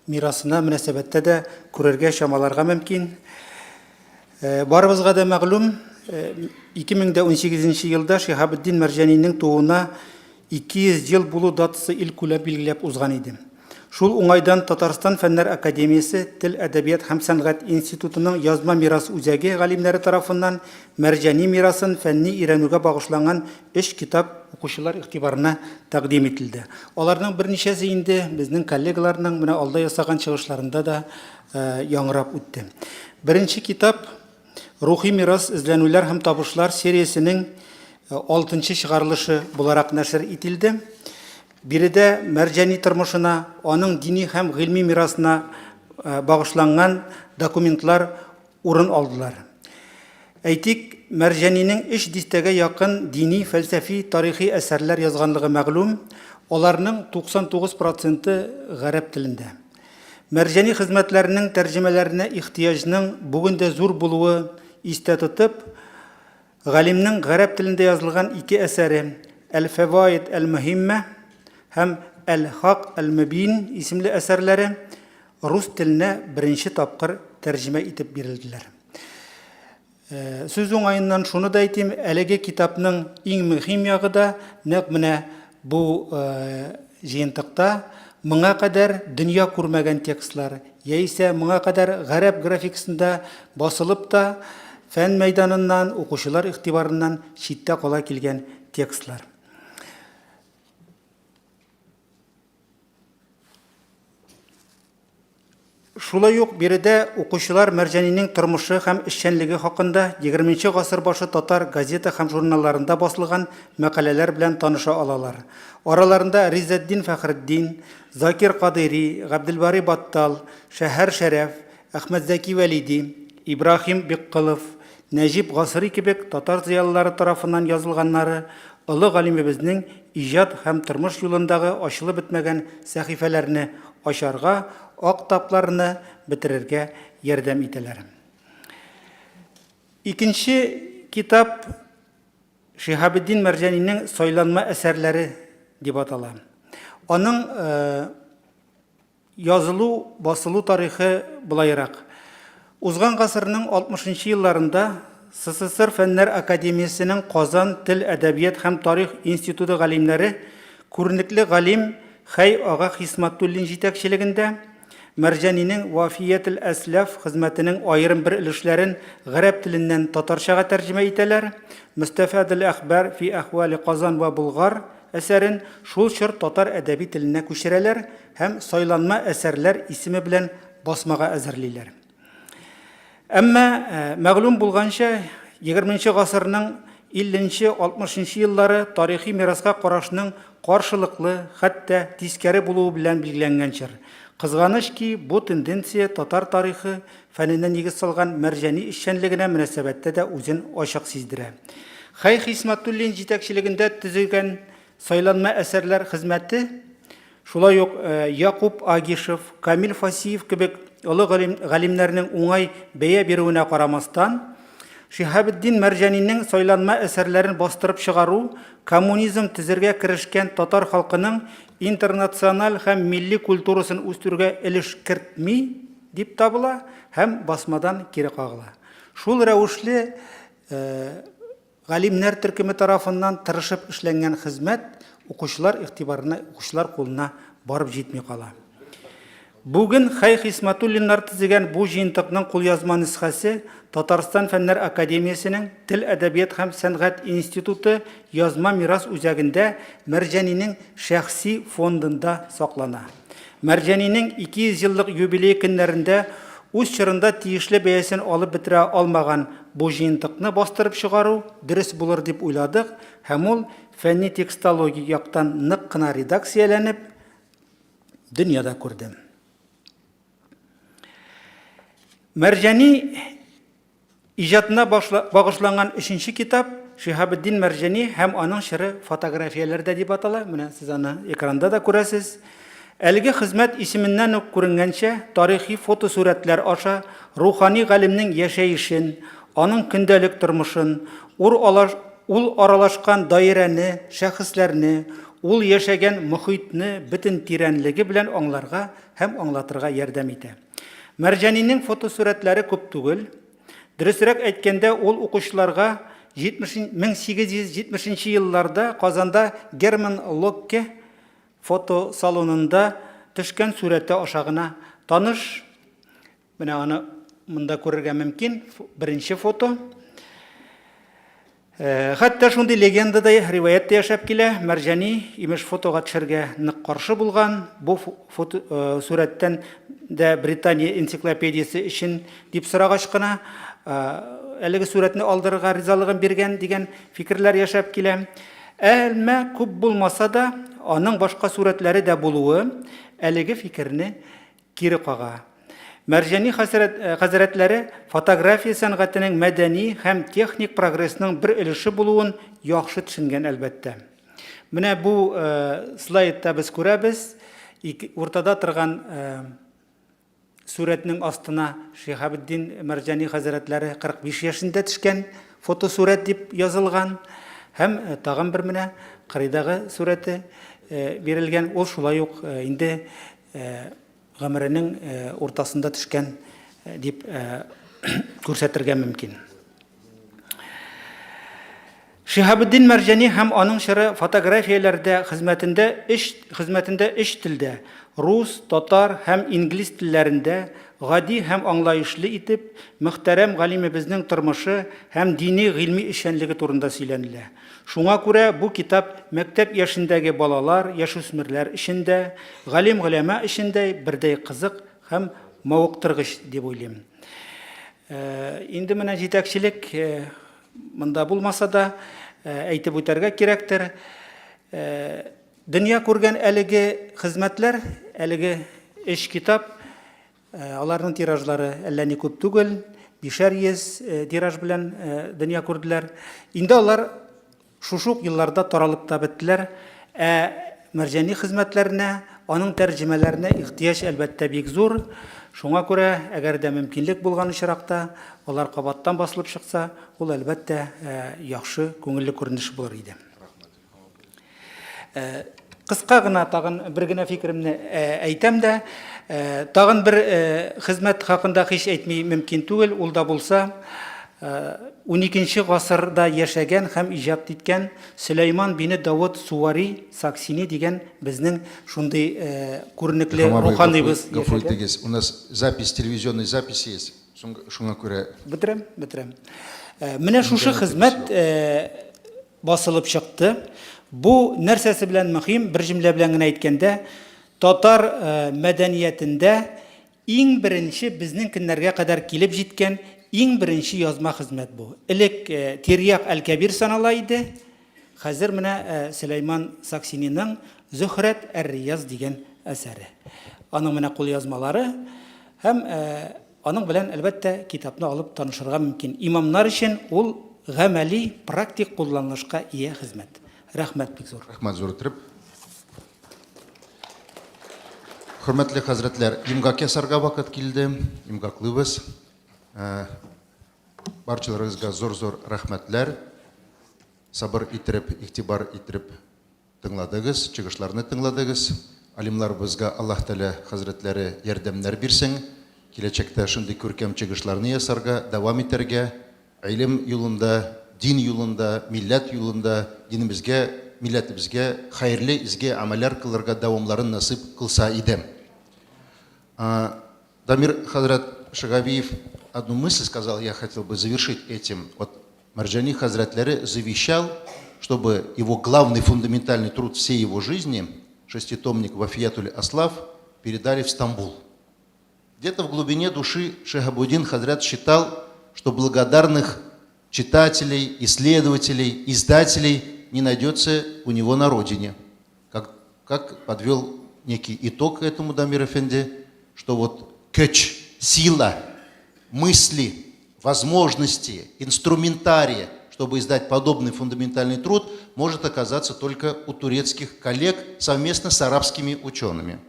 мирасына мөнәсәбәттә дә күрергә, чамаларга мөмкин. Барыбызга да мәгълүм, 2018 елда Шаһабиддин Мәрҗанинең тууына 200 ел булу датасы илкүләп билгеләп узган иде. Шул уңайдан Татарстан фәннәр академиясе Тел, әдәбият һәм сәнгать институтының язма мирас үзәге галимнәре тарафыннан Мәрҗани мирасын фәнни өйрәнүгә багышланган 3 китап укучылар игътибарына тәкъдим ителде. Аларның берничәсе инде безнең коллегаларның менә алда ясаган чыгышларында да яңгырап үтте. Беренче китап Рухи мирас эзләнүләр һәм табышлар сериясенең 6-нчы чыгарылышы буларак нәшер ителде. Биредә Мәрҗани тормышына, аның дини һәм гыйльми мирасына багышланган документлар урын алдылар. Әйтик, Мәрҗанинең 3 дистәгә якын дини, фәлсәфи, тарихи әсәрләр язганлыгы мәгълүм, аларның 99% гарәп телендә. Мәрҗани хезмәтләренең тәрҗемәләренә ихтияҗның бүген дә зур булуы истә тотып, галимнең гарәп телендә язылган 2 әсәре Әл-Фаваид әл-Мухимма һәм Әл-Хак әл-Мубин исемле әсәрләре рус теленә беренче тапкыр тәрҗемә итеп бирелделәр. Сүз уңайыннан шуны да әйтим, әлеге китапның иң мөһим ягы да нәкъ менә бу җыентыкта моңа кадәр дөнья күрмәгән текстлар, яисә моңа кадәр гарәп графикасында басылып та фән мәйданыннан, укучылар игътибарыннан читтә кала килгән текстлар. Шулай ук биредә укучылар Мәрҗанинең тормышы һәм эшчәнлеге хакында 20нчы гасыр башы татар газета һәм журналларында басылган мәкаләләр белән таныша алалар. Араларында Ризетдин Фәхретдин, Закир Кадыри, Габделбари Баттал, Шәһәр Шәрәф, Әхмәт Зәки Вәлиди, Ибрахим Биккылов, Нәҗип Гасри кебек татар зыялылары тарафыннан язылганнары олы галимебезнең иҗат һәм тормыш юлындагы ачылып бетмәгән сәхифәләрне ачарга, ак тапларны бетерергә ярдәм итәләр. Икенче китап Шаһабиддин Мәрҗанинең сайланма әсәрләре дип атала. Аның язылу, басылу тарихы булайрак. Узган гасырның 60нчы елларында СССР Фәннәр академиясенең Казан Тел, әдәбият һәм тарих институты галимнәре күренекле галим Хәй ага Хисматуллин җитәкчелегендә Мәрҗәнинең Вафиятул Әсләф хезмәтенең аерым бер өлешләрен гарәп теленнән татарчага тәрҗемә итәләр. Мустафадул әхбар фи әхвали Казан ва Булгар әсәрен шул чор татар әдәби теленә күчерәләр һәм сайланма әсәрләр исеме белән басмага әзерлиләр. Әмма мәгълүм булганча 20 гасырның 50-60 еллары тарихи мираска карашның каршылыклы, хәтта тискәре булуы белән билгеләнгән чор. Кызганыч ки, бу тенденция татар тарихы фәненә нигез салган Мәрҗәни эшчәнлегенә мөнәсәбәттә дә үзен ачык сиздерә. Хәй Хисматуллин җитәкчелегендә төзелгән сайланма әсәрләр хезмәте, шулай ук Якуб Агишев, Камил Фасиев кебек олы галимнәрнең уңай бәя бирүенә карамастан, Шиһабеддин Мәрҗәнинең сайланма әсәрләрен бастырып чыгару коммунизм төзергә керешкән татар халкының интернациональ һәм милли культурасын үстерүгә өлеш кертми дип табыла һәм басмадан кире кагыла. Шул рәвешле галимнәр төркеме тарафыннан тырышып эшләнгән хезмәт укучылар игътибарына, укучылар кулына барып җитми кала. Бүген Хәй Хисматуллиннар төзегән бу җыентыкның кулъязма нөсхәсе Татарстан Фәннәр Академиясенең Тел, әдәбият һәм сәнгать институты язма мирас үзәгендә Мәрҗәнинең шәхси фондында саклана. Мәрҗәнинең 200 еллык юбилей көннәрендә үз чорында тиешле бәясен алып бетерә алмаган бу җыентыкны бастырып чыгару дөрес булыр дип уйладык һәм ул фәнни текстология яктан нык кына редакцияләнеп дөньяда күрде. Мәрҗәни иҗатына багышланган 3нче китап Шиһабеддин Мәрҗәни һәм аның чыры фотографияләрдә дип атала. Менә сез аны экранда да күрәсез. Әлеге хезмәт исеменнән үк күренгәнчә, тарихи фотосурәтләр аша рухани галимнең яшәешен, аның көндәлек тормышын, ул аралашкан даирәне, шәхесләрне, ул яшәгән мөхитне бөтен тирәнлеге белән аңларга һәм аңлатырга ярдәм итә. Мәрҗәнинең фотосурәтләре күп түгел. Дөресрәк әйткәндә, ул укучыларга 1870 елларда Казанда Герман Локке фото салонында төшкән сурәте аша гына таныш. Менә аны монда күрергә мөмкин. Беренче фото. Хәтта шундый легендада риваятта яшәп килә. Мәрҗәни имеш фотога төшәргә нык каршы булган. Бу сурәттән дә Британия энциклопедиясе өчен дип сорагач кына әлеге сурәтне алдырырга ризалыгын биргән дигән фикерләр яшәп килә. Әлмә күп булмаса да, аның башка сурәтләре дә булуы әлеге фикерне кире кага. Мәрҗәни хәзрәтләре фотография сәнгатенең мәдәни һәм техник прогрессның бер өлеше булуын яхшы төшенгән әлбәттә. Менә бу слайдта без күрәбез, уртада торган сурәтнең астына Шиһабеддин Мәрҗәни хәзрәтләре 45 яшендә төшкән фотосурәт дип язылган һәм тагын бер менә кырыйдагы сурәте бирелгән. Ул шулай ук инде гомеренең уртасында төшкән дип күрсәтергә мөмкин. Шиһабеддин Мәрҗәни һәм аның чыры фотографияләрдә хезмәтендә 3 телдә рус, татар һәм инглиз телләрендә гади һәм аңлаешлы итеп мөхтәрәм галимебезнең тормышы һәм дини гыйльми эшчәнлеге турында сөйләнелә. Шуңа күрә бу китап мәктәп яшендәге балалар, яшүсмерләр өчендә, галим-гөләма өчендә бердәй кызык һәм мавыктыргыч дип уйлыйм. Инде менә җитәкчелек монда булмаса да әйтеп үтәргә кирәктер. Дөнья күргән әлеге хезмәтләр, әлеге 3 китап, аларның тиражлары әллә ни күп түгел, 500 тираж белән дөнья күрделәр. Инде алар шушук елларда таралып та беттеләр. Мәрҗәни хезмәтләренә, аның тәрҗемәләренә ихтияҗ әлбәттә бик зур. Шуңа күрә, әгәр дә мөмкинлек булган очракта, алар кабаттан басылып чыкса, ул әлбәттә яхшы, күңелле күренеш булыр иде. Кыска гына тагын бер генә фикеремне әйтәм дә, тагын бер хезмәт хакында һич әйтми мөмкин түгел, ул да булса, 12 гасырда яшәгән һәм иҗат иткән Сөләйман бине Давыд Суари Саксини дигән безнең шундый күренекле руханыбыз яшәгән. У нас запись, телевизионной записи есть. Шуңа күрә Бетерәм. Менә шушы хезмәт басылып чыкты. Бу нәрсәсе белән мөһим, бер җөмлә белән генә әйткәндә, татар мәдәниятендә иң беренче безнең көннәргә кадәр килеп җиткән иң беренче язма хезмәт бу. Элек Тирьяк әл-Кабир санала иде. Хәзер менә Сөләйман Саксининың Зөһрәт әр-Рияз дигән әсәре. Аның менә кул язмалары һәм аның белән әлбәттә китапны алып танышырга мөмкин. Имамнар өчен ул гамәли, практик кулланылышка ия хезмәт. Рәхмәт бик зур. Рәхмәт зур итеп. Хөрмәтле хәзрәтләр, имгак ясарга вакыт килде. Имгаклыбыз. Барчаларыгызга зур рәхмәтләр. Сабыр иттереп, игътибар иттереп тыңладыгыз, чыгышларны тыңладыгыз. Алимларыбызга Аллаһ Тәгалә хәзрәтләре ярдәмнәр бирсен. Киләчәктә шундый күркәм чыгышларны ясарга дәвам итәргә, илм юлында, дин юлында, милләт юлында, динебезгә, милләтебезгә хәерле изге амәлләр кылырга дәвамларын насыйп кылса иде. Дамир хәзрәт Шагавиев одну мысль сказал, я хотел бы завершить этим. Вот Марджани хазратляры завещал, чтобы его главный фундаментальный труд всей его жизни, шеститомник Вафиятуль Аслав, передали в Стамбул. Где-то в глубине души Шихабуддин Хазрат считал, что благодарных читателей, исследователей, издателей не найдется у него на родине. Как подвел некий итог этому Дамир Эфенди, что вот көч, сила, мысли, возможности, инструментария, чтобы издать подобный фундаментальный труд, может оказаться только у турецких коллег совместно с арабскими учеными.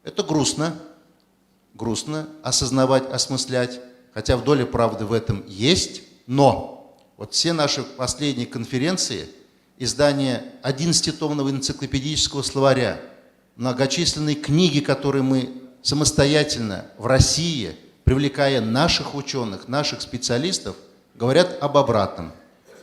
Это грустно осознавать, осмыслять, хотя в доле правды в этом есть, но вот все наши последние конференции, издание 11-томного энциклопедического словаря, многочисленные книги, которые мы самостоятельно в России, привлекая наших ученых, наших специалистов, говорят об обратном,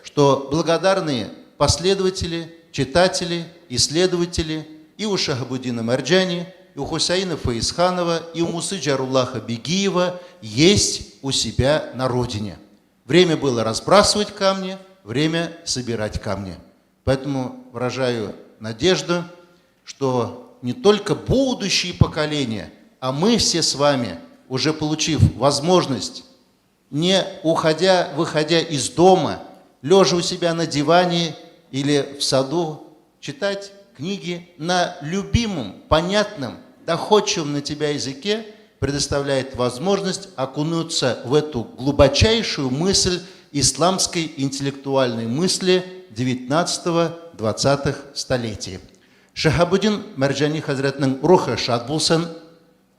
что благодарные последователи, читатели, исследователи и у Шахабуддина Марджани, и у Хусаина Фаизханова, и у Мусы Джаруллаха Бегиева есть у себя на родине. Время было разбрасывать камни, время собирать камни. Поэтому выражаю надежду, что не только будущие поколения, а мы все с вами, уже получив возможность, не выходя из дома, лежа у себя на диване или в саду, читать книги на любимом, понятном, доходчивом на тебя языке, предоставляет возможность окунуться в эту глубочайшую мысль исламской интеллектуальной мысли 19-20 столетий. Шахабуддин Марджани хазрәтнең рухы шад булсын,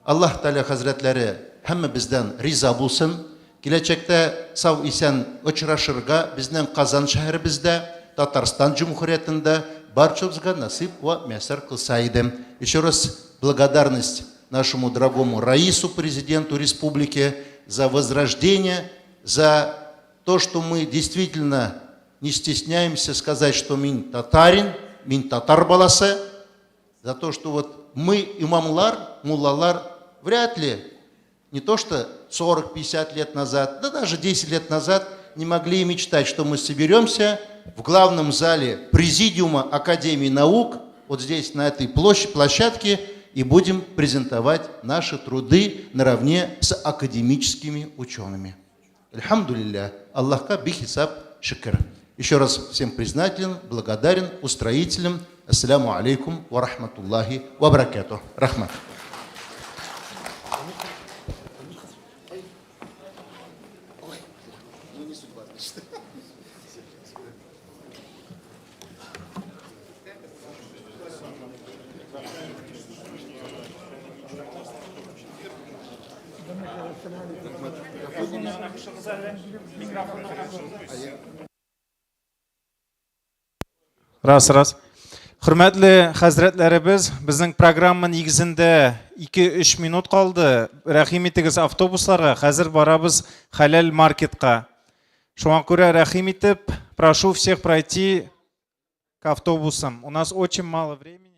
Аллаһ Тәгалә хазрәтләре һәммәбездән риза булсын, киләчәктә сау исән очрашырга безнең Казан шәһәребездә, Татарстан Җумһуриятендә барчабызга насыйп ва мәсәр кылса иде. Еще раз благодарность нашему дорогому Раису, президенту республики, за возрождение, за то, что мы действительно не стесняемся сказать, что мин татарин, мин татар баласы, за то, что вот мы, имамлар, муллалар, вряд ли, не то что 40-50 лет назад, да даже 10 лет назад не могли мечтать, что мы соберемся в главном зале Президиума Академии наук, вот здесь, на этой площадке, и будем презентовать наши труды наравне с академическими учеными. Альхамдулилля, Аллахка бихисаб шикр. Еще раз всем признателен, благодарен устроителям. Ассаляму алейкум ва рахматуллахи ва баракату. Рахмат. Раз. Хөрмәтле хәзрәтләребез, безнең программа нигезендә 2-3 минут калды. Рәхим итегез автобусларга. Хәзер барабыз Хәләл маркетка. Шуңа күрә рәхим итеп, прошу всех пройти к автобусам. У нас очень мало времени.